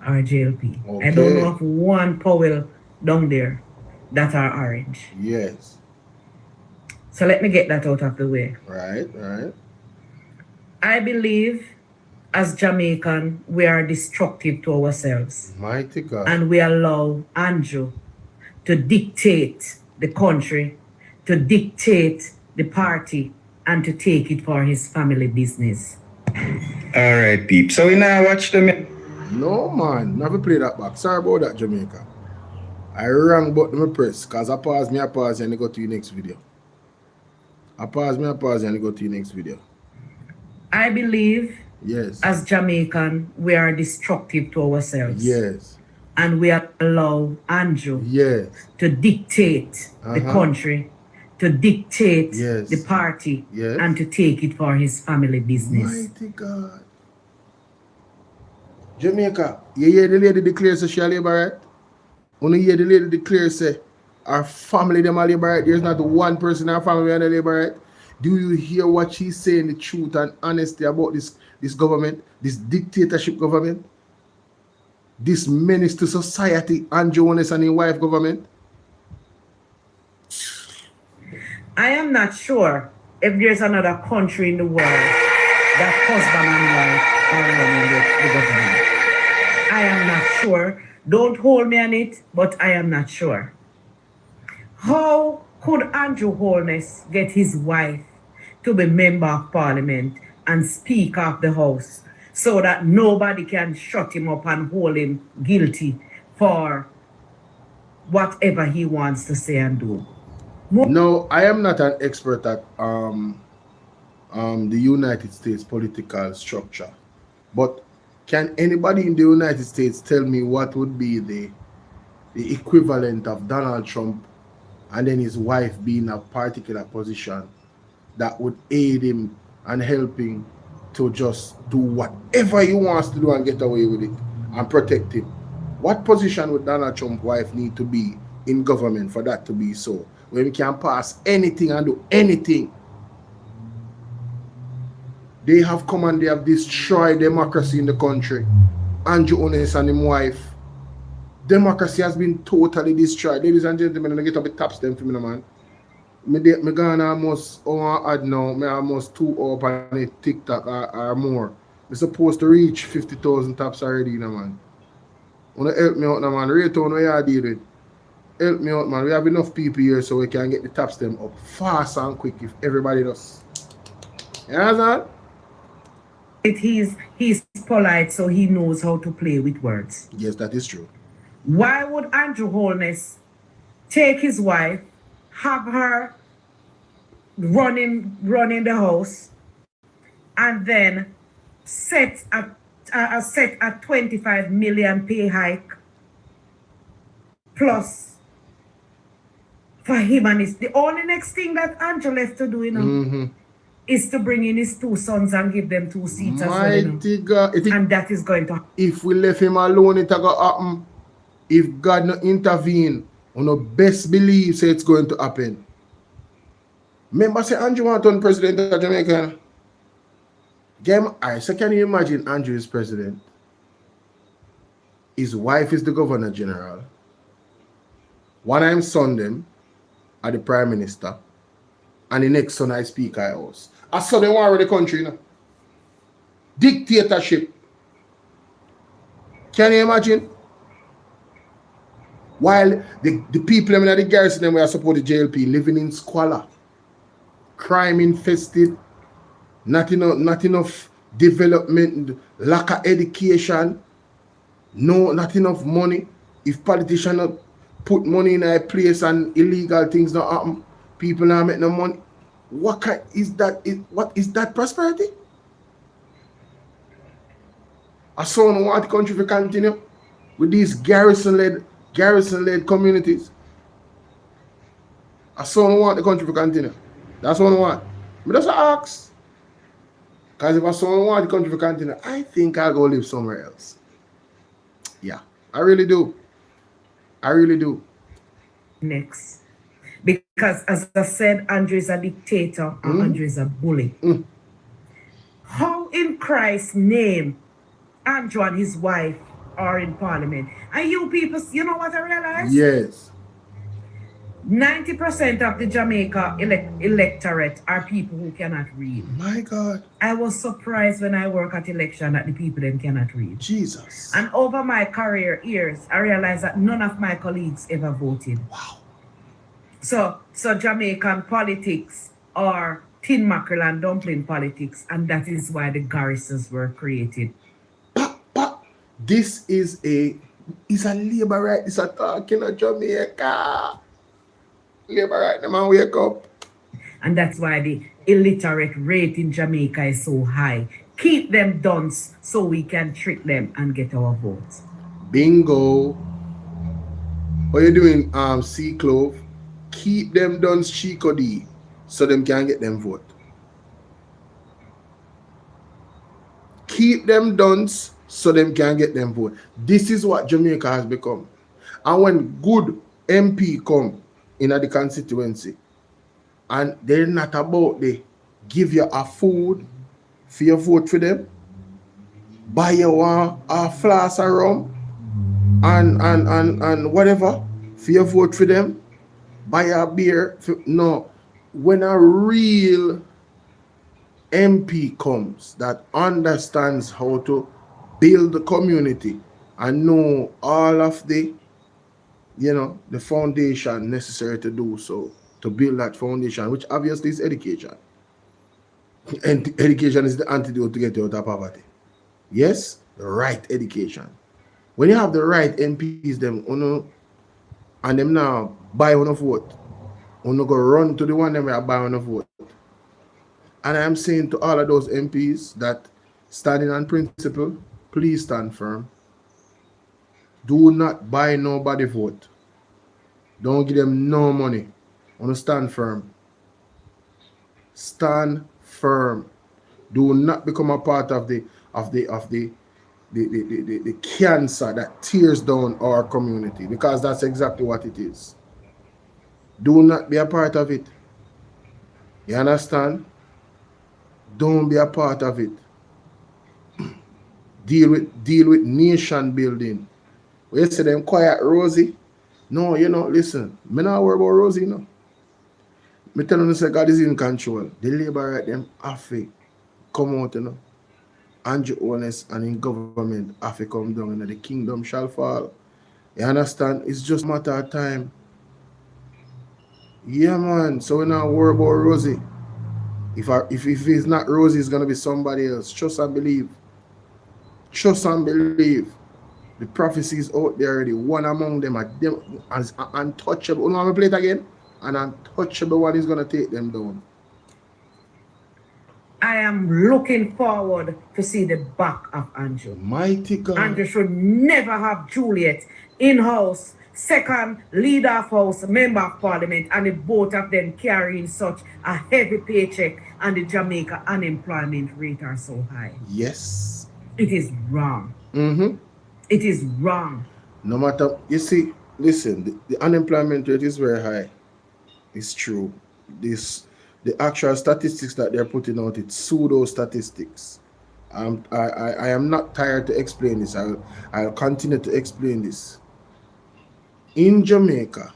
are JLP. Okay. I don't know of one Powell down there that are orange. Yes. So let me get that out of the way. Right. I believe as Jamaican, we are destructive to ourselves. Mighty God. And we allow Andrew to dictate the country, to dictate the party, and to take it for his family business. All right, peep. So we now watch them. No, man. Never play that back. Sorry about that, Jamaica. I rang button my press because I pause and I go to your next video. I pause and I go to your next video. I believe yes, as Jamaican, we are destructive to ourselves. Yes. And we allow Andrew yes, to dictate the country, to dictate yes, the party, yes, and to take it for his family business. Mighty God. Jamaica, you hear the lady declare say she a labor right? When you hear the lady declare say our family them a labor right, there's not one person in our family and a labor right. Do you hear what she's saying, the truth and honesty about this government, this dictatorship government, this menace to society, and Jonas and his wife government? I am not sure if there's another country in the world that husband and wife are running the government. I am not sure. Don't hold me on it, but I am not sure. How could Andrew Holness get his wife to be member of parliament and speaker of the house so that nobody can shut him up and hold him guilty for whatever he wants to say and do? No, I am not an expert at the United States political structure, but can anybody in the United States tell me what would be the equivalent of Donald Trump and then his wife being a particular position that would aid him and help him to just do whatever he wants to do and get away with it and protect him? What position would Donald Trump's wife need to be in government for that to be so? Where we can pass anything and do anything. They have come and they have destroyed democracy in the country. Andrew Holness and his wife. Democracy has been totally destroyed. Ladies and gentlemen, I get up the taps them for me, man. Me gone almost add now. Me almost 2 up on a TikTok or more. We're supposed to reach 50,000 taps already, man. Wanna help me out, man. Rate on what you deal with. Help me out, man. We have enough people here so we can get the taps them up fast and quick if everybody does. You understand? He's polite, so he knows how to play with words. Yes, that is true. Why would Andrew Holness take his wife, have her running the house, and then set a 25 million pay hike plus for him and his, the only next thing that Andrew left to do, you know, is to bring in his 2 sons and give them 2 seats as well, you know. God, and that is going to, if we left him alone, it go happen. If God not intervene, we no best believe say it's going to happen. Remember say Andrew want to turn president of Jamaica. So can you imagine Andrew is president? His wife is the Governor General. One of him son them are the Prime Minister. And the next son I Speaker House. I saw them war with the country, you know. Dictatorship. Can you imagine? While the people in the garrison them were supported JLP living in squalor, crime infested, not enough development, lack of education, not enough money. If politicians put money in a place and illegal things not happen, people not make no money. What is that prosperity? I saw no want the country to continue with these garrison-led communities. I saw no want the country to continue. That's what I want. But that's an ask. Because if I saw no want the country to continue, I think I'll go live somewhere else. Yeah, I really do. Next. Because as I said, Andrew is a dictator and Andrew is a bully. How in Christ's name Andrew and his wife are in Parliament? And you people, you know what I realized? Yes. 90% of the Jamaica electorate are people who cannot read. My God. I was surprised when I work at election that the people them cannot read. Jesus. And over my career years, I realized that none of my colleagues ever voted. Wow. So Jamaican politics are tin mackerel and dumpling politics, and that is why the garrisons were created. This is a labor right. It's a talking of Jamaica. Labor right, the man wake up. And that's why the illiterate rate in Jamaica is so high. Keep them dunce so we can trick them and get our votes. Bingo. What you doing, C Clove? Keep them dunce Chico D so them can get them vote. Keep them dunce so them can get them vote. This is what Jamaica has become. And when good MP come in the constituency and they're not about they give you a food for your vote for them, buy you a flask of rum and whatever for your vote for them, buy a beer. No, when a real MP comes that understands how to build the community and know all of the, the foundation necessary to do so, to build that foundation, which obviously is education. And education is the antidote to get you out of poverty. Yes, the right education. When you have the right MPs, and them now buy one of vote, go run to the one them where buy one of vote. And I am saying to all of those MPs that standing on principle, please stand firm. Do not buy nobody vote. Don't give them no money. Stand firm. Stand firm. Do not become a part of the cancer that tears down our community, because that's exactly what it is. Do not be a part of it. You understand? Don't be a part of it. Deal with nation building. We say them quiet Rosie. No, listen. Me not worry about Rosie, Me tell you, say God is in control. The labor right them have to come out, Andrew honest and in government have to come down, and the kingdom shall fall. You understand? It's just a matter of time. Yeah, man. So we not worry about Rosie. If it's not Rosie, it's gonna be somebody else. Trust and believe. Trust and believe. The prophecies out there already. One among them are them as untouchable. I'm gonna play it again. An untouchable one is gonna take them down. I am looking forward to see the back of Andrew. Mighty God. Andrew should never have Juliet in-house, second leader of house, member of parliament, and the both of them carrying such a heavy paycheck, and the Jamaica unemployment rate are so high. Yes. It is wrong. Mm-hmm. It is wrong. No matter, you see, listen, the unemployment rate is very high. It's true. The actual statistics that they're putting out, it's pseudo statistics. I am not tired to explain this. I'll continue to explain this. In Jamaica,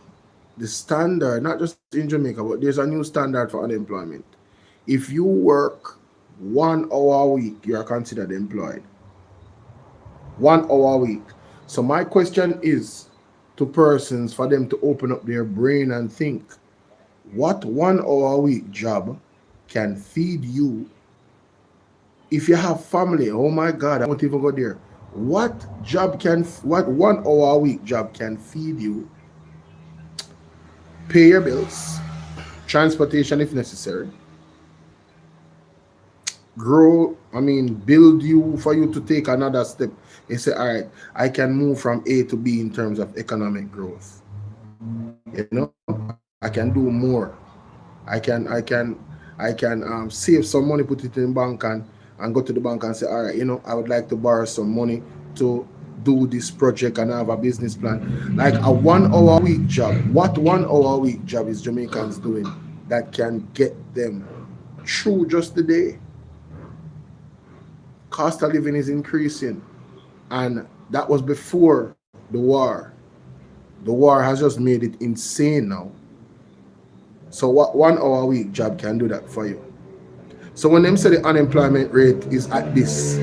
the standard, not just in Jamaica, but there's a new standard for unemployment. If you work 1 hour a week, you are considered employed. 1 hour a week. So my question is to persons for them to open up their brain and think, what 1 hour a week job can feed you? If you have family, oh my God, I won't even go there. What 1 hour a week job can feed you? Pay your bills, transportation if necessary, build you for you to take another step. You say, all right, I can move from A to B in terms of economic growth. You know, I can do more. I can save some money, put it in bank and go to the bank and say, all right, you know, I would like to borrow some money to do this project and have a business plan. Like a 1 hour a week job. What 1 hour a week job is Jamaicans doing that can get them through just the day? Cost of living is increasing, and that was before the war. The war has just made it insane now. So what 1 hour a week job can do that for you? So when them say the unemployment rate is at this,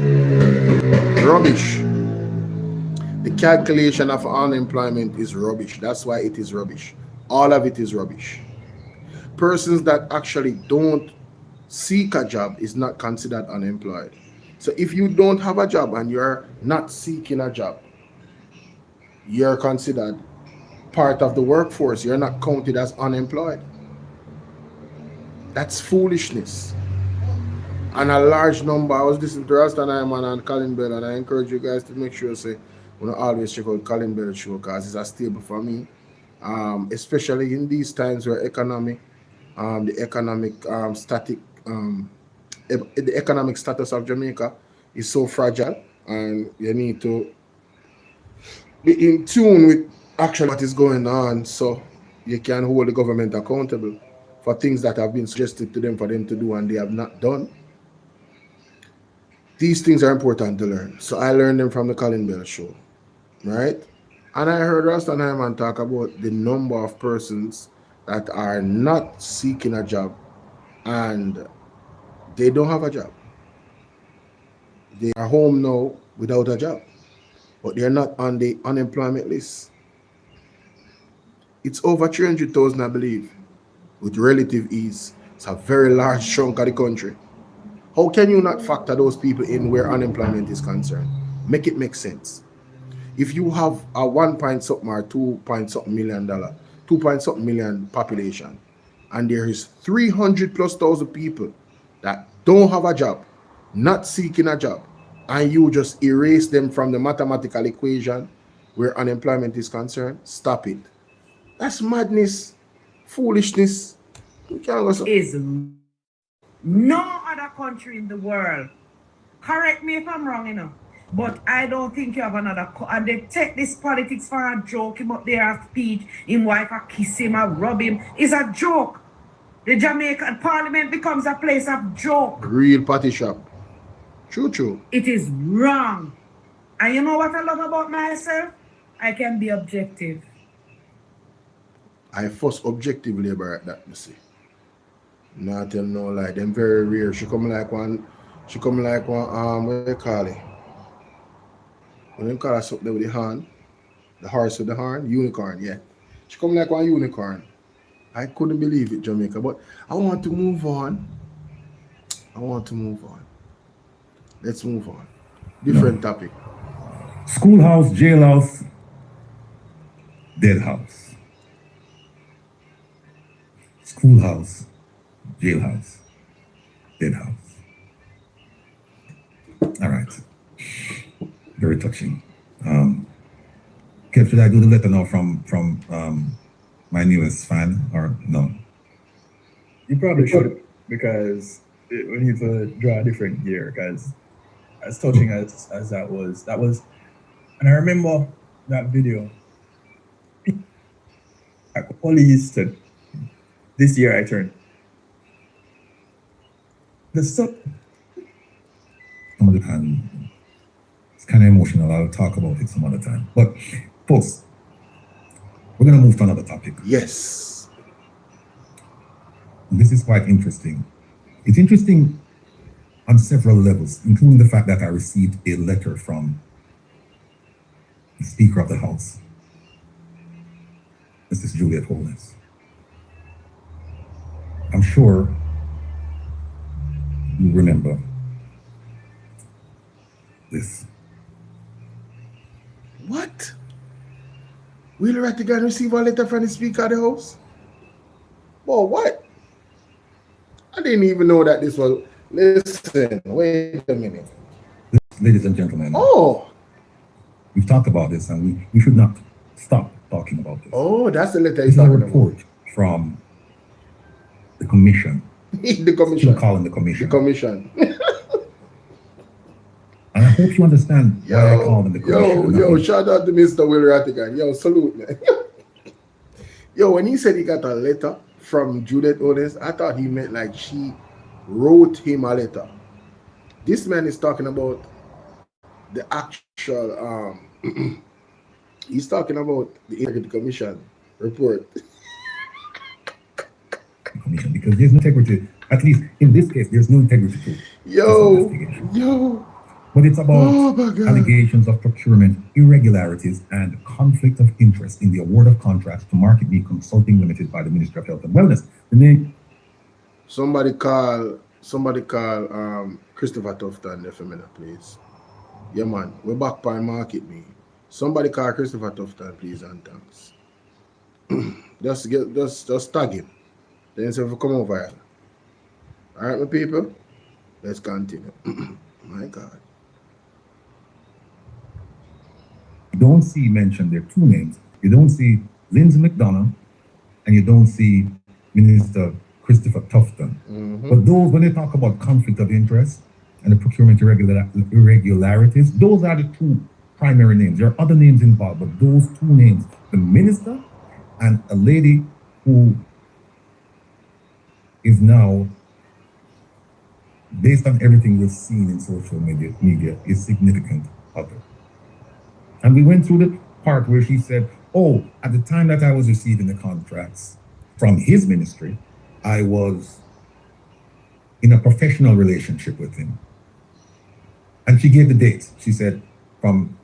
rubbish. The calculation of unemployment is rubbish. That's why it is rubbish. All of it is rubbish. Persons that actually don't seek a job is not considered unemployed. So if you don't have a job and you're not seeking a job, you're considered part of the workforce. You're not counted as unemployed. That's foolishness. And a large number, I was listening to Rasta Nyman and Colin Bell, and I encourage you guys to make sure say, always check out Colin Bell's show, because it's a staple for me. Especially in these times where the economic status of Jamaica is so fragile, and you need to be in tune with actually what is going on, so you can hold the government accountable for things that have been suggested to them for them to do and they have not done. These things are important to learn. So I learned them from the Colin Bell show, right? And I heard Rasta Nyman talk about the number of persons that are not seeking a job and they don't have a job. They are home now without a job, but they're not on the unemployment list. It's over 300,000, I believe, with relative ease. It's a very large chunk of the country. How can you not factor those people in where unemployment is concerned? Make it make sense. If you have a 1 point something or 2 point something million dollar, 2 point something million population, and there is 300,000+ people that don't have a job, not seeking a job, and you just erase them from the mathematical equation where unemployment is concerned, stop it. That's madness, foolishness. Is no other country in the world. Correct me if I'm wrong, you know. But I don't think you have another. And they take this politics for a joke. Him up there at speech, him wife a kiss him, a rub him. It's a joke. The Jamaican Parliament becomes a place of joke. Real party shop. True. It is wrong. And you know what I love about myself? I can be objective. I first objective labor at that, you see. Not tell no lie. Them very rare. She come like one, what do you call it? When they call her something with the horn, the horse with the horn, unicorn, yeah. She come like one unicorn. I couldn't believe it, Jamaica, but I want to move on. Let's move on. Different topic. Schoolhouse, jailhouse, dead house. Schoolhouse, jailhouse, dead house. All right. Very touching. Kev, should I do the letter now from my newest fan or no? You probably should, because we need to draw a different gear, because as touching as that was, and I remember that video. Police said, this year I turned. The stuff. And it's kind of emotional. I'll talk about it some other time. But folks, we're going to move to another topic. Yes. This is quite interesting. It's interesting on several levels, including the fact that I received a letter from the Speaker of the House, Mrs. Juliet Holness. I'm sure you remember this. What? Will Rattigan receive a letter from the Speaker of the House? Well, what? I didn't even know that this was. Listen, wait a minute. Ladies and gentlemen. Oh. We've talked about this, and we should not stop talking about this. Oh, that's the letter This he's is a talking report from the Commission. The Commission. Still calling the Commission. The Commission. And I hope you understand why I call them the Commission. Yo, shout out to Mr. Will Rattigan. Yo, salute, man. Yo, when he said he got a letter from Juliet Holness, I thought he meant like she wrote him a letter. This man is talking about the actual, he's talking about the Integrity Commission report. Commission, because there's no integrity, at least in this case, there's no integrity to Yo. But it's about allegations of procurement irregularities and conflict of interest in the award of contracts to Market B Consulting Limited by the Ministry of Health and Wellness. The name. Somebody call Christopher Tufton there for me, please. Yeah, man, we're back by Market B. Somebody call Christopher Tufton, please, and thanks. just tag him. Then say if we come over here. All right, my people, let's continue. My God. You don't see mentioned there two names. You don't see Lindsay McDonough and you don't see Minister Christopher Tufton. But those, when they talk about conflict of interest and the procurement irregularities, those are the two primary names. There are other names involved, but those two names, the minister and a lady who is now, based on everything we've seen in social media is significant other. And we went through the part where she said, oh, at the time that I was receiving the contracts from his ministry, I was in a professional relationship with him. And she gave the dates. She said from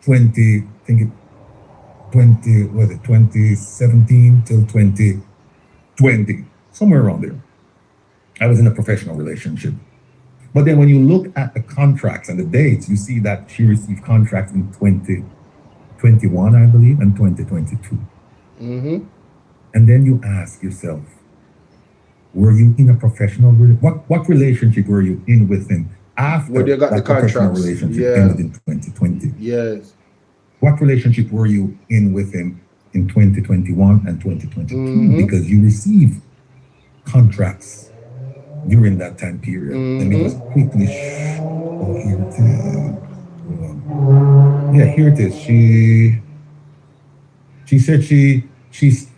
2017 till 2020, somewhere around there. I was in a professional relationship. But then when you look at the contracts and the dates, you see that she received contracts in 2021, I believe, and 2022. And then you ask yourself, were you in a professional relationship? What relationship were you in with him after Where they got that the professional contracts? relationship ended in 2020? Yes. What relationship were you in with him in 2021 and 2022? Because you received contracts during that time period. Let me just quickly oh, here it is. Yeah, here it is. She said she's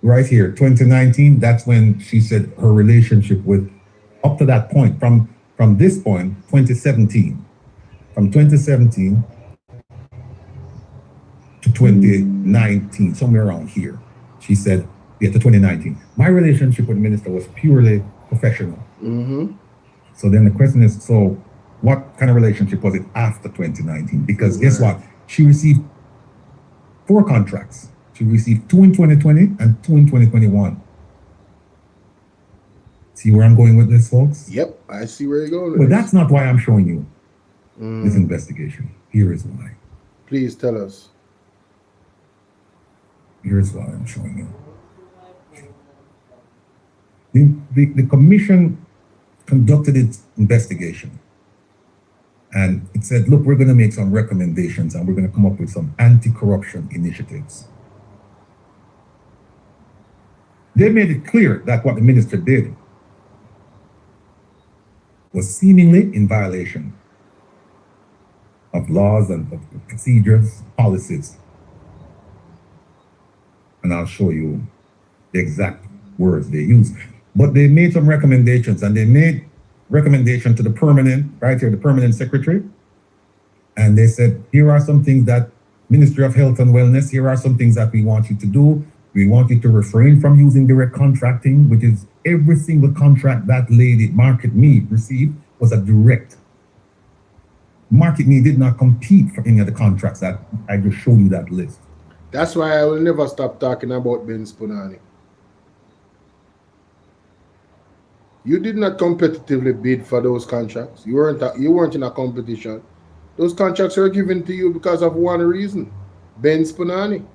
right here, 2019. That's when she said her relationship with, up to that point, from this point, 2017, from 2017 to 2019, somewhere around here. She said, yeah, to 2019. My relationship with the minister was purely professional. So then the question is, so what kind of relationship was it after 2019? Because guess what? She received 4 contracts. She received 2 in 2020 and 2 in 2021. See where I'm going with this, folks? Yep, I see where you're going with But this. that's not why I'm showing you. this investigation. Here is why. Please tell us. Here's why I'm showing you. The commission conducted its investigation, and it said, look, we're going to make some recommendations and we're going to come up with some anti-corruption initiatives. They made it clear that what the minister did was seemingly in violation of laws and of procedures, policies. And I'll show you the exact words they used. But they made some recommendations, and they made recommendation to the permanent, right here, the permanent secretary. And they said, here are some things that Ministry of Health and Wellness, here are some things that we want you to do. We want you to refrain from using direct contracting, which is every single contract that lady, Market Me, received was a direct. Market Me did not compete for any of the contracts that I just showed you that list. That's why I will never stop talking about Ben Spunani. You did not competitively bid for those contracts. You weren't in a competition. Those contracts were given to you because of one reason. Ben Spunani.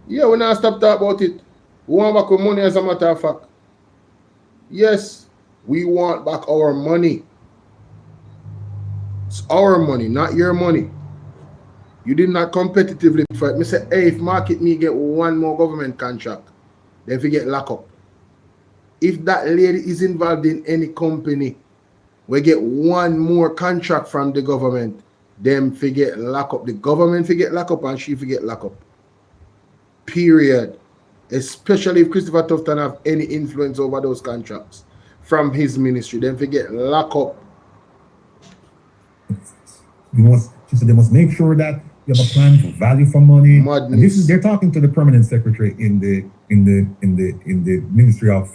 Yeah, we're not stop talking about it. We want back our money, as a matter of fact. Yes, we want back our money. It's our money, not your money. You did not competitively fight. Me say, hey, if Market Me get one more government contract, then we get locked up. If that lady is involved in any company, we get one more contract from the government, then we get locked up. The government we get locked up and she we get locked up. Period. Especially if Christopher Tufton have any influence over those contracts from his ministry, then we get locked up. They must make sure that you have a plan for value for money. And this is, they're talking to the permanent secretary in the Ministry of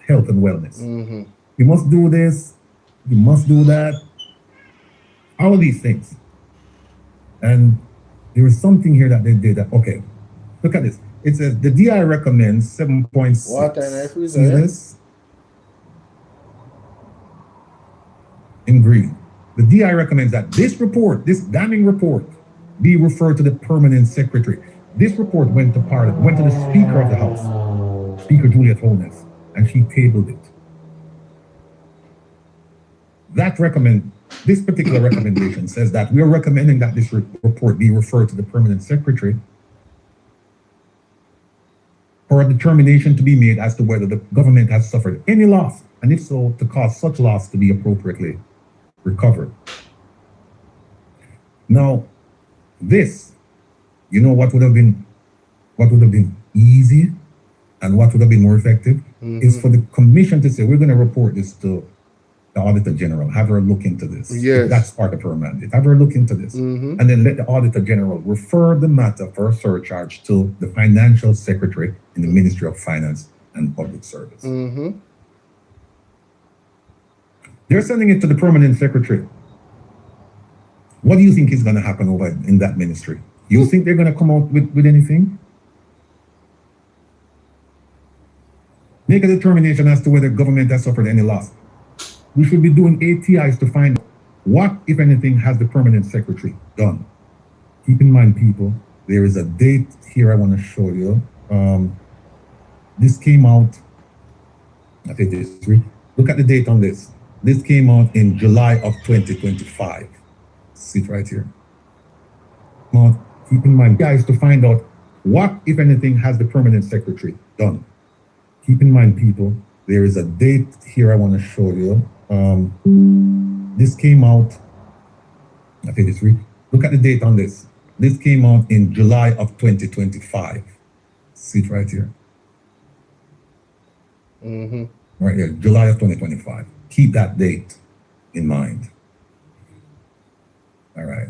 Health and Wellness. Mm-hmm. You must do this, you must do that, all of these things. And there was something here that they did that, okay, look at this. It says the DI recommends 7.6. What on earth is See that? this? In green. The DI recommends that this report, this damning report, be referred to the permanent secretary. This report went to Parliament, went to the Speaker of the House, Speaker Juliet Holness, and she tabled it. This particular recommendation says that we are recommending that this report be referred to the permanent secretary for a determination to be made as to whether the government has suffered any loss, and if so, to cause such loss to be appropriately recovered. Now, this, you know what would have been easy and what would have been more effective is for the commission to say, we're going to report this to the Auditor General, have her look into this. Yes. That's part of her mandate. Have her look into this. And then let the Auditor General refer the matter for a surcharge to the Financial Secretary in the Ministry of Finance and Public Service. They're sending it to the Permanent Secretary. What do you think is going to happen over in that ministry? You think they're going to come out with anything? Make a determination as to whether government has suffered any loss. We should be doing ATIs to find what, if anything, has the Permanent Secretary done. Keep in mind, people, there is a date here I want to show you. This came out, I think this is look at the date on this. This came out in July of 2025. See it right here. Now, keep in mind, guys, to find out what, if anything, has the Permanent Secretary done. Keep in mind, people, there is a date here I want to show you. This came out, I think it's look at the date on this. This came out in July of 2025. See it right here. Right here, July of 2025. Keep that date in mind. All right.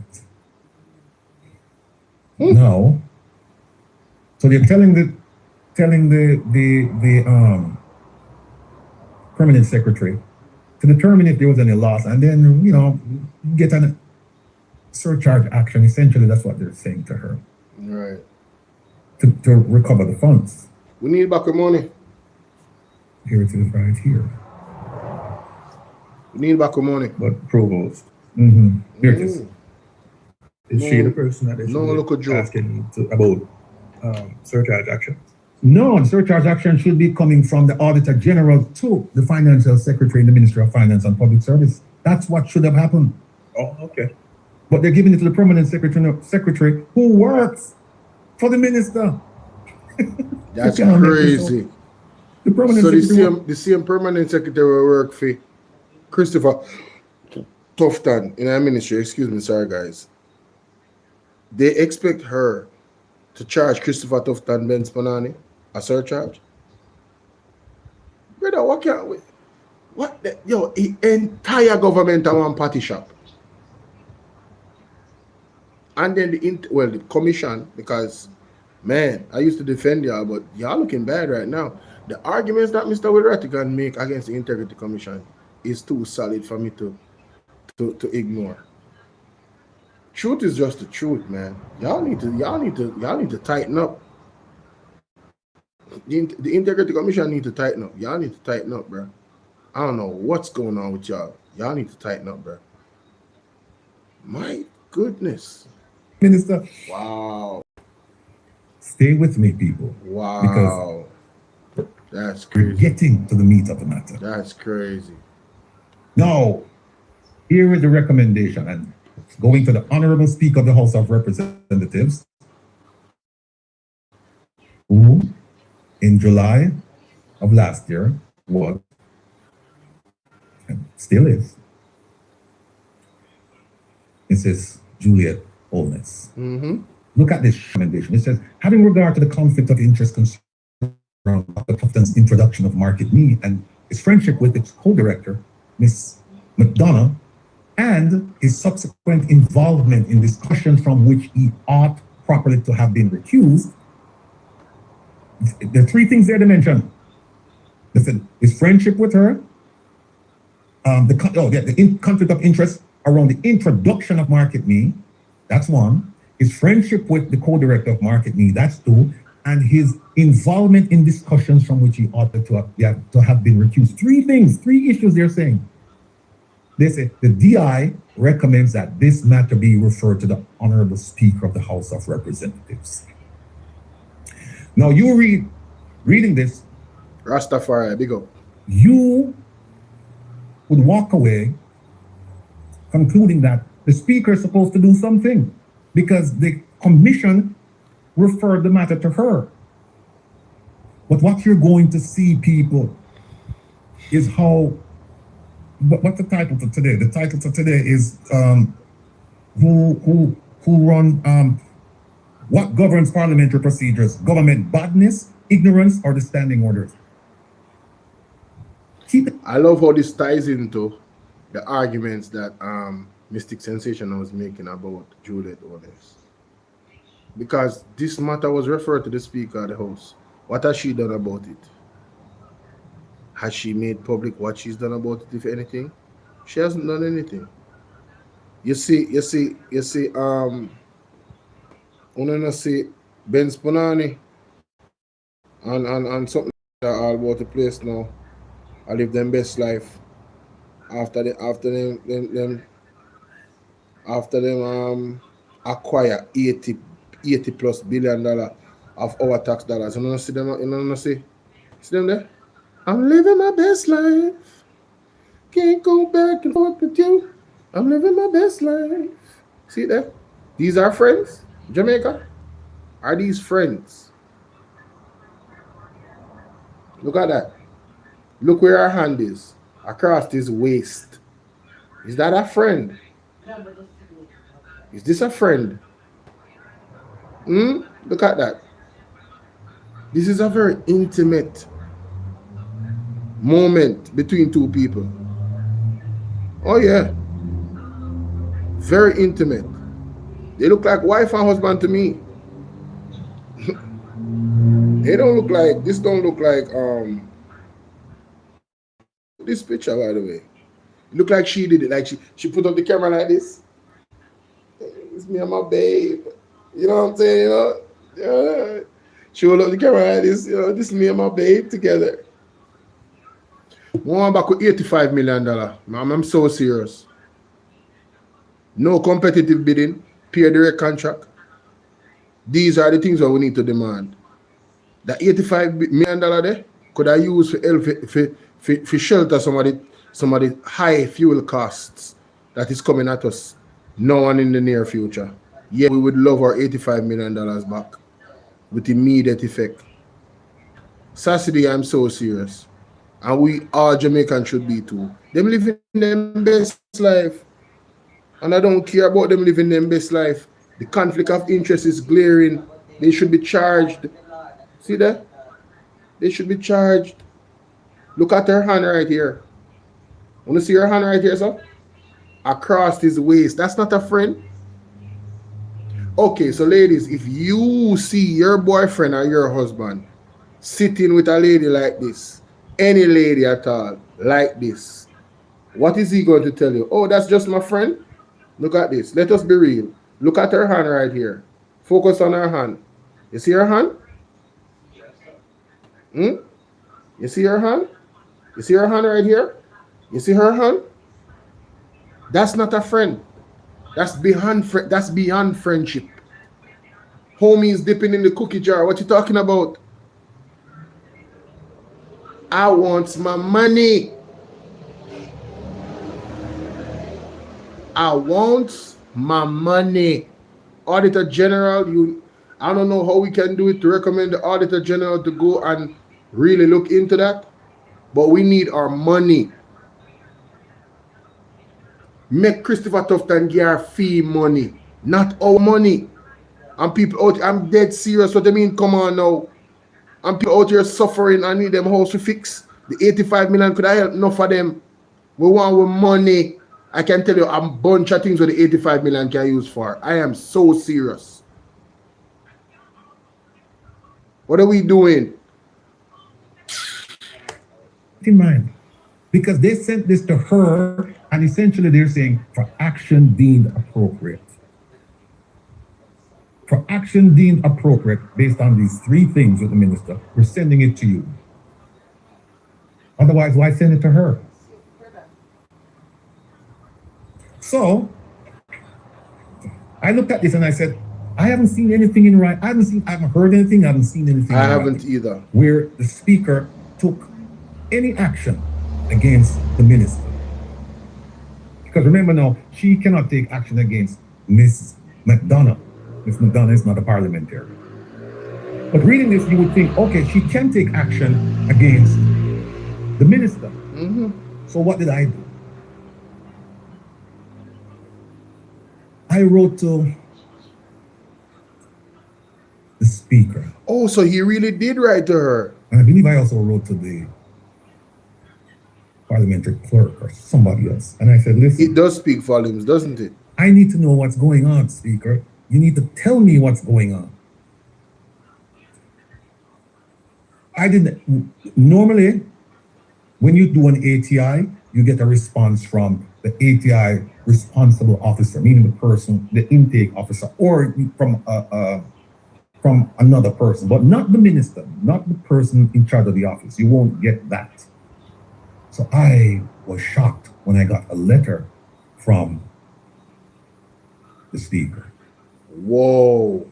Now, so they're telling the Permanent Secretary to determine if there was any loss, and then, you know, get a surcharge action. Essentially, that's what they're saying to her. Right. To recover the funds. We need back our money. Here it is right here. We need back our money. But Provost, Here it is. Is she the person that they should look be asking about surcharge action? No, the surcharge action should be coming from the Auditor General to the Financial Secretary in the Ministry of Finance and Public Service. That's what should have happened. Oh, okay. But they're giving it to the permanent secretary who works for the minister. That's crazy. The permanent so the same permanent secretary will work for Christopher Tufton in our ministry. Excuse me, sorry guys. They expect her to charge Christopher Tufton Ben Spanani a surcharge. Brother, what can't we? What the, the entire government are one party shop. And then the commission, because man, I used to defend y'all, but y'all looking bad right now. The arguments that Mr. Wilratigan make against the Integrity Commission is too solid for me to ignore. Truth is just the truth, man. Y'all need to tighten up. The Integrity Commission need to tighten up. Y'all need to tighten up, bro. I don't know what's going on with y'all. Y'all need to tighten up, bro. My goodness. Minister. Wow. Stay with me, people. Wow. Because that's crazy. we're getting to the meat of the matter. That's crazy. Now, here is the recommendation, and going to the Honorable Speaker of the House of Representatives, who in July of last year was, and still is, Mrs. Juliet Holness. Look at this recommendation. It says, having regard to the conflict of interest concern around Dr. Tufton's introduction of Market Me and his friendship with its co-director, Ms. McDonough, and his subsequent involvement in discussions from which he ought properly to have been recused. There are three things there to mention. His friendship with her, the conflict of interest around the introduction of Market Me, that's one. His friendship with the co-director of Market Me, that's two. And his involvement in discussions from which he ought to have been recused. Three things, three issues they're saying. They say the DI recommends that this matter be referred to the Honorable Speaker of the House of Representatives. Now you reading this, Rastafari, big up. You would walk away concluding that the Speaker is supposed to do something because the commission referred the matter to her. But what you're going to see, people, is how. What's the title for today? The title for today is who run what governs parliamentary procedures? Government badness, ignorance, or the standing orders? I love how this ties into the arguments that Mystic Sensation was making about Juliet Holness. Because this matter was referred to the Speaker of the House. What has she done about it? Has she made public what she's done about it, if anything? She hasn't done anything. You see, I see Ben Spanani and something that all about the place now. I live them best life. After them acquire 80 plus $80 billion of our tax dollars. You know see them? You know see them there? I'm living my best life. Can't go back and forth with you. I'm living my best life. See there? These are friends. Jamaica. Are these friends? Look at that. Look where our hand is. Across his waist. Is that a friend? Is this a friend? Look at that. This is a very intimate moment between two people. Oh yeah. Very intimate. They look like wife and husband to me. They don't look like, this don't look like this picture, by the way. It look like she did it. Like she put up the camera like this. It's me and my babe. You know what I'm saying? You know? Yeah. She hold up the camera like this. You know, this is me and my babe together. One back with $85 million. I'm so serious. No competitive bidding, pay direct contract. These are the things that we need to demand. The $85 million there could I use for shelter somebody high fuel costs that is coming at us now and in the near future. Yeah, we would love our $85 million back with immediate effect. Saturday, I'm so serious. And we all Jamaicans should be too. Them living their best life. And I don't care about them living their best life. The conflict of interest is glaring. They should be charged. See that? They should be charged. Look at her hand right here. Want to see her hand right here, sir? Across his waist. That's not a friend. Okay, so ladies, if you see your boyfriend or your husband sitting with a lady like this, any lady at all, like this, what is he going to tell you? Oh, that's just my friend? Look at this. Let us be real. Look at her hand right here. Focus on her hand. You see her hand? You see her hand? You see her hand right here? You see her hand? That's not a friend. That's beyond friendship. Homies dipping in the cookie jar. What you talking about? I want my money. I want my money. Auditor General, I don't know how we can do it to recommend the Auditor General to go and really look into that, but we need our money. Make Christopher Tufton get our fee money, not our money. And people out, I'm dead serious. What I mean, come on now. And people out here suffering and need them house to fix. The 85 million could I help enough for them? We want our money. I can tell you a bunch of things what the 85 million can use for. I am so serious. What are we doing? In mind, because they sent this to her, and essentially they're saying for action deemed appropriate. For action deemed appropriate based on these three things with the minister, we're sending it to you. Otherwise, why send it to her? So I looked at this and I said, I haven't seen anything in writing. I haven't heard anything. I haven't seen anything. I haven't either. Where the speaker took any action against the minister. Because remember now, she cannot take action against Miss McDonough. Miss McDonough is not a parliamentary. But reading this, you would think, okay, she can take action against the minister. Mm-hmm. So what did I do? I wrote to the speaker. Oh, so he really did write to her. And I believe I also wrote to the parliamentary clerk or somebody else. And I said, listen. It does speak volumes, doesn't it? I need to know what's going on, Speaker. You need to tell me what's going on. Normally, when you do an ATI, you get a response from the ATI responsible officer, meaning the person, the intake officer, or from another person, but not the minister, not the person in charge of the office. You won't get that. So I was shocked when I got a letter from the speaker. Whoa.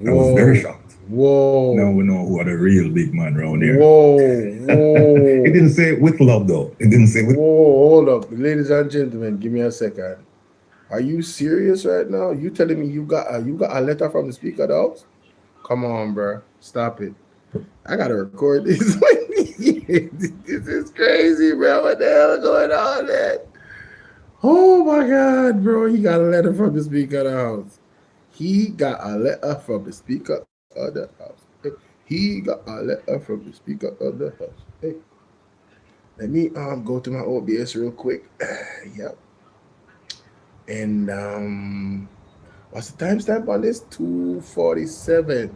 I was very shocked. Whoa. Now we know who are the real big man around here. Whoa. It didn't say with love though. It didn't say with. Whoa, hold up. Ladies and gentlemen, give me a second. Are you serious right now? You telling me you got a letter from the Speaker of the House? Come on, bro. Stop it. I gotta record this. This is crazy, bro. What the hell is going on there? Oh my God, bro. He got a letter from the Speaker of the House. He got a letter from the Speaker of the House. Hey. He got a letter from the Speaker of the House. Hey. Let me go to my OBS real quick. Yep. And what's the timestamp on this? 2:47.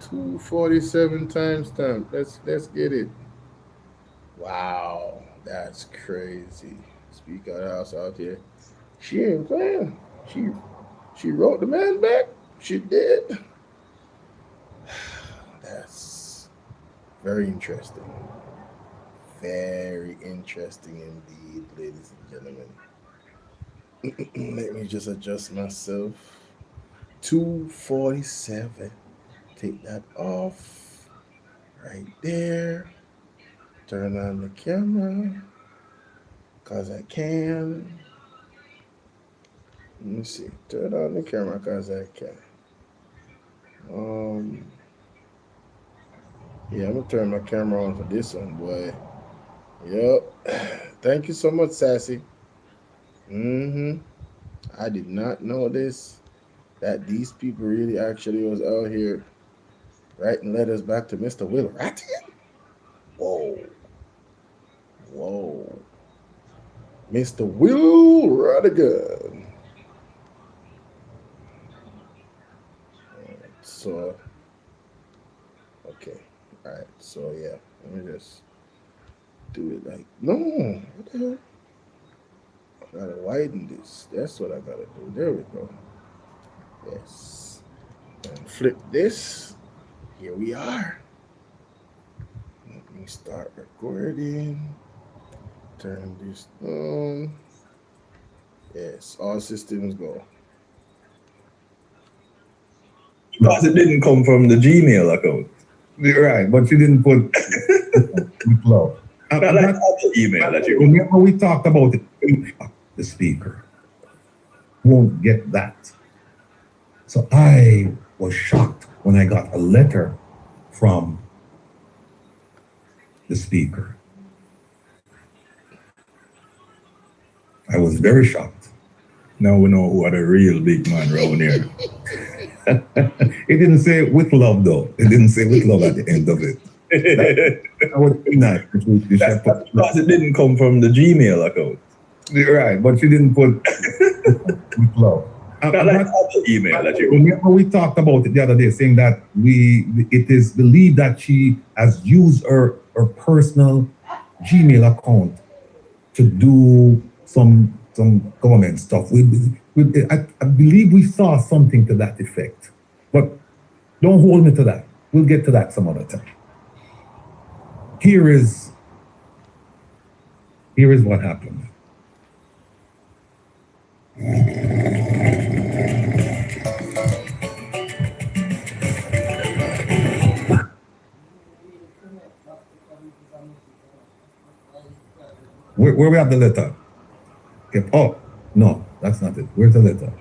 2:47 timestamp. Let's get it. Wow, that's crazy. Speaker of the House out here. She ain't playing. She wrote the man back. She did. That's very interesting. Very interesting indeed, ladies and gentlemen. Let me just adjust myself. 247. Take that off. Right there. Turn on the camera. Cause I can. Let me see. Turn on the camera cause I can. Yeah, I'm gonna turn my camera on for this one, boy. Yep. Thank you so much, Sassy. I did not know this. That these people really actually was out here writing letters back to Mr. Will Rattigan. Whoa. Mr. Will Rattigan. So, okay. Alright, so yeah. Let me just do it like, no. What the hell? I gotta widen this. That's what I gotta do. There we go. Yes. And flip this. Here we are. Let me start recording. Turn this on. Yes, all systems go. Because it didn't come from the Gmail account. Right, but you didn't put with love. Not like other email that you. Remember we talked about it. The speaker won't get that. So I was shocked when I got a letter from the speaker. I was very shocked. Now we know who are the real big man around here. It didn't say with love though. It didn't say with love at the end of it. That would be nice. Because it didn't come from the Gmail account. Right, but you didn't put with love. Not like other email that you. Remember we talked about it the other day, saying that it is believed that she has used her personal Gmail account to do some government stuff. I believe we saw something to that effect, but don't hold me to that. We'll get to that some other time. Here is what happened. Where we have the letter? Okay. Oh, no, that's not it. Where's the letter?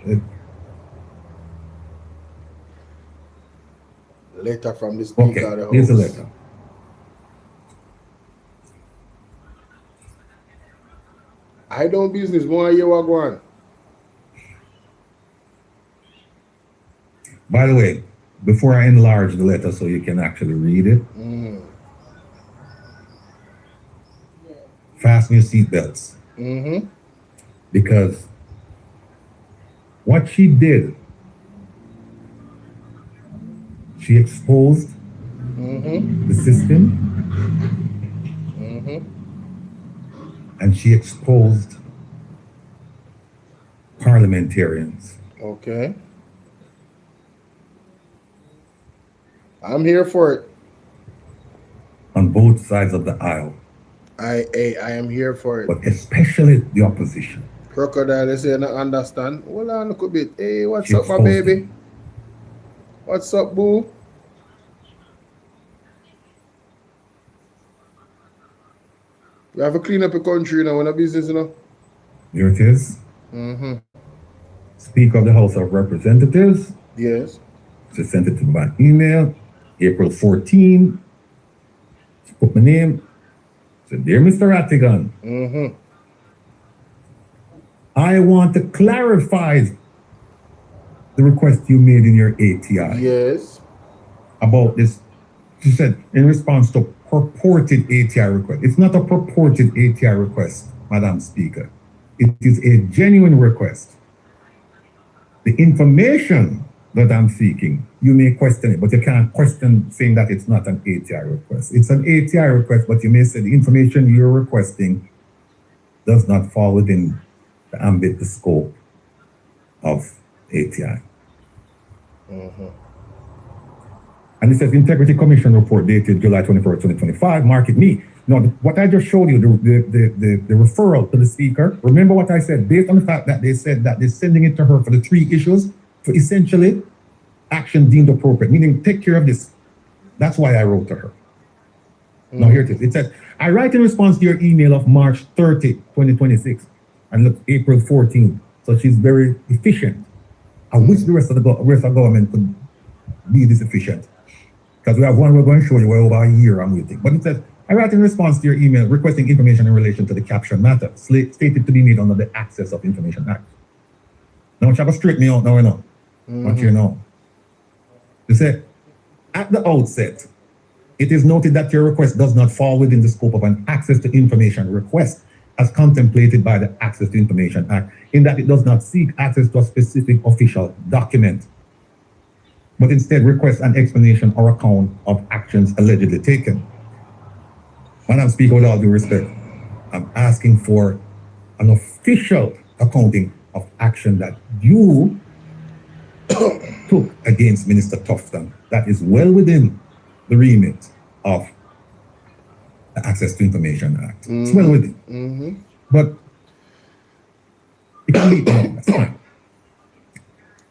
Letter from the speaker. Okay, of the here's the House. letter. I don't business more you are going. By the way, before I enlarge the letter so you can actually read it, fasten your seatbelts. Because what she did, she exposed the system, and she exposed parliamentarians. Okay. I'm here for it. On both sides of the aisle. I am here for it. But especially the opposition. Crocodile, they say not understand. Hold on a bit. Hey, what's She up, my exposed baby? What's up, boo? We have to clean up the country, you know, in a business, you know. Here it is. Speaker of the House of Representatives. Yes. She sent it to me by email, April 14. She put my name. Said, dear Mr. Rattigan, I want to clarify the request you made in your ATI. Yes. About this. She said, in response to purported ATI request. It's not a purported ATI request, Madam Speaker. It is a genuine request. The information that I'm seeking, you may question it, but you can't question saying that it's not an ATI request. It's an ATI request, but you may say the information you're requesting does not fall within the ambit, the scope of ATI. And it says Integrity Commission report dated July 21st, 2025, mark it me. No, what I just showed you, the referral to the speaker, remember what I said, based on the fact that they said that they're sending it to her for the 3 issues, for essentially action deemed appropriate, meaning take care of this. That's why I wrote to her. Now here it is. It says, I write in response to your email of March 30, 2026, and look, April 14. So she's very efficient. I wish the rest of the government could be this efficient. Because we have one we're going to show you, we're over a year I'm waiting. But it says, I write in response to your email requesting information in relation to the caption matter, stated to be made under the Access of Information Act. Now, you have to straighten me out now, What you know. They say, at the outset, it is noted that your request does not fall within the scope of an access to information request as contemplated by the Access to Information Act, in that it does not seek access to a specific official document, but instead requests an explanation or account of actions allegedly taken. Madam Speaker, with all due respect, I'm asking for an official accounting of action that you took against Minister Tufton. That is well within the remit of the Access to Information Act. It's well within. But it can be done, that's fine.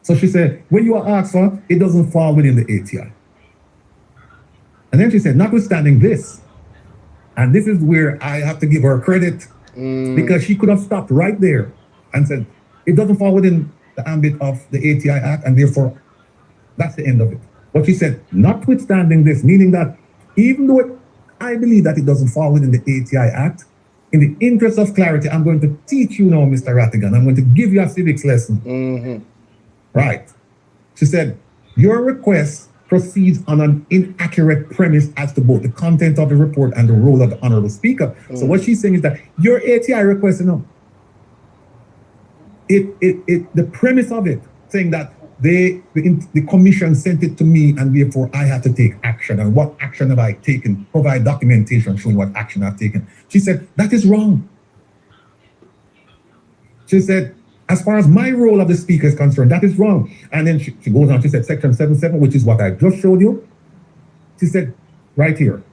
So she said, when you are asked for, it doesn't fall within the ATI. And then she said, notwithstanding this, and this is where I have to give her credit, because she could have stopped right there and said, it doesn't fall within the ambit of the ATI Act, and therefore, that's the end of it. But she said, notwithstanding this, meaning that even though I believe that it doesn't fall within the ATI Act, in the interest of clarity, I'm going to teach you now, Mr. Rattigan. I'm going to give you a civics lesson. Right. She said, your request proceeds on an inaccurate premise as to both the content of the report and the role of the Honorable Speaker. So what she's saying is that your ATI request, the premise of it, saying that the commission sent it to me and therefore I have to take action. And what action have I taken? Provide documentation showing what action I've taken. She said, that is wrong. She said, as far as my role of the speaker is concerned, that is wrong. And then she goes on, she said, section 77, which is what I just showed you. She said, right here.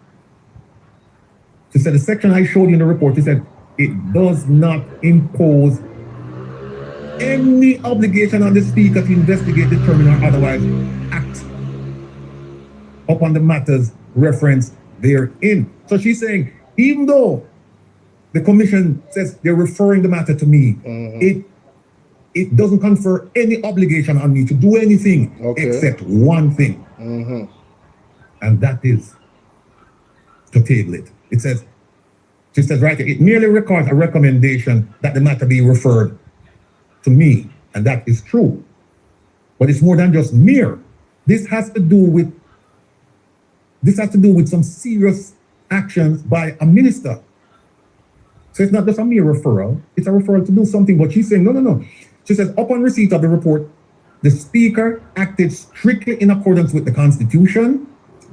She said, the section I showed you in the report, she said, it does not impose any obligation on the speaker to investigate, determine, or otherwise act upon the matters referenced therein. So she's saying, even though the commission says they're referring the matter to me, it doesn't confer any obligation on me to do anything except one thing. And that is to table it. It says, she says right here, it merely records a recommendation that the matter be referred to me. And that is true. But it's more than just mere. This has to do with some serious actions by a minister. So it's not just a mere referral, it's a referral to do something. But she's saying, no. She says, upon receipt of the report, the speaker acted strictly in accordance with the Constitution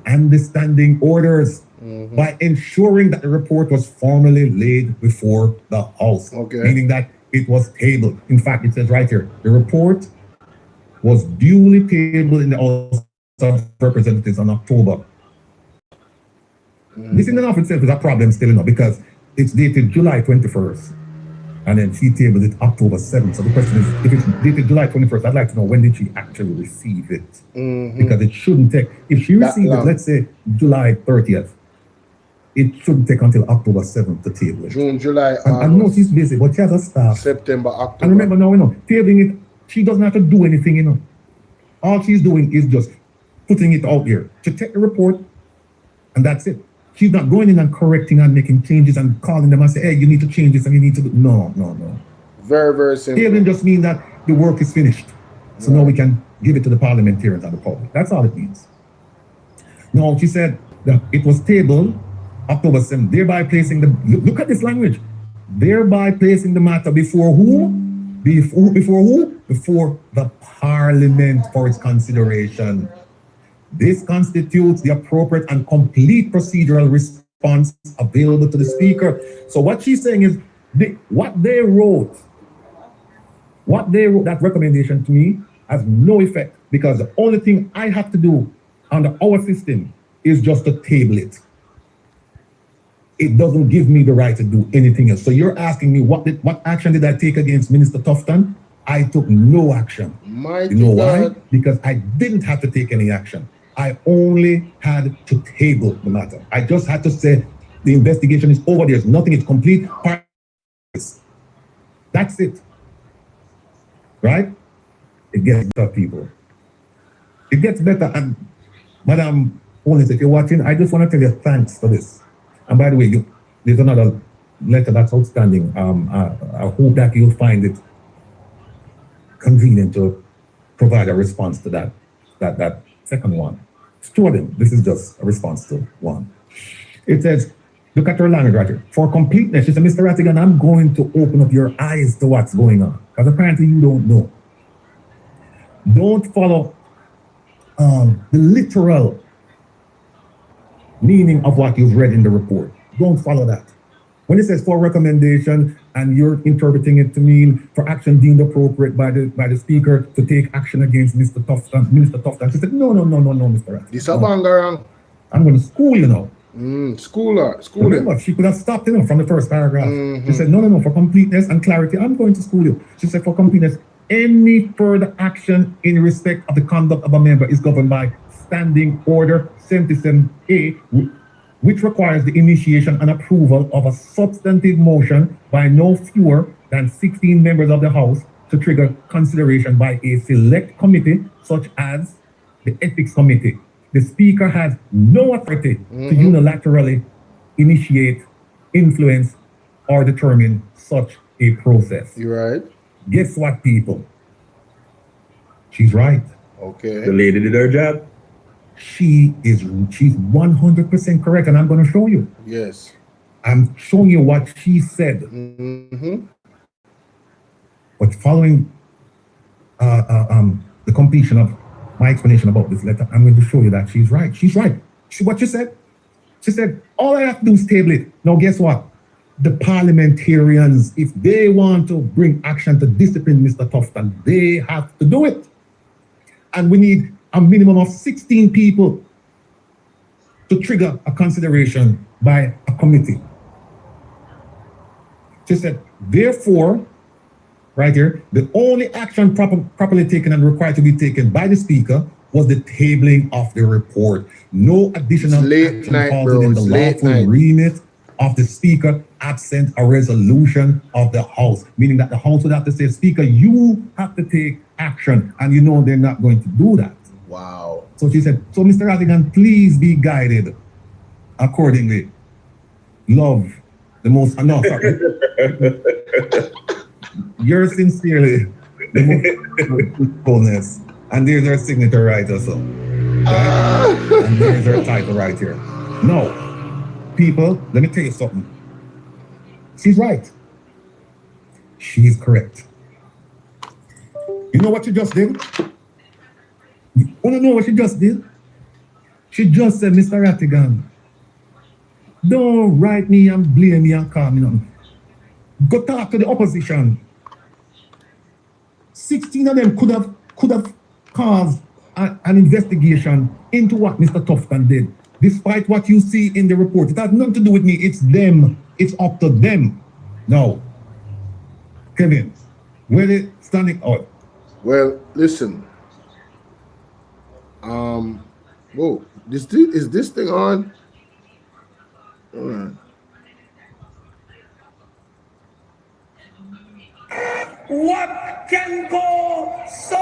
and the standing orders by ensuring that the report was formally laid before the House, meaning that it was tabled. In fact, it says right here, the report was duly tabled in the House of Representatives on October. This in and of itself is a problem still, because it's dated July 21st. And then she tabled it October 7th. So the question is, if it's dated July 21st, I'd like to know, when did she actually receive it? Because it shouldn't take, if she received it, let's say July 30th, it shouldn't take until October 7th to table it. June, July, August. I know she's busy, but she has a staff. September, October. And remember now, tabling it, she doesn't have to do anything, All she's doing is just putting it out there. She take the report, and that's it. She's not going in and correcting and making changes and calling them and say, hey, you need to change this and you need to do. No. Very, very simple. Tabling just means that the work is finished. So now we can give it to the parliamentarians and the public. That's all it means. No, she said that it was tabled October 7th, thereby placing look at this language, thereby placing the matter before who? Before who? Before the Parliament for its consideration. This constitutes the appropriate and complete procedural response available to the Speaker. So what she's saying is, what they wrote, that recommendation to me has no effect, because the only thing I have to do under our system is just to table it. it doesn't give me the right to do anything else. So you're asking me what action did I take against Minister Tufton? I took no action. Mighty You know why? God. Because I didn't have to take any action. I only had to table the matter. I just had to say the investigation is over. There's nothing. It's complete. That's it. Right? It gets better, people. It gets better. And Madam Honest, if you're watching, I just want to tell you thanks for this. And by the way, there's another letter that's outstanding. I hope that you'll find it convenient to provide a response to that second one. It's two of them. This is just a response to one. It says, look at her language right here. For completeness, she said, Mr. Rattigan, I'm going to open up your eyes to what's going on. Because apparently you don't know. Don't follow the literal meaning of what you've read in the report. Don't follow that. When it says for recommendation and you're interpreting it to mean for action deemed appropriate by the speaker to take action against Minister Tufton, she said, no, Mr. Rattigan. This a bangarang. I'm going to school you now. School her. Remember, she could have stopped from the first paragraph. She said, no, for completeness and clarity, I'm going to school you. She said, for completeness, any further action in respect of the conduct of a member is governed by Standing Order 77A, which requires the initiation and approval of a substantive motion by no fewer than 16 members of the House to trigger consideration by a select committee, such as the Ethics Committee. The Speaker has no authority to unilaterally initiate, influence, or determine such a process. You're right. Guess what, people? She's right. Okay. The lady did her job. She's 100% correct, and I'm going to show you. Yes. I'm showing you what she said. But following the completion of my explanation about this letter, I'm going to show you that she's right. She's right. What she said? She said, all I have to do is table it. Now, guess what? The parliamentarians, if they want to bring action to discipline Mr. Tufton, they have to do it. And we need a minimum of 16 people to trigger a consideration by a committee. She said, therefore, right here, the only action properly taken and required to be taken by the Speaker was the tabling of the report. No additional action falls within the lawful remit of the Speaker absent a resolution of the House, meaning that the House would have to say, Speaker, you have to take action, and you know they're not going to do that. Wow. So she said, so Mr. Rattigan, please be guided accordingly. Love the most, no, sorry. You're sincerely the most fullness. And there's her signature right also. Right? And there's her title right here. No, people, let me tell you something. She's right. She's correct. You know what she just did? You want to know what she just did? She just said, Mr. Rattigan, don't write me and blame me and call me nothing. Go talk to the opposition. 16 of them could have caused an investigation into what Mr. Tufton did. Despite what you see in the report, it has nothing to do with me. It's them. It's up to them. Now, Kevin, where they standing out? Well, listen. Whoa, is this thing on? All right. What can go so?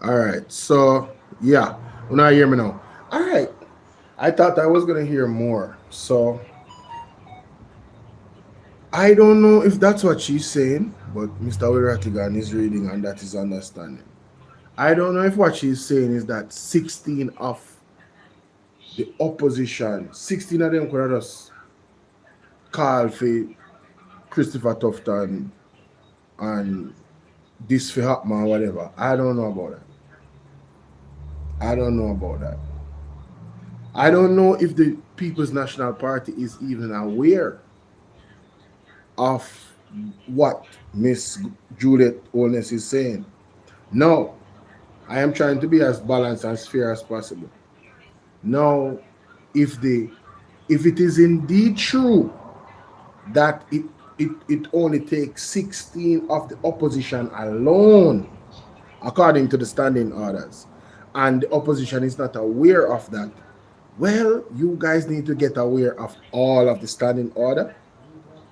All right, so yeah, well, now you hear me now. All right, I thought I was gonna hear more, so I don't know if that's what she's saying, but Mr. Rattigan is reading and that is understanding. I don't know if what she's saying is that 16 of the opposition, 16 of them could have just call for Christopher Tufton and this for happen or whatever. I don't know about that. I don't know if the People's National Party is even aware of what Miss Juliet Holness is saying. Now, I am trying to be as balanced and fair as possible. Now, if it is indeed true that it only takes 16 of the opposition alone, according to the standing orders, and the opposition is not aware of that, well, you guys need to get aware of all of the standing order,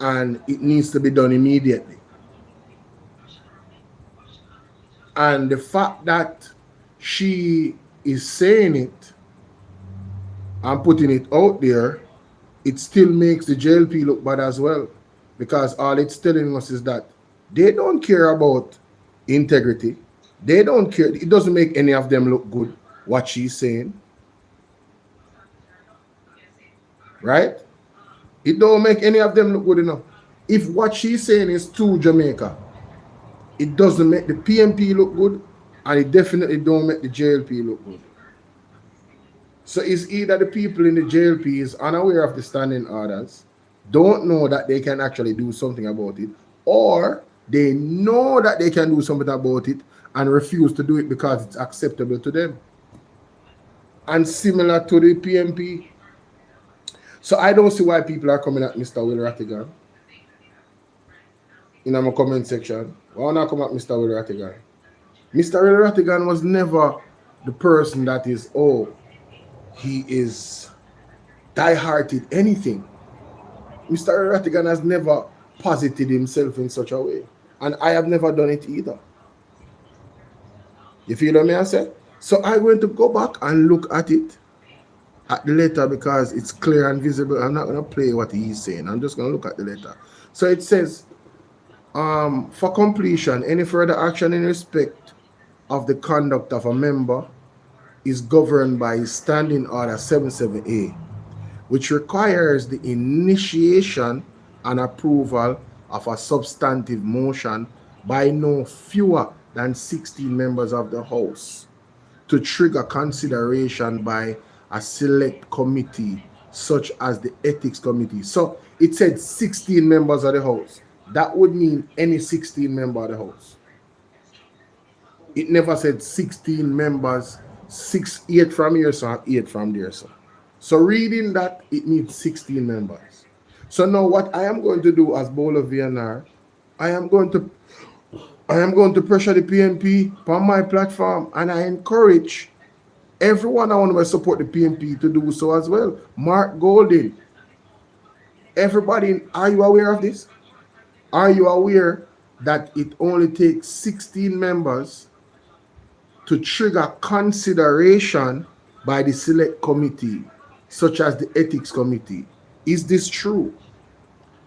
and it needs to be done immediately. And the fact that she is saying it and putting it out there, it still makes the JLP look bad as well, because all it's telling us is that they don't care about integrity. They don't care. It doesn't make any of them look good, what she's saying. Right? It don't make any of them look good enough. If what she's saying is to Jamaica, it doesn't make the PMP look good, and it definitely don't make the JLP look good. So it's either the people in the JLP is unaware of the standing orders, don't know that they can actually do something about it, or they know that they can do something about it and refuse to do it because it's acceptable to them. And similar to the PMP. So I don't see why people are coming at Mr. Will Rattigan in my comment section. Why not come at Mr. Will Rattigan? Mr. Will Rattigan was never the person that is, oh, he is die-hearted anything. Mr. Will Rattigan has never posited himself in such a way. And I have never done it either. You feel what I say? So I'm going to go back and look at it, at the letter, because it's clear and visible. I'm not going to play what he's saying. I'm just going to look at the letter. So it says, for completion, any further action in respect of the conduct of a member is governed by Standing Order 77A, which requires the initiation and approval of a substantive motion by no fewer than 16 members of the House to trigger consideration by a select committee such as the Ethics Committee. So it said 16 members of the House. That would mean any 16 member of the House. It never said 16 members, 8 from here, so 8 from there. So reading that, it needs 16 members. So now what I am going to do as Bolo VNR, I am going to pressure the PNP on my platform, and I encourage everyone I want to support the PNP to do so as well. Mark Golding, everybody, are you aware of this? Are you aware that it only takes 16 members to trigger consideration by the select committee, such as the Ethics Committee? Is this true?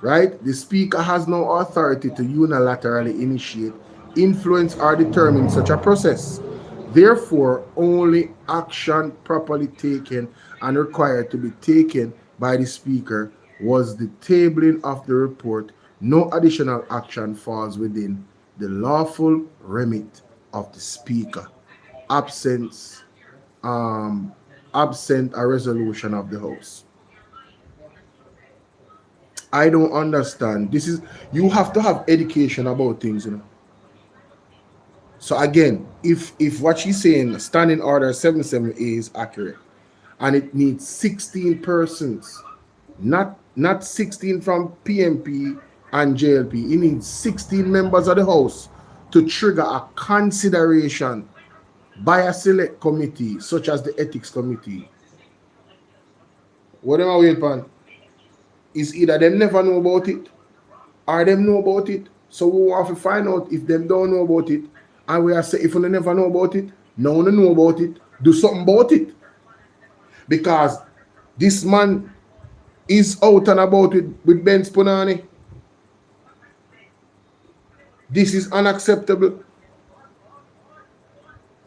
Right? The Speaker has no authority to unilaterally initiate, influence, or determine such a process. Therefore, only action properly taken and required to be taken by the Speaker was the tabling of the report. No additional action falls within the lawful remit of the Speaker, absent a resolution of the House. I don't understand. This is, you have to have education about things, you know. So again, if what she's saying, Standing Order 77A is accurate, and it needs 16 persons, not 16 from PMP and JLP. It needs 16 members of the House to trigger a consideration by a select committee, such as the Ethics Committee. What am I waiting for? Is either them never know about it, or them know about it. So we want to find out if them don't know about it, and we are saying if we never know about it, no one know about it, do something about it. Because this man is out and about with Ben Spunani. This is unacceptable.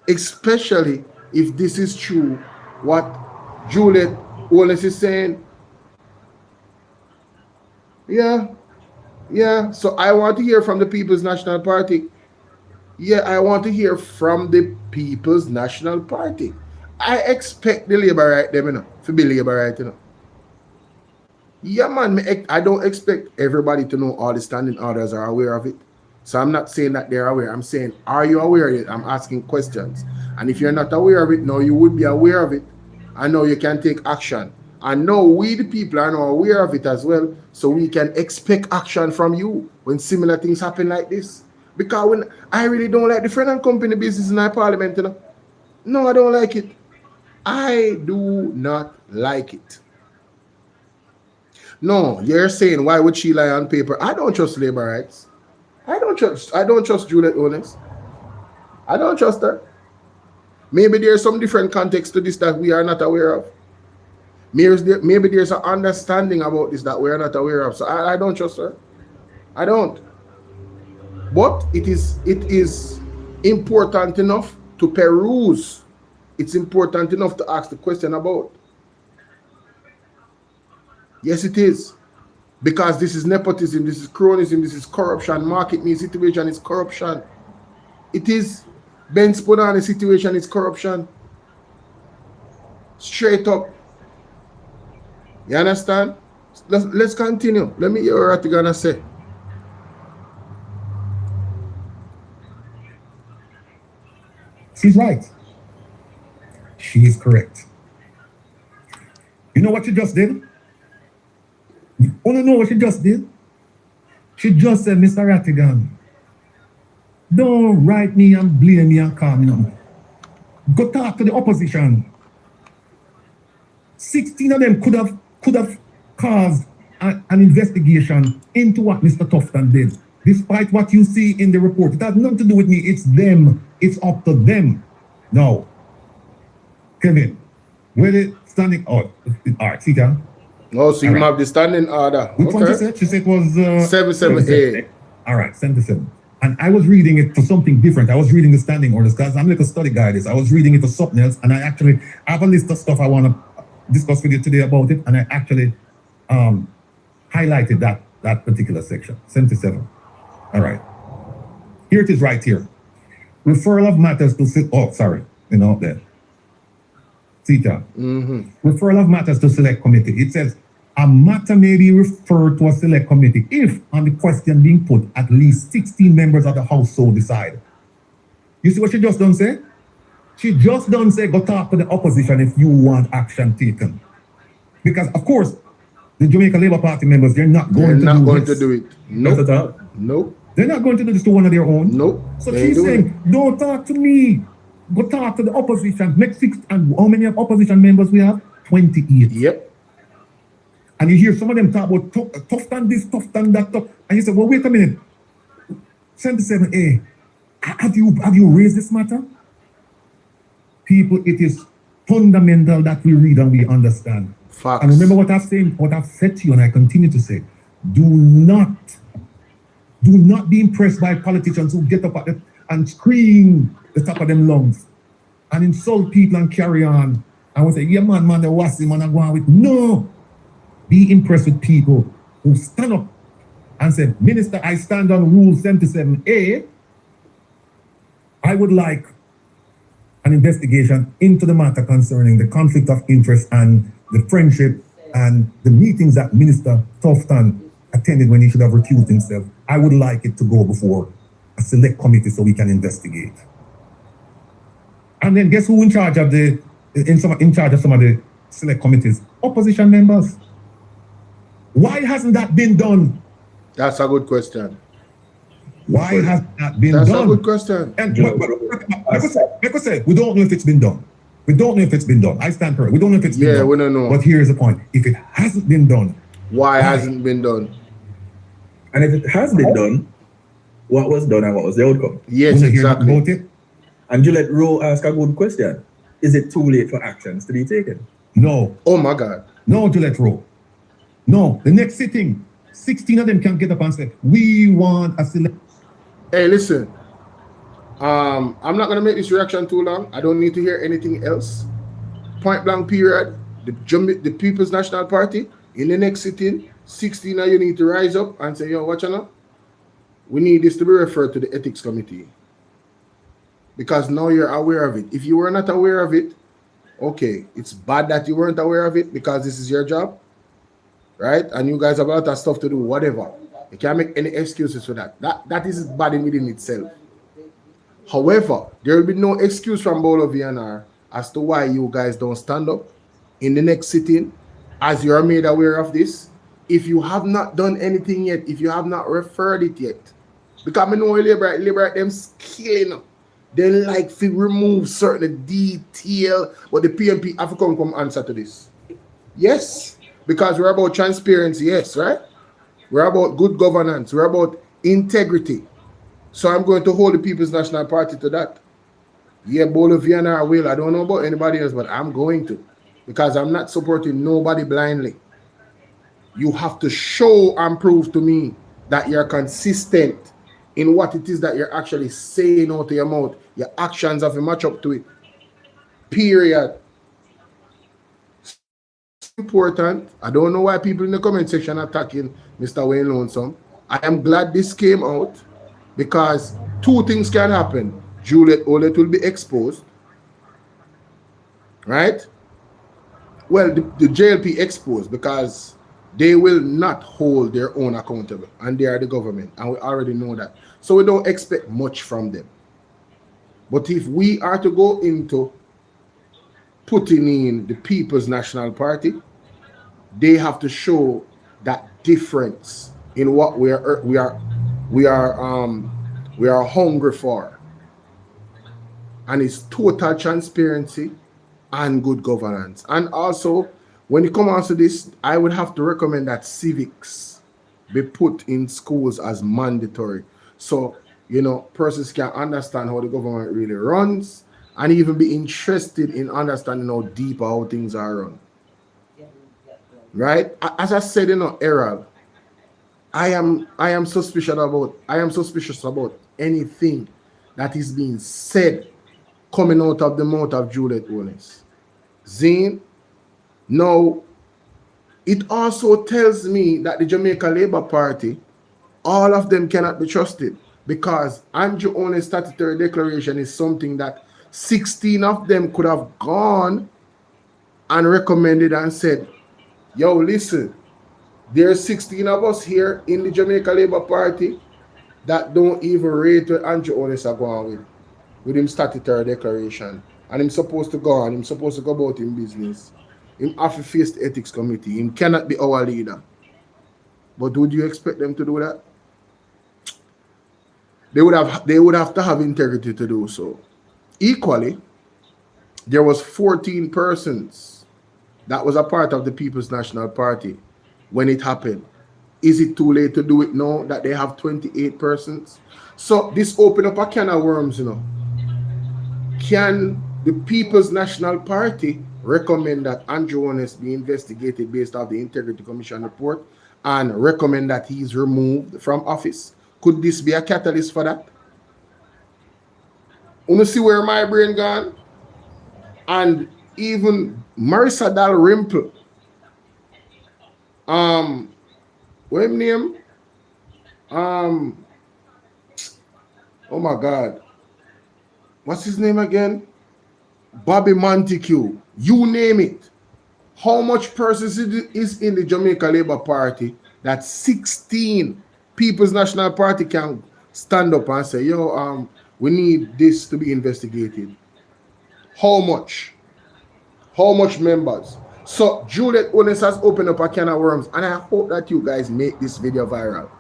Especially if this is true, what Juliet Wallace is saying. Yeah. So I want to hear from the People's National Party. Yeah, I want to hear from the People's National Party. I expect the Labour right them, you know, to be Labour right, you know. Yeah, man, I don't expect everybody to know all the standing orders are aware of it. So I'm not saying that they're aware. I'm saying, are you aware yet? I'm asking questions. And if you're not aware of it, now you would be aware of it. And now you can take action. And now we, the people, are now aware of it as well. So we can expect action from you when similar things happen like this. Because when I really don't like the friend and company business in our parliament, you know. No, I don't like it. I do not like it. No, you're saying why would she lie on paper? I don't trust labor rights. I don't trust Juliet Owens. I don't trust her. Maybe there's some different context to this that we are not aware of. Maybe there's an understanding about this that we are not aware of. So I don't trust her. I don't. But it is important enough to peruse. It's important enough to ask the question about. Yes, it is. Because this is nepotism, this is cronyism, this is corruption. Market me situation is corruption. It is. Ben Spodani's situation is corruption. Straight up. You understand? Let's continue. Let me hear what you're gonna say. She's right. She is correct. You know what she just did? You want to know what she just did? She just said, Mr. Rattigan, don't write me and blame me and call me no. Go talk to the opposition. 16 of them could have caused an investigation into what Mr. Tufton did. Despite what you see in the report, it has nothing to do with me. It's them. It's up to them. Now, Kevin, where the standing order? All right, see that? No, so you have the standing order. Which one she said? She said it was 778. All right, 77. And I was reading it for something different. I was reading the standing orders because I'm like a study guy. I was reading it for something else, and I actually have a list of stuff I want to discuss with you today about it, and I actually highlighted that particular section, 77. All right. Here it is right here. Referral of matters to up there. See that? Referral of matters to select committee. It says a matter may be referred to a select committee if, on the question being put, at least 16 members of the House so decide. You see what she just done say? She just done say go talk to the opposition if you want action taken. Because of course, the Jamaica Labour Party members, they're not going to do it. Nope. Nope. They're not going to do this to one of their own. Nope. So she's saying, don't talk to me. Go talk to the opposition. Make six, and how many opposition members we have? 28. Yep. And you hear some of them talk about tough than this, tough than that, tough. And you say, well, wait a minute. 77A, have you raised this matter? People, it is fundamental that we read and we understand. Facts. And remember what I've said to you, and I continue to say, do not be impressed by politicians who get up and scream the top of them lungs and insult people and carry on. And we say, yeah, man, the wassy man, I'm going with. No. Be impressed with people who stand up and say, Minister, I stand on Rule 77A. I would like an investigation into the matter concerning the conflict of interest and the friendship and the meetings that Minister Tufton attended when he should have recused himself. I would like it to go before a select committee so we can investigate. And then guess who in charge of some of the select committees? Opposition members. Why hasn't that been done? That's a good question. Why has that been done? That's a good question. And like I said, we don't know if it's been done. We don't know if it's been done. I stand correct. We don't know if it's been done. Yeah, we don't know. But here's the point. If it hasn't been done, why hasn't been done? And if it has been done, what was done and what was the outcome? Yes, exactly. About it? And Juliet Rowe asked a good question. Is it too late for actions to be taken? No. Oh my God. No, Juliet Rowe. No. The next sitting, 16 of them can get up and say, we want a select. Hey, listen. I'm not going to make this reaction too long. I don't need to hear anything else. Point blank period. The People's National Party, in the next sitting, 16 of you need to rise up and say, yo, watch out. We need this to be referred to the Ethics Committee. Because now you're aware of it. If you were not aware of it, okay, it's bad that you weren't aware of it because this is your job, right? And you guys have a lot of stuff to do, whatever. You can't make any excuses for that. That is bad within itself. However, there will be no excuse from Bolo VNR as to why you guys don't stand up in the next sitting, as you are made aware of this. If you have not done anything yet, if you have not referred it yet, because I know liberate them killing. They like to remove certain detail, but the PMP have to come answer to this. Yes, because we're about transparency, yes, right? We're about good governance, we're about integrity. So I'm going to hold the People's National Party to that. Yeah, Bolo VNR will. I don't know about anybody else, but I'm going to. Because I'm not supporting nobody blindly. You have to show and prove to me that you're consistent in what it is that you're actually saying out of your mouth. Your actions have to match up to it. Period. It's important. I don't know why people in the comment section are attacking Mr. Wayne Lonesome. I am glad this came out because two things can happen. Juliet Olet will be exposed. Right? Well, the JLP exposed because they will not hold their own accountable, and they are the government, and we already know that. So we don't expect much from them. But if we are to go into putting in the People's National Party, they have to show that difference in what we are hungry for, and it's total transparency and good governance. And also, when it comes to this, I would have to recommend that civics be put in schools as mandatory. So, persons can understand how the government really runs and even be interested in understanding how deep how things are run. Right? As I said, Errol, I am suspicious about anything that is being said coming out of the mouth of Juliet Owens. Zane, now, it also tells me that the Jamaica Labour Party, all of them cannot be trusted, because Andrew Owens' statutory declaration is something that 16 of them could have gone and recommended and said, yo, listen, there's 16 of us here in the Jamaica Labour Party that don't even rate what Andrew Owens are going with him statutory declaration. And him supposed to go on, him supposed to go about in business. Him have to face the ethics committee. Him cannot be our leader. But would you expect them to do that? They would have to have integrity to do so. Equally, there was 14 persons that was a part of the People's National Party when it happened. Is it too late to do it now that they have 28 persons? So this opened up a can of worms, Can the People's National Party recommend that Andrew Owens be investigated based off the Integrity Commission report and recommend that he's removed from office? Could this be a catalyst for that? You see where my brain gone? And even Marissa Dalrymple, what his name? Oh my God. What's his name again? Bobby Montague. You name it. How much persons is in the Jamaica Labour Party that 16 People's National Party can stand up and say, yo, we need this to be investigated? How much? How much members? So Juliet Owens has opened up a can of worms, and I hope that you guys make this video viral,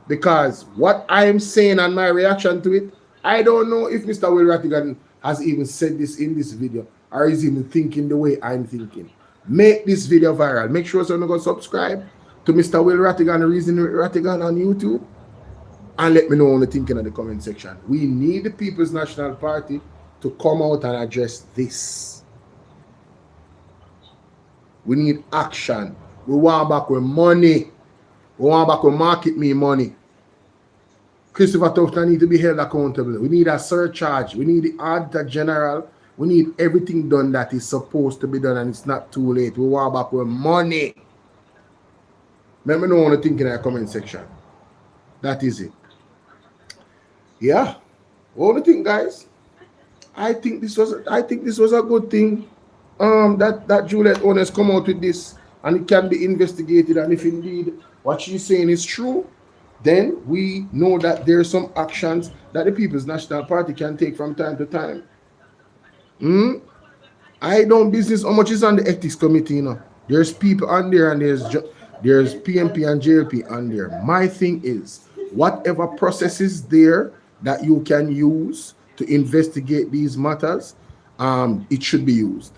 because what I'm saying and my reaction to it, I don't know if Mr. Will Rattigan has even said this in this video or is even thinking the way I'm thinking. Make this video viral. Make sure you go subscribe to Mr. Will Rattigan, Reason with Rattigan on YouTube, and let me know what you think in the comment section. We need the People's National Party to come out and address this. We need action. We want back with money. We want back with market me money. Christopher Tufton need to be held accountable. We need a surcharge. We need the Auditor General. We need everything done that is supposed to be done, and it's not too late. We want back with money. Let me know what you think in the comment section. That is it. Yeah. What do you think, guys? I think this was a good thing. That Juliet Owens come out with this, and it can be investigated, and if indeed what she's saying is true, then we know that there are some actions that the People's National Party can take from time to time. I don't business how much is on the ethics committee, you know. There's people on there and there's PMP and JLP on there. My thing is, whatever process is there that you can use to investigate these matters, it should be used.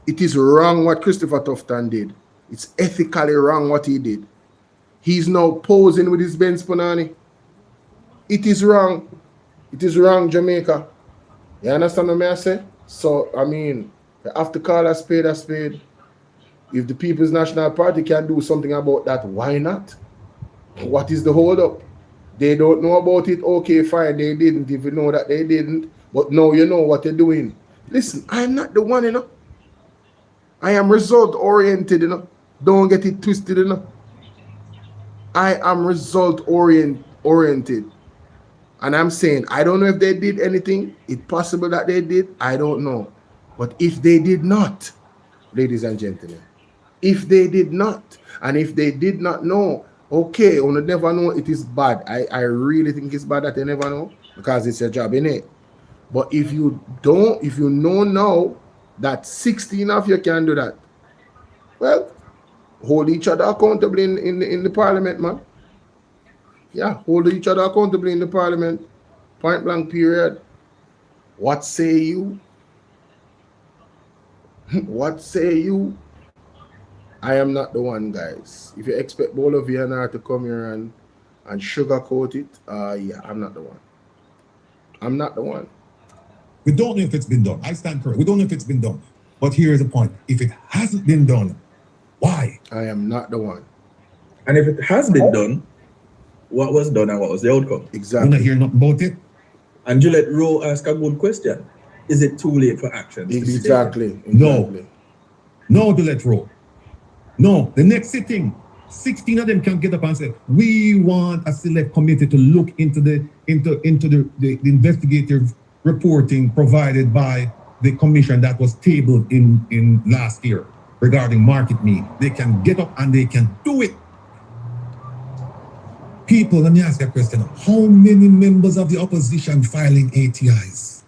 It is wrong what Christopher Tufton did. It's ethically wrong what he did. He's now posing with his Benz Punani. It is wrong. It is wrong, Jamaica. You understand what I say? So, I mean, you have to call a spade a spade. If the People's National Party can do something about that, why not? What is the hold up? They don't know about it, okay, fine, they didn't. If you know that they didn't, but now you know what they're doing. Listen, I'm not the one, you know. I am result oriented, you know. Don't get it twisted, you know. I am result oriented. And I'm saying, I don't know if they did anything. It's possible that they did. I don't know. But if they did not, ladies and gentlemen, if they did not, and if they did not know, okay, you never know it is bad. I really think it's bad that they never know, because it's your job, innit? But if you don't, if you know now that 16 of you can do that, well, hold each other accountable in the parliament, man. Yeah, hold each other accountable in the parliament. Point blank period. What say you? What say you? I am not the one, guys. If you expect Bolo to come here and sugarcoat it, yeah, I'm not the one. I'm not the one. We don't know if it's been done. I stand correct. We don't know if it's been done. But here is the point. If it hasn't been done, why? I am not the one. And if it has been done, what was done and what was the outcome? Exactly. We're not hearing nothing about it. And Juliet Rowe asked a good question. Is it too late for action? Exactly. No. No, Juliet Rowe. No. The next sitting, 16 of them can get up and say, we want a select committee to look into the investigative reporting provided by the commission that was tabled in last year regarding market meat. They can get up and they can do it. People, let me ask you a question. How many members of the opposition filing ATIs?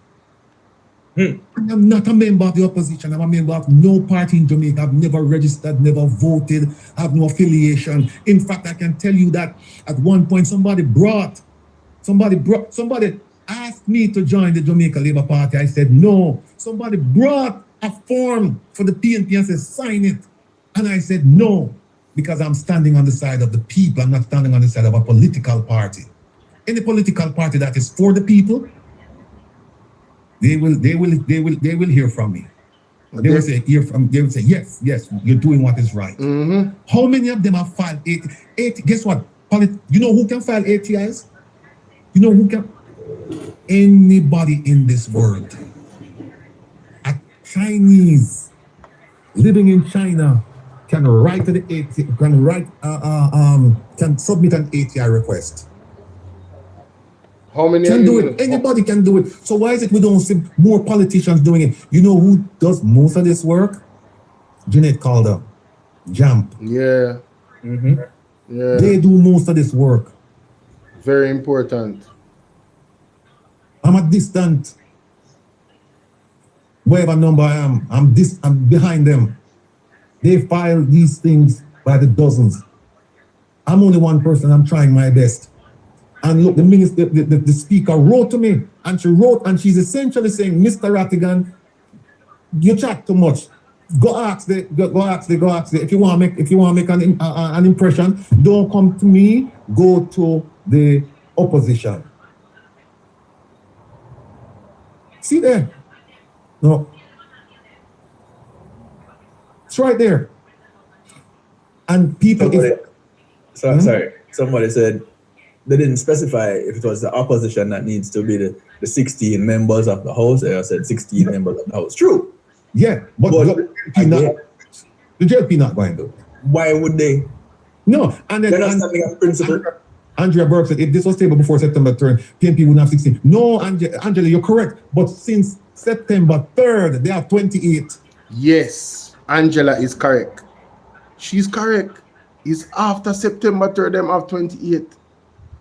I am not a member of the opposition. I'm a member of no party in Jamaica. I've never registered, never voted, have no affiliation. In fact, I can tell you that at one point somebody asked me to join the Jamaica Labour Party. I said no. Somebody brought a form for the PNP and said sign it. And I said no, because I'm standing on the side of the people. I'm not standing on the side of a political party. Any political party that is for the people, they will hear from me. They will say yes, you're doing what is right. How many of them have filed eight? Guess what? You know who can file ATIs? You know who can? Anybody in this world. A Chinese living in China can write to the ATI, can submit an ATI request. How many can do it? Anybody can do it. So why is it we don't see more politicians doing it? You know who does most of this work? Jeanette Calder, JAMP. Yeah. Yeah. They do most of this work. Very important. I'm a distant, whatever number I am, I'm behind them. They file these things by the dozens. I'm only one person, I'm trying my best. And look, the speaker wrote to me, and she's essentially saying, Mr. Rattigan, you chat too much. Go ask the. If you want to make an impression, don't come to me, go to the opposition. See there? No. It's right there. And people... Sorry. Somebody said they didn't specify if it was the opposition that needs to be the 16 members of the House. I said 16 members of the House. True. Yeah, but the JLP not going to. Why would they? No. And then, they're not standing up principle. Andrea Burke said, if this was tabled before September 3rd, PNP wouldn't have 16. No, Angela, you're correct. But since September 3rd, they have 28. Yes, Angela is correct. She's correct. is after September 3rd, them have 28.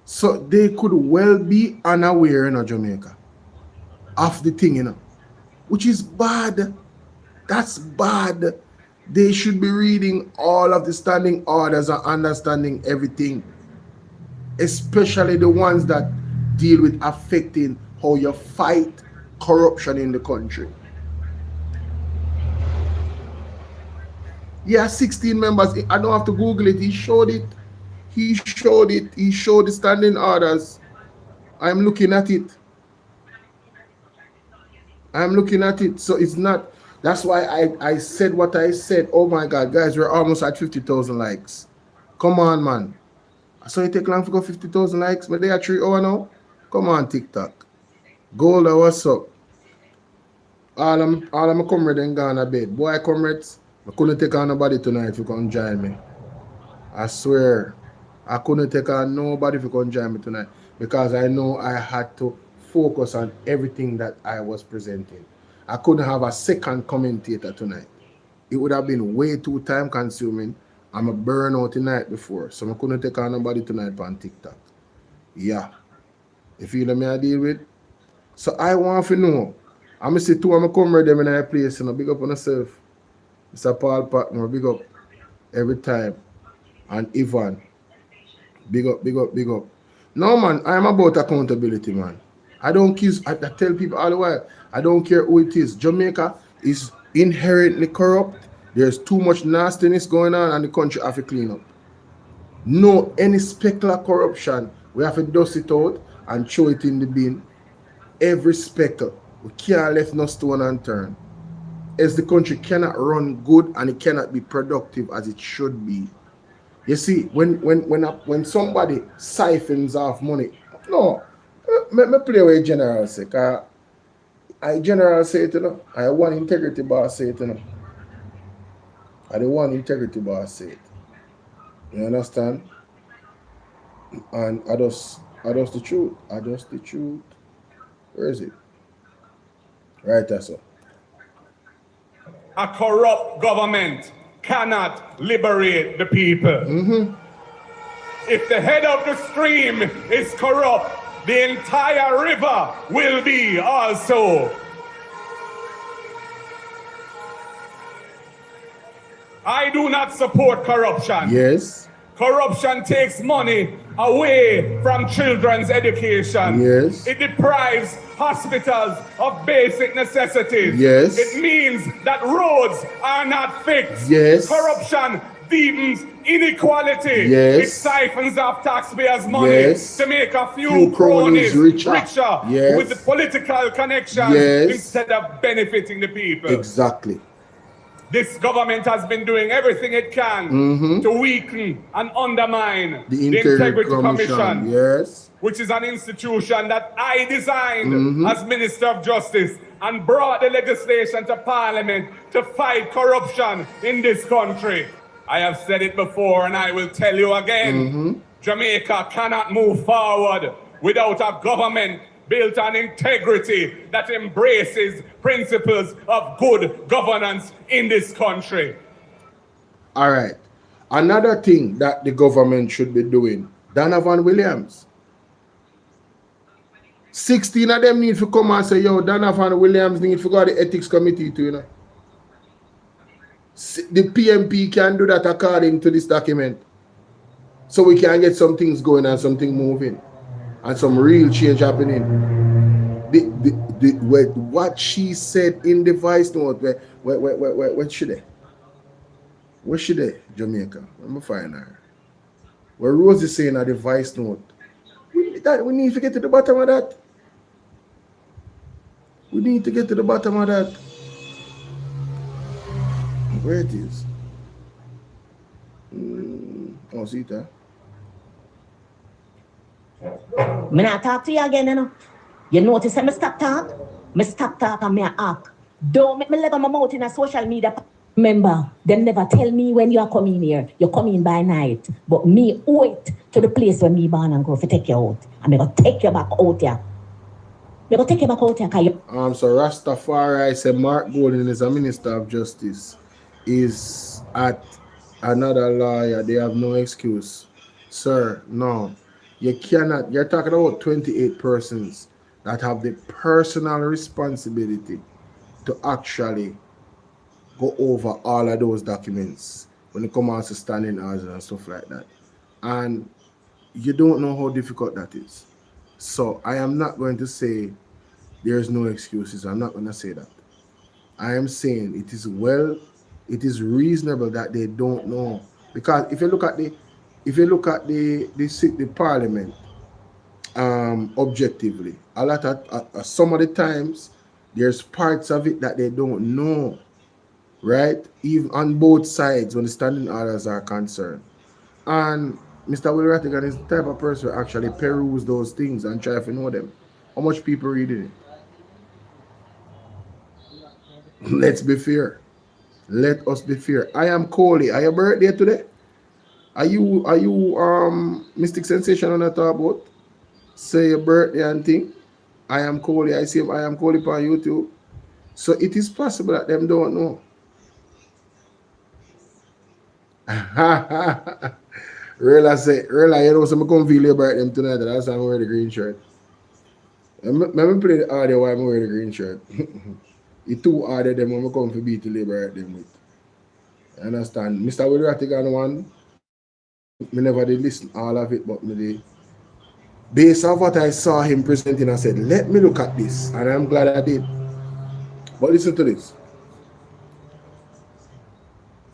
So they could well be unaware in Jamaica of the thing, you know, which is bad. That's bad. They should be reading all of the standing orders and understanding everything, especially the ones that deal with affecting how you fight corruption in the country. Yeah, 16 members. I don't have to Google it. He showed it. He showed it. He showed the standing orders. I'm looking at it. I'm looking at it. So it's not. That's why I said what I said. Oh my God, guys, we're almost at 50,000 likes. Come on, man. So it take long to go 50,000 likes, but they are 3 hours now. Come on, TikTok. Golda, what's up? All of my comrades ain't gone to bed. Boy, comrades, I couldn't take on nobody tonight if you come join me. I swear. I couldn't take on nobody if you come join me tonight because I know I had to focus on everything that I was presenting. I couldn't have a second commentator tonight. It would have been way too time consuming. I'm a burnout the night before, so I couldn't take on nobody tonight on TikTok. Yeah. You feel me I deal with? So I want to know. I'm going to see two of my comrades in my place, big up on yourself. Mr. Paul Patmore, big up every time. And Ivan, big up, big up, big up. No, man, I'm about accountability, man. I don't kiss, I tell people all the while, I don't care who it is. Jamaica is inherently corrupt. There's too much nastiness going on and the country have to clean up. No, any specular corruption, we have to dust it out and throw it in the bin. Every speckle, we can't left no stone unturned. As the country cannot run good and it cannot be productive as it should be. You see, when somebody siphons off money, no, me play with General say, cause I General say it, you know. I want integrity boss say it, you know. I the one integrity boss say it. You understand? And I just the truth. I just the truth. Where is it? Right there, so. A corrupt government cannot liberate the people. If the head of the stream is corrupt, the entire river will be also. I do not support corruption. Yes. Corruption takes money away from children's education. Yes. It deprives hospitals of basic necessities. Yes. It means that roads are not fixed. Yes. Corruption deepens inequality. Yes. It siphons off taxpayers' money Yes. to make a few cronies richer Yes. with the political connections Yes. instead of benefiting the people. Exactly. This government has been doing everything it can to weaken and undermine The the Integrity Commission, yes. which is an institution that I designed as Minister of Justice and brought the legislation to Parliament to fight corruption in this country. I have said it before and I will tell you again, Jamaica cannot move forward without a government built on integrity that embraces principles of good governance in this country. All right. Another thing that the government should be doing, Donovan Williams. 16 of them need to come and say, yo, Donovan Williams need to go to the ethics committee too, you know. The PMP can do that according to this document. So we can get some things going and something moving. And some real change happening. What she said in the voice note, where she there? Where she there, Jamaica? Let me find her. Where Rose is saying at the voice note. We need to get to the bottom of that. We need to get to the bottom of that. Where it is? Oh, see that? Me not talk to you again, you know. You notice I stop talk? Me stop talk and me act. Don't make me level my mouth in a social media. Remember, them never tell me when you are coming here. You come in by night. But me wait to the place where me born and grow to take you out. And me gonna take you back out here. Me gonna take you back out here. So Rastafari, say Mark Golden is a Minister of Justice, is at Another lawyer, they have no excuse. Sir, no. You cannot. You're talking about 28 persons that have the personal responsibility to actually go over all of those documents when it comes to standing orders and stuff like that. And you don't know how difficult that is. So I am not going to say there's no excuses. I'm not going to say that. I am saying it is reasonable that they don't know. Because if you look at the parliament objectively, a lot of some of the times there's parts of it that they don't know, right? Even on both sides when the standing orders are concerned. And Mr. Will Rattigan is the type of person who actually peruse those things and try to know them. How much people reading it? Let's be fair. Let us be fair. I am Coley. Are your birthday today? Are you Mystic Sensation on the top about? Say your birthday and thing. I am Coley. I see I am Coley on YouTube. So it is possible that them don't know. Rela say, Rela, you know, so I'm going to feel about them tonight. That's why I'm wearing the green shirt. Let me play the audio while I'm wearing the green shirt. It's too hard of them when I come to beat the liberate them with. You understand? Mr. Will Rattigan one, me never did listen all of it, but me did. Based on what I saw him presenting, I said, let me look at this. And I'm glad I did. But listen to this.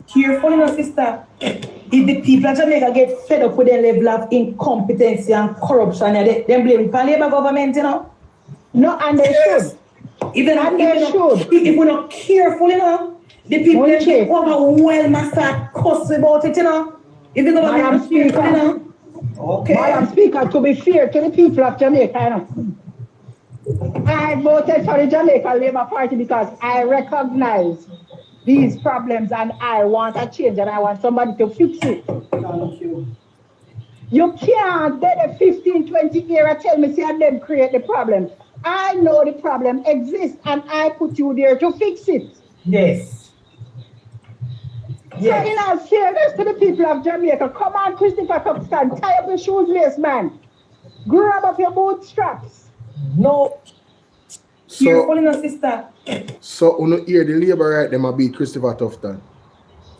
Careful, you know, sister. If the people of Jamaica get fed up with their level of incompetence and corruption, they blame the Labour government, you know? No, and they should. If we're not careful, you know, the people that get overwhelmed and start cussing about it, you know? If the government is careful, you know? Okay. Madam Speaker, to be fair to the people of Jamaica, you know, I voted for the Jamaica Labour Party because I recognize these problems and I want a change and I want somebody to fix it. Thank you. You can't let a 15, 20 year tell me say them create the problem. I know the problem exists and I put you there to fix it. Yes. So in all fairness to the people of Jamaica, come on, Christopher Tuxton, tie up your shoes, lace man. Grab up your bootstraps. No. Careful, you know, sister. So you know, hear the Labour right, them a beat Christopher Tufton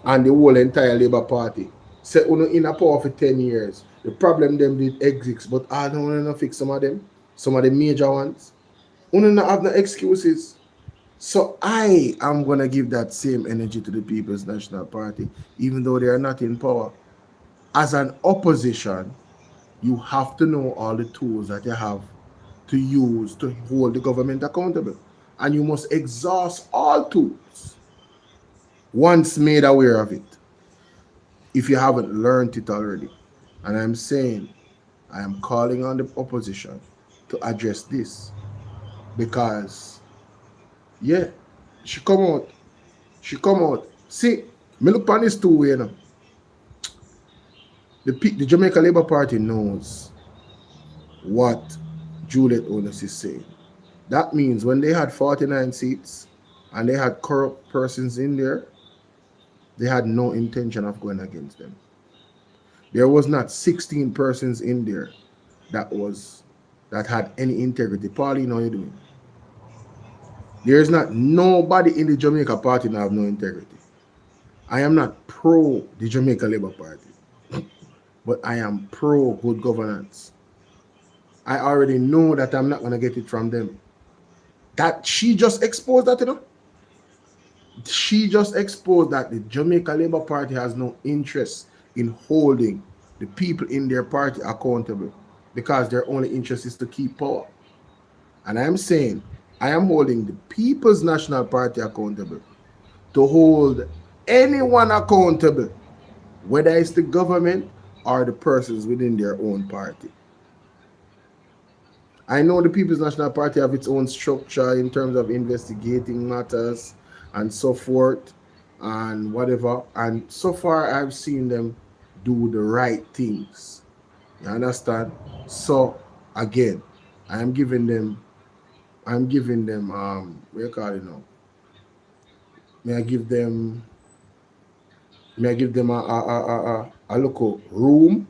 and the whole entire Labour Party. Say you know, in a power for 10 years. The problem them did exist, but I don't want to fix some of the major ones. You don't have no excuses. So I am going to give that same energy to the People's National Party, even though they are not in power. As an opposition, you have to know all the tools that you have to use to hold the government accountable. And you must exhaust all tools once made aware of it, if you haven't learned it already. And I'm saying, I am calling on the opposition to address this because, yeah, she come out. See, me look on this two way, you know. The Jamaica Labour Party knows what Juliet Onus is saying. That means when they had 49 seats and they had corrupt persons in there, they had no intention of going against them. There was not 16 persons in there that had any integrity. Pauline, how you doing? There's not nobody in the Jamaica Party that have no integrity. I am not pro the Jamaica Labour Party, but I am pro good governance. I already know that I'm not going to get it from them. That she just exposed that, you know. She just exposed that the Jamaica Labour Party has no interest in holding the people in their party accountable because their only interest is to keep power. And I'm saying, I am holding the People's National Party accountable to hold anyone accountable, whether it's the government or the persons within their own party. I know the People's National Party have its own structure in terms of investigating matters and so forth and whatever. And so far, I've seen them do the right things. You understand? So again, I'm giving them what you call it now? May I give them May I give them a local room?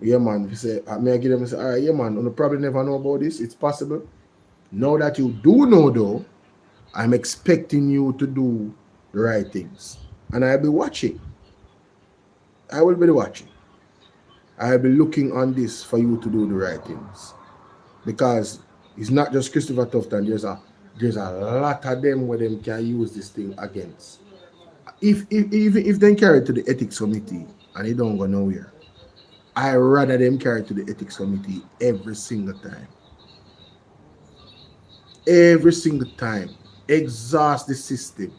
Yeah, man. If you say, may I give them say, all right, yeah, man, you probably never know about this. It's possible. Now that you do know, though, I'm expecting you to do the right things. And I'll be watching. I will be watching. I'll be looking on this for you to do the right things. Because it's not just Christopher Tufton. There's a lot of them where them can use this thing against. If they carry it to the ethics committee and it don't go nowhere, I rather them carry it to the ethics committee every single time. Every single time. Exhaust the system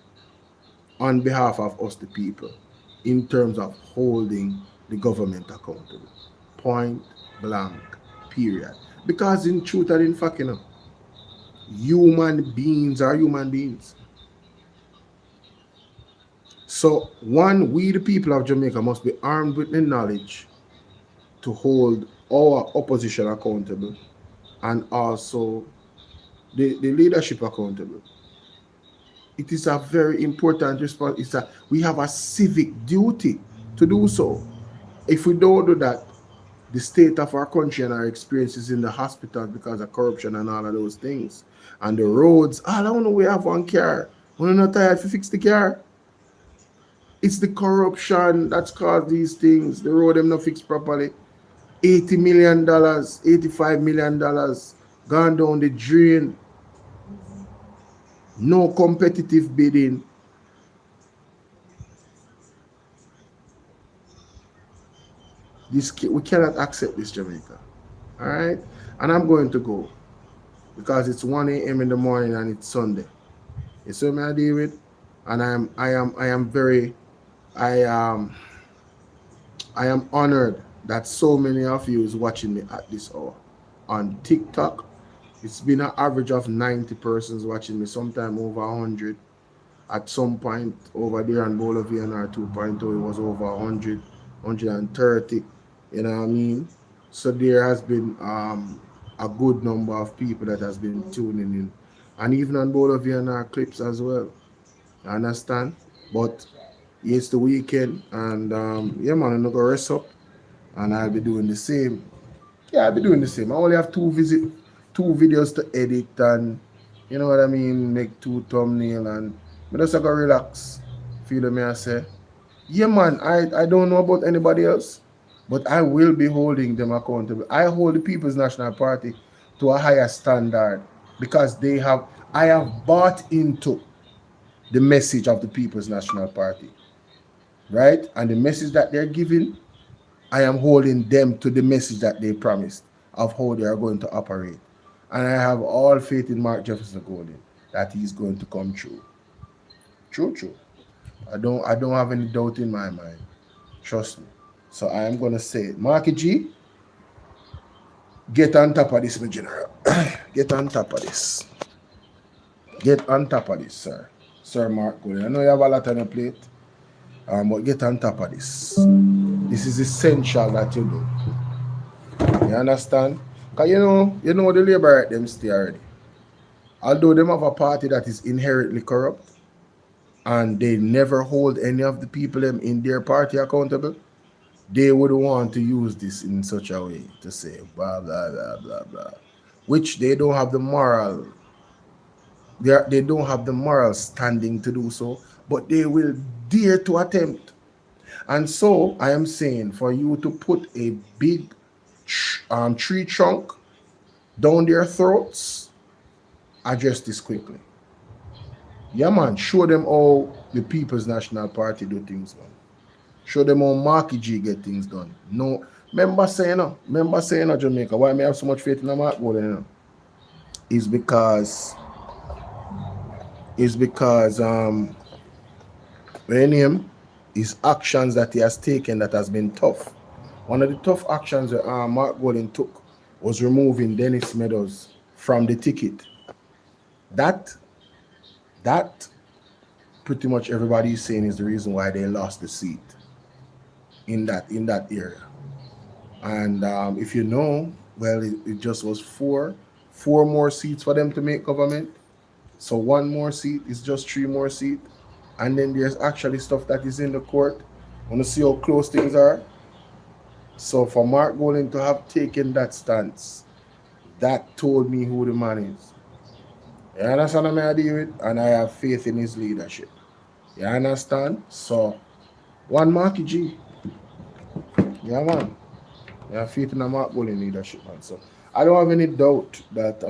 on behalf of us, the people, in terms of holding the government accountable. Point blank, period. Because in truth and in fact, human beings are human beings. So, one, we the people of Jamaica must be armed with the knowledge to hold our opposition accountable and also the leadership accountable. It is a very important response. We have a civic duty to do so. If we don't do that, the state of our country and our experiences in the hospitals because of corruption and all of those things, and the roads, I don't know, we have one car. We're not tired to fix the car. It's the corruption that's caused these things. The road them not fixed properly. $80 million, $85 million gone down the drain. No competitive bidding. We cannot accept this, Jamaica. All right? And I'm going to go because it's 1 a.m. in the morning and it's Sunday. You see what I deal with? And I am honored that so many of you is watching me at this hour. On TikTok, it's been an average of 90 persons watching me, sometime over 100. At some point over there on Bolo VNR 2.0, it was over 100, 130. You know what I mean? So there has been a good number of people that has been tuning in. And even on Bolo VNR clips as well. You understand? But it's the weekend and yeah, man, I'm not gonna rest up and I'll be doing the same. Yeah, I'll be doing the same. I only have two videos to edit and you know what I mean, make 2 thumbnail and I just gotta relax. Feel me I say? Yeah, man, I don't know about anybody else, but I will be holding them accountable. I hold the People's National Party to a higher standard because I have bought into the message of the People's National Party, right? And the message that they're giving, I am holding them to the message that they promised of how they are going to operate. And I have all faith in Mark Jefferson Golden that he's going to come true. True. I don't have any doubt in my mind. Trust me. So I am going to say, Marky G, get on top of this, my general. Get on top of this. Get on top of this, sir. Sir Mark Golden. I know you have a lot on your plate, but get on top of this. This is essential that you do. You understand? Because you know the Labour right them stay already. Although them have a party that is inherently corrupt, and they never hold any of the people them in their party accountable, they would want to use this in such a way to say blah blah blah blah blah, which they don't have the moral. They don't have the moral standing to do so, but they will dare to attempt. And so I am saying for you to put a big tree trunk down their throats, address this quickly. Yeah, man, show them how the People's National Party do things, man. Show them how Marky G get things done. No, remember saying, Jamaica, why I have so much faith in Mark Golden, is because when him, his actions that he has taken that has been tough. One of the tough actions that Mark Golden took was removing Dennis Meadows from the ticket. That pretty much everybody is saying is the reason why they lost the seat in that area. And if you know, well, it just was four more seats for them to make government. So 1 more seat is just 3 more seats. and then there's actually stuff that is in the court. Want to see how close things are? So for Mark Golding to have taken that stance, that told me who the man is. You understand what I deal with? And I have faith in his leadership. You understand? So, one Marky G. Yeah, man. You have faith in a Mark Golding leadership, man. So, I don't have any doubt that,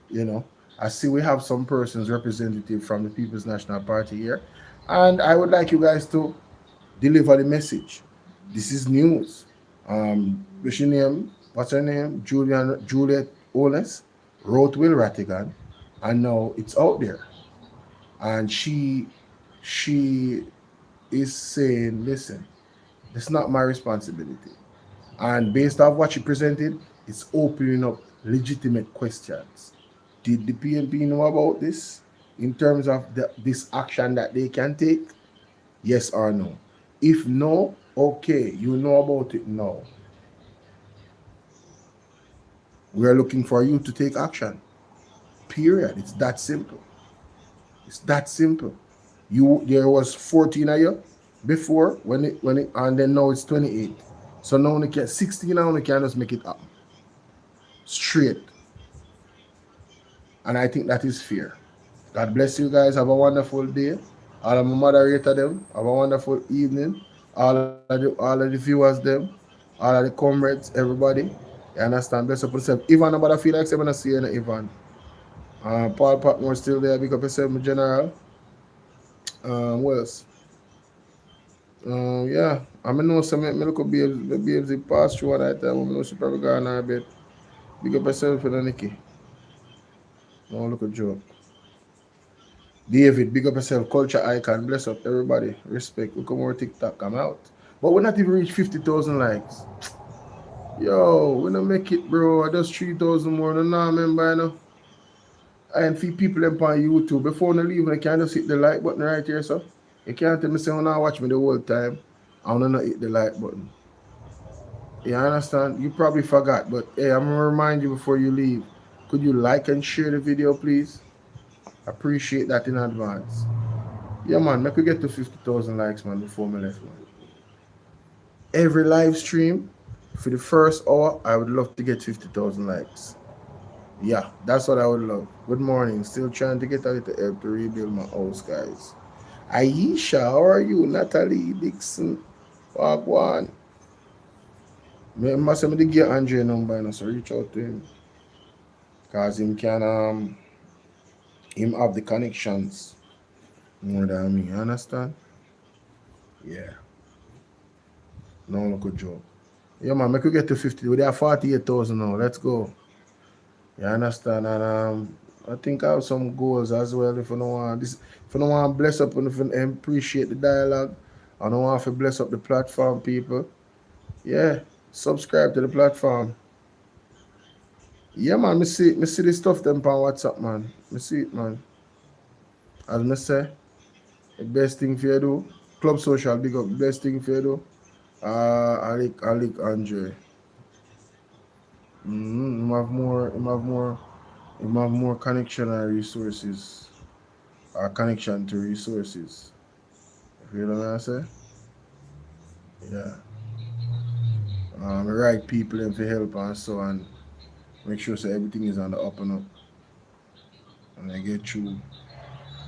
you know, I see we have some persons representative from the People's National Party here. And I would like you guys to deliver the message. This is news. What's her name? Juliet Oles wrote Will Rattigan, and now it's out there. And she is saying, listen, it's not my responsibility. And based off what she presented, it's opening up legitimate questions. Did the PNP know about this in terms of this action that they can take? Yes or no? If no, okay, you know about it now. We are looking for you to take action. Period. It's that simple. It's that simple. There was 14 of you before when it and then now it's 28. So now only can 16 now only can just make it up. Straight. And I think that is fair. God bless you guys. Have a wonderful day. All of my moderator them. Have a wonderful evening. All of the viewers them. All of the comrades, everybody. You understand? Bless up yourself. Ivan, nobody feel like I'm gonna see you, Ivan. Paul Patmore still there. Big up yourself, my general. What else? Yeah. I know some me look at babes pass through one night time. I know she probably got on her bed. Big up yourself for the Nikki. No look at joke. David, big up yourself, culture icon. Bless up everybody. Respect. Look at more TikTok. I'm out. But we're not even reach 50,000 likes. Yo, we don't make it, bro. I just 3,000 more than now, remember, you know. And few people them on YouTube. Before they leave, they can't just hit the like button right here, so. You can't tell me say, now watch me the whole time. I want to not hit the like button. You understand? You probably forgot, but hey, I'm going to remind you before you leave. Could you like and share the video, please? Appreciate that in advance. Yeah, man, make we get to 50,000 likes, man, before me left, man. Every live stream, for the first hour, I would love to get 50,000 likes. Yeah, that's what I would love. Good morning. Still trying to get a little help to rebuild my house, guys. Aisha, how are you? Natalie Dixon. Wagwan. I must have to get Andre number, so reach out to him. Because him can him have the connections more than me. You understand? Yeah. No look a joke. Yeah, man, make we get to 50. We are 48,000 now. Let's go. You understand? And I think I have some goals as well. If you don't want this, if you don't want to bless up and if you appreciate the dialogue, I don't want to bless up the platform, people. Yeah, subscribe to the platform. Yeah, man, me see the stuff them on WhatsApp, man. Me see it, man. As me say, the best thing for you do, Club Social, big up, best thing for you do. I like Andre. Him have more connection and resources. Or connection to resources. You know what I say? Yeah. Right people and to help and so on. Make sure so everything is on the up and up. And I get through.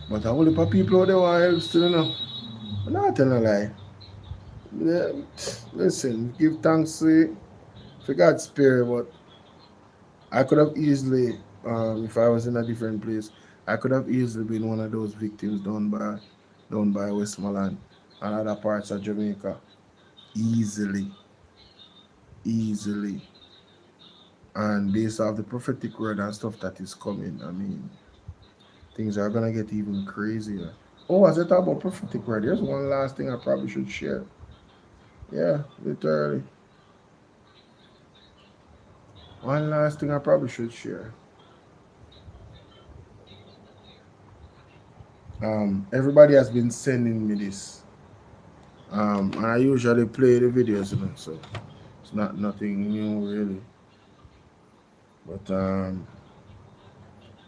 But I only for people out there want help still, you know. I'm not telling a lie. Yeah, listen, give thanks to God's spirit, but I could have easily, if I was in a different place, I could have easily been one of those victims down by Westmoreland and other parts of Jamaica. Easily. And based off the prophetic word and stuff that is coming, I mean, things are gonna get even crazier. Oh, as I talk about prophetic word, there's one last thing I probably should share. Yeah, literally. One last thing I probably should share. Everybody has been sending me this. And I usually play the videos, you know, so it's not nothing new really. But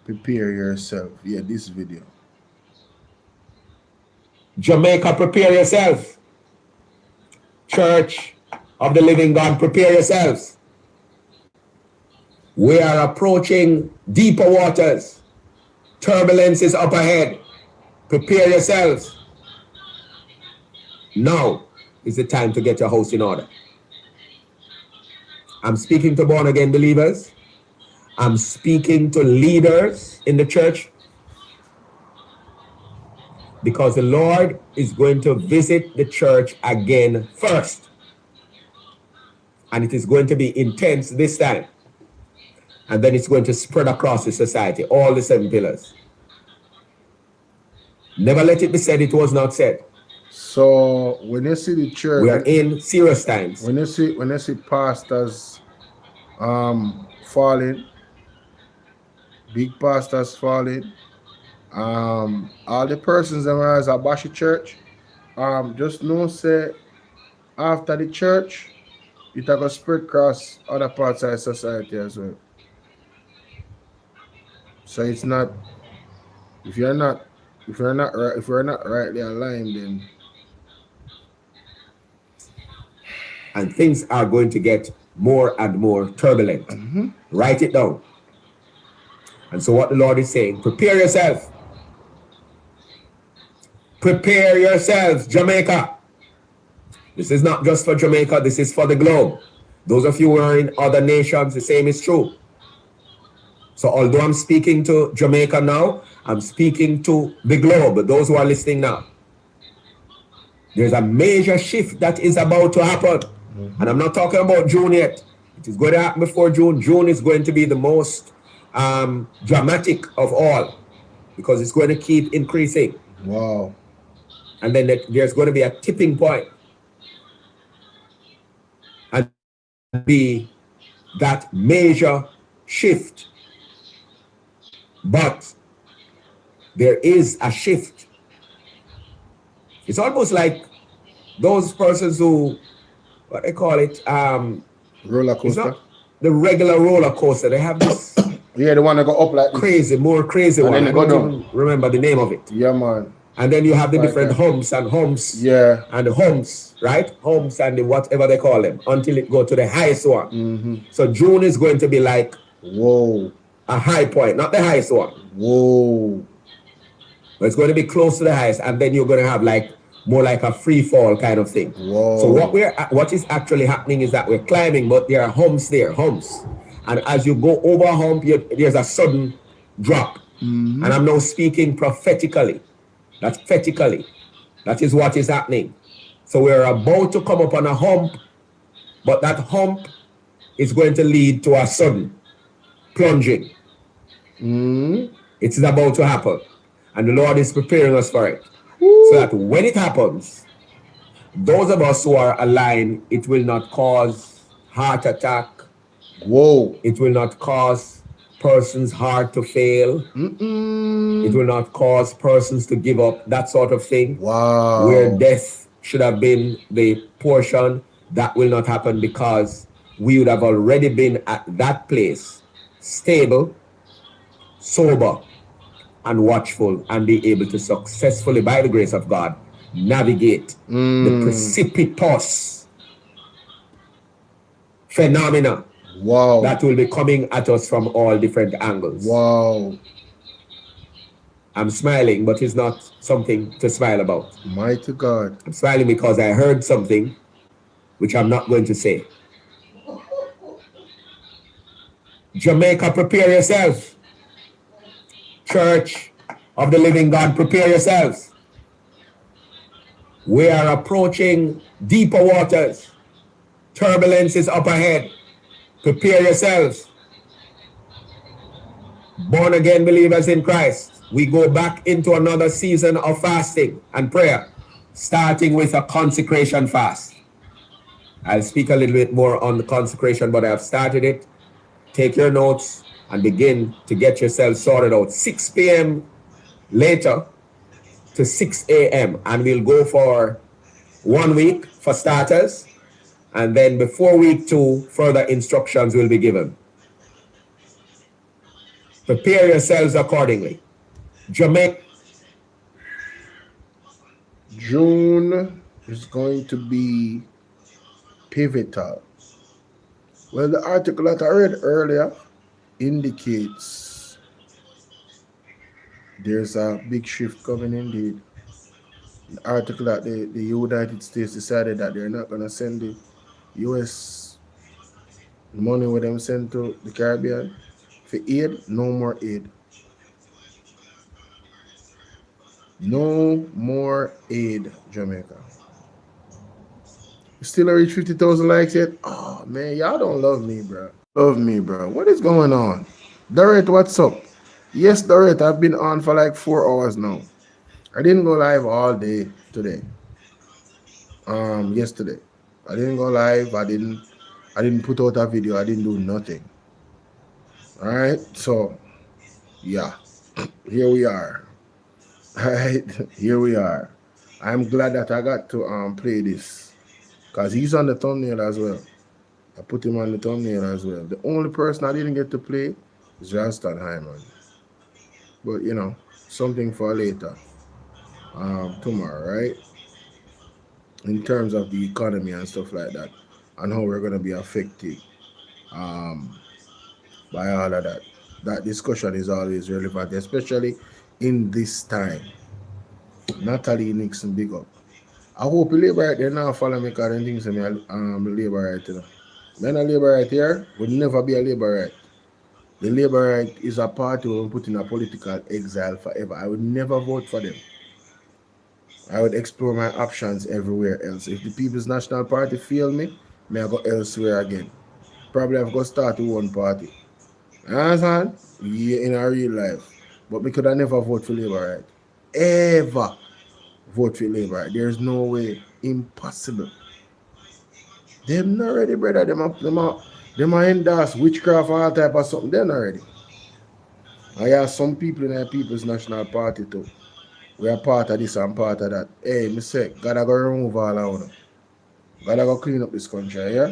prepare yourself. Yeah, this video. Jamaica, prepare yourself. Church of the Living God, prepare yourselves. We are approaching deeper waters. Turbulence is up ahead. Prepare yourselves. Now is the time to get your house in order. I'm speaking to born again believers. I'm speaking to leaders in the church. Because the Lord is going to visit the church again first. And it is going to be intense this time. And then it's going to spread across the society, all the 7 pillars. Never let it be said it was not said. So when you see the church, we are in serious times. When you see pastors falling, big pastors falling, all the persons that are at Bashi Church, just know say after the church, it will spread across other parts of the society as well. So it's not, if you're not rightly aligned, then and things are going to get more and more turbulent. Write it down. And so what the Lord is saying, prepare yourself. Prepare yourselves, Jamaica. This is not just for Jamaica, this is for the globe. Those of you who are in other nations, the same is true. So although I'm speaking to Jamaica now, I'm speaking to the globe, those who are listening now. There's a major shift that is about to happen. And I'm not talking about June yet. It is going to happen before June. June is going to be the most dramatic of all because it's going to keep increasing. Wow. And then there's going to be a tipping point. And be that major shift. But there is a shift. It's almost like those persons who, what they call it, roller coaster. It's not the regular roller coaster. They have this yeah, the one that go up like crazy, more crazy and one. Then I don't even remember the name of it. Yeah, man. And then you have the like different that. humps and humps. Yeah. And the humps, right? Humps and the whatever they call them until it go to the highest one. So June is going to be like, whoa, a high point, not the highest one. Whoa. But it's going to be close to the highest, and then you're going to have like more like a free fall kind of thing. Whoa. So what is actually happening is that we're climbing, but there are humps there, humps. And as you go over a hump, there's a sudden drop. And I'm now speaking prophetically. That's prophetically. That is what is happening. So we're about to come up on a hump, but that hump is going to lead to a sudden plunging. It is about to happen. And the Lord is preparing us for it. So that when it happens, those of us who are aligned, it will not cause heart attack. Whoa. It will not cause persons' heart to fail. It will not cause persons to give up, that sort of thing. Wow. Where death should have been the portion, that will not happen because we would have already been at that place, stable, sober, and watchful, and be able to successfully, by the grace of God, navigate the precipitous phenomena that will be coming at us from all different angles. Wow. I'm smiling, but it's not something to smile about. Mighty God. I'm smiling because I heard something which I'm not going to say. Jamaica, prepare yourself. Church of the Living God, prepare yourselves. We are approaching deeper waters. Turbulence is up ahead. Prepare yourselves. Born again believers in Christ, we go back into another season of fasting and prayer, starting with a consecration fast. I'll speak a little bit more on the consecration, but I have started it. Take your notes and begin to get yourself sorted out. 6 p.m. later to 6 a.m. and we'll go for 1 week for starters, and then before week 2, further instructions will be given. Prepare yourselves accordingly. Jamaica. June is going to be pivotal. Well, the article that I read earlier indicates there's a big shift coming indeed. The article that the United States decided that they're not going to send the U.S. money with them sent to the Caribbean for aid. No more aid. No more aid, Jamaica. Still I reach 50,000 likes yet? Oh man, y'all don't love me, bro. Love me, bro. What is going on? Dorette, what's up? Yes, Dorette, I've been on for like 4 hours now. I didn't go live all day today. Yesterday. I didn't go live. I didn't put out a video. I didn't do nothing. Alright, so yeah. Here we are. Alright, here we are. I'm glad that I got to play this. Because he's on the thumbnail as well. I put him on the thumbnail as well. The only person I didn't get to play is Rastan Hyman. But, you know, something for later. Tomorrow, right? In terms of the economy and stuff like that. And how we're going to be affected by all of that. That discussion is always relevant, especially in this time. Natalie Nixon, big up. I hope the Labour right there now follow me because I think so me Labour right, you know. When a Labour right here would never be a Labour right. The Labour right is a party who will put in a political exile forever. I would never vote for them. I would explore my options everywhere else. If the People's National Party fail me, may I go elsewhere again. Probably I've got to start with one party. You understand? Yeah, in a real life. But because I never vote for Labour right. Ever vote for Labour. There's no way. Impossible. Them not ready, brother. Them are endorse witchcraft or all type of something. They're not ready. I have some people in the People's National Party too. We are part of this and part of that. Hey, me say, gotta go remove all of them. Gotta go clean up this country, yeah?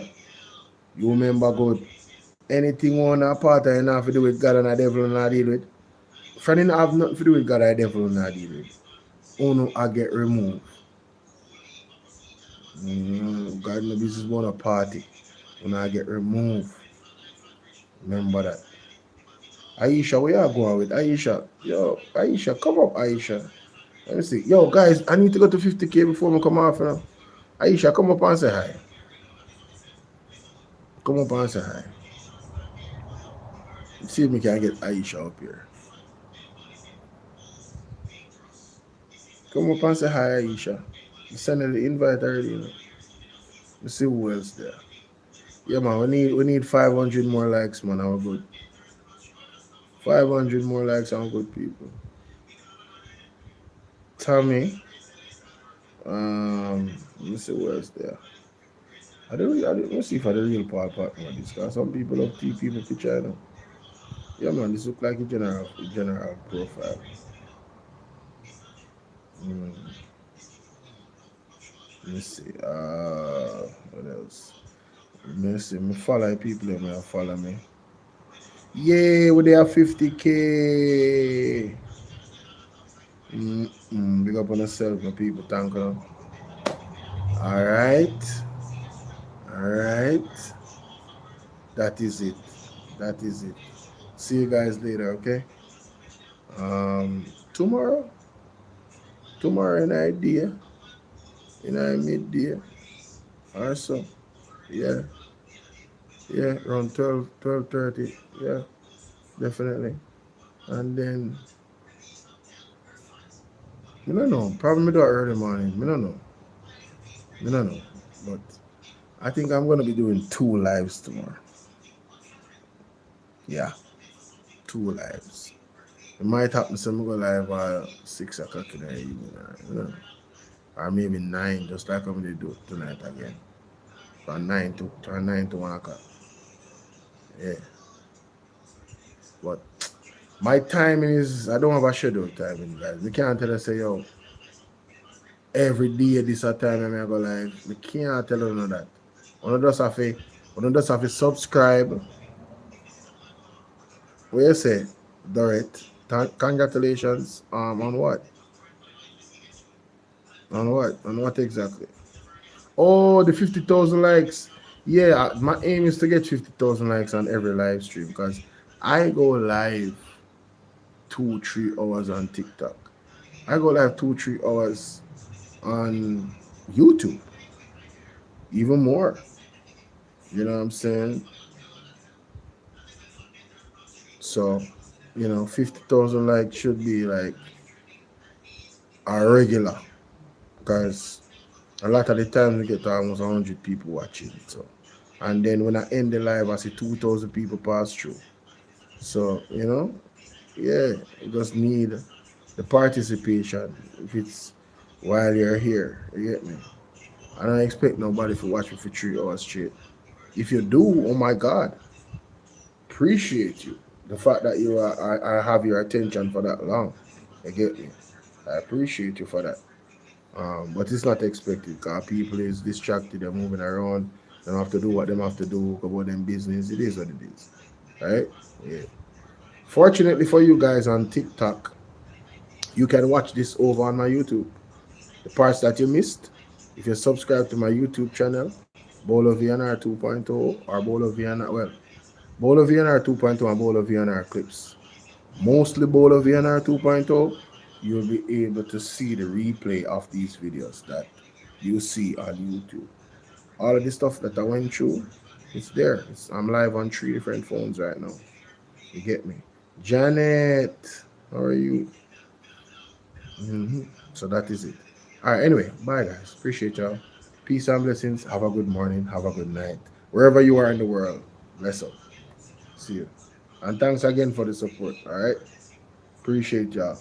You remember good. Anything on a part of you have to do with God and the devil and not deal with. Friend, you have nothing to do with God and the devil and not deal with. Uno I get removed. God no business about a party. When I get removed. Remember that. Aisha, where you going with? Aisha. Yo, Aisha, come up, Aisha. Let me see. Yo, guys, I need to go to 50K before we come off now. Aisha, come up and say hi. Come up and say hi. Let's see if we can get Aisha up here. Come up and say hi, Aisha. You send her the invite already, you know. Let's see who else there. Yeah, man, we need 500 more likes, man. We're good. 500 more likes and good people. Tommy. Let me see who else there. Let's see if I the real Paul partner with this, because some people have TP in the picture, you know. Yeah, man, this look like a general profile. Let me see. What else? Let me see. Me follow people that may follow me. Yay, we there 50K. Big up on yourself, my people. Thank you. Alright. That is it. See you guys later, okay? Tomorrow an idea. In a midday. Also. Yeah, around 12:30. Yeah, definitely. And then I don't know. Probably do it early morning. I don't know. But I think I'm gonna be doing 2 lives tomorrow. Yeah, 2 lives. It might happen so I'm gonna go live at 6 o'clock in the evening, you know? Or maybe 9, just like I'm gonna do tonight again. From 9 to 1 o'clock. Yeah. But my timing is, I don't have a schedule timing, guys. We can't tell us, say, yo, every day this a time I'm go live. We can't tell you none of that. One of us have to subscribe. What you say, Dorette? Congratulations. On what? On what? On what exactly? Oh, the 50,000 likes. Yeah, my aim is to get 50,000 likes on every live stream because I go live 2-3 hours on TikTok. I go live 2-3 hours on YouTube. Even more. You know what I'm saying? So, 50,000 likes should be like a regular because a lot of the time we get almost 100 people watching. So, and then when I end the live, I see 2,000 people pass through. So, yeah, you just need the participation. If it's while you're here, you get me? I don't expect nobody to watch me for 3 hours straight. If you do, oh my God, appreciate you. The fact that I have your attention for that long, you get me? I appreciate you for that. But it's not expected because people is distracted, they're moving around, they don't have to do what they have to do about them business. It is what it is. Right? Yeah. Fortunately for you guys on TikTok, you can watch this over on my YouTube. The parts that you missed, if you subscribe to my YouTube channel, Bolo VNR 2.0 or Bolo VNR 2.0 and Bolo VNR clips. Mostly Bolo VNR 2.0, you'll be able to see the replay of these videos that you see on YouTube. All of the stuff that I went through, it's there. I'm live on 3 different phones right now. You get me? Janet, how are you? So that is it. All right, anyway, bye guys. Appreciate y'all. Peace and blessings. Have a good morning. Have a good night. Wherever you are in the world, bless up. See you. And thanks again for the support. All right. Appreciate y'all.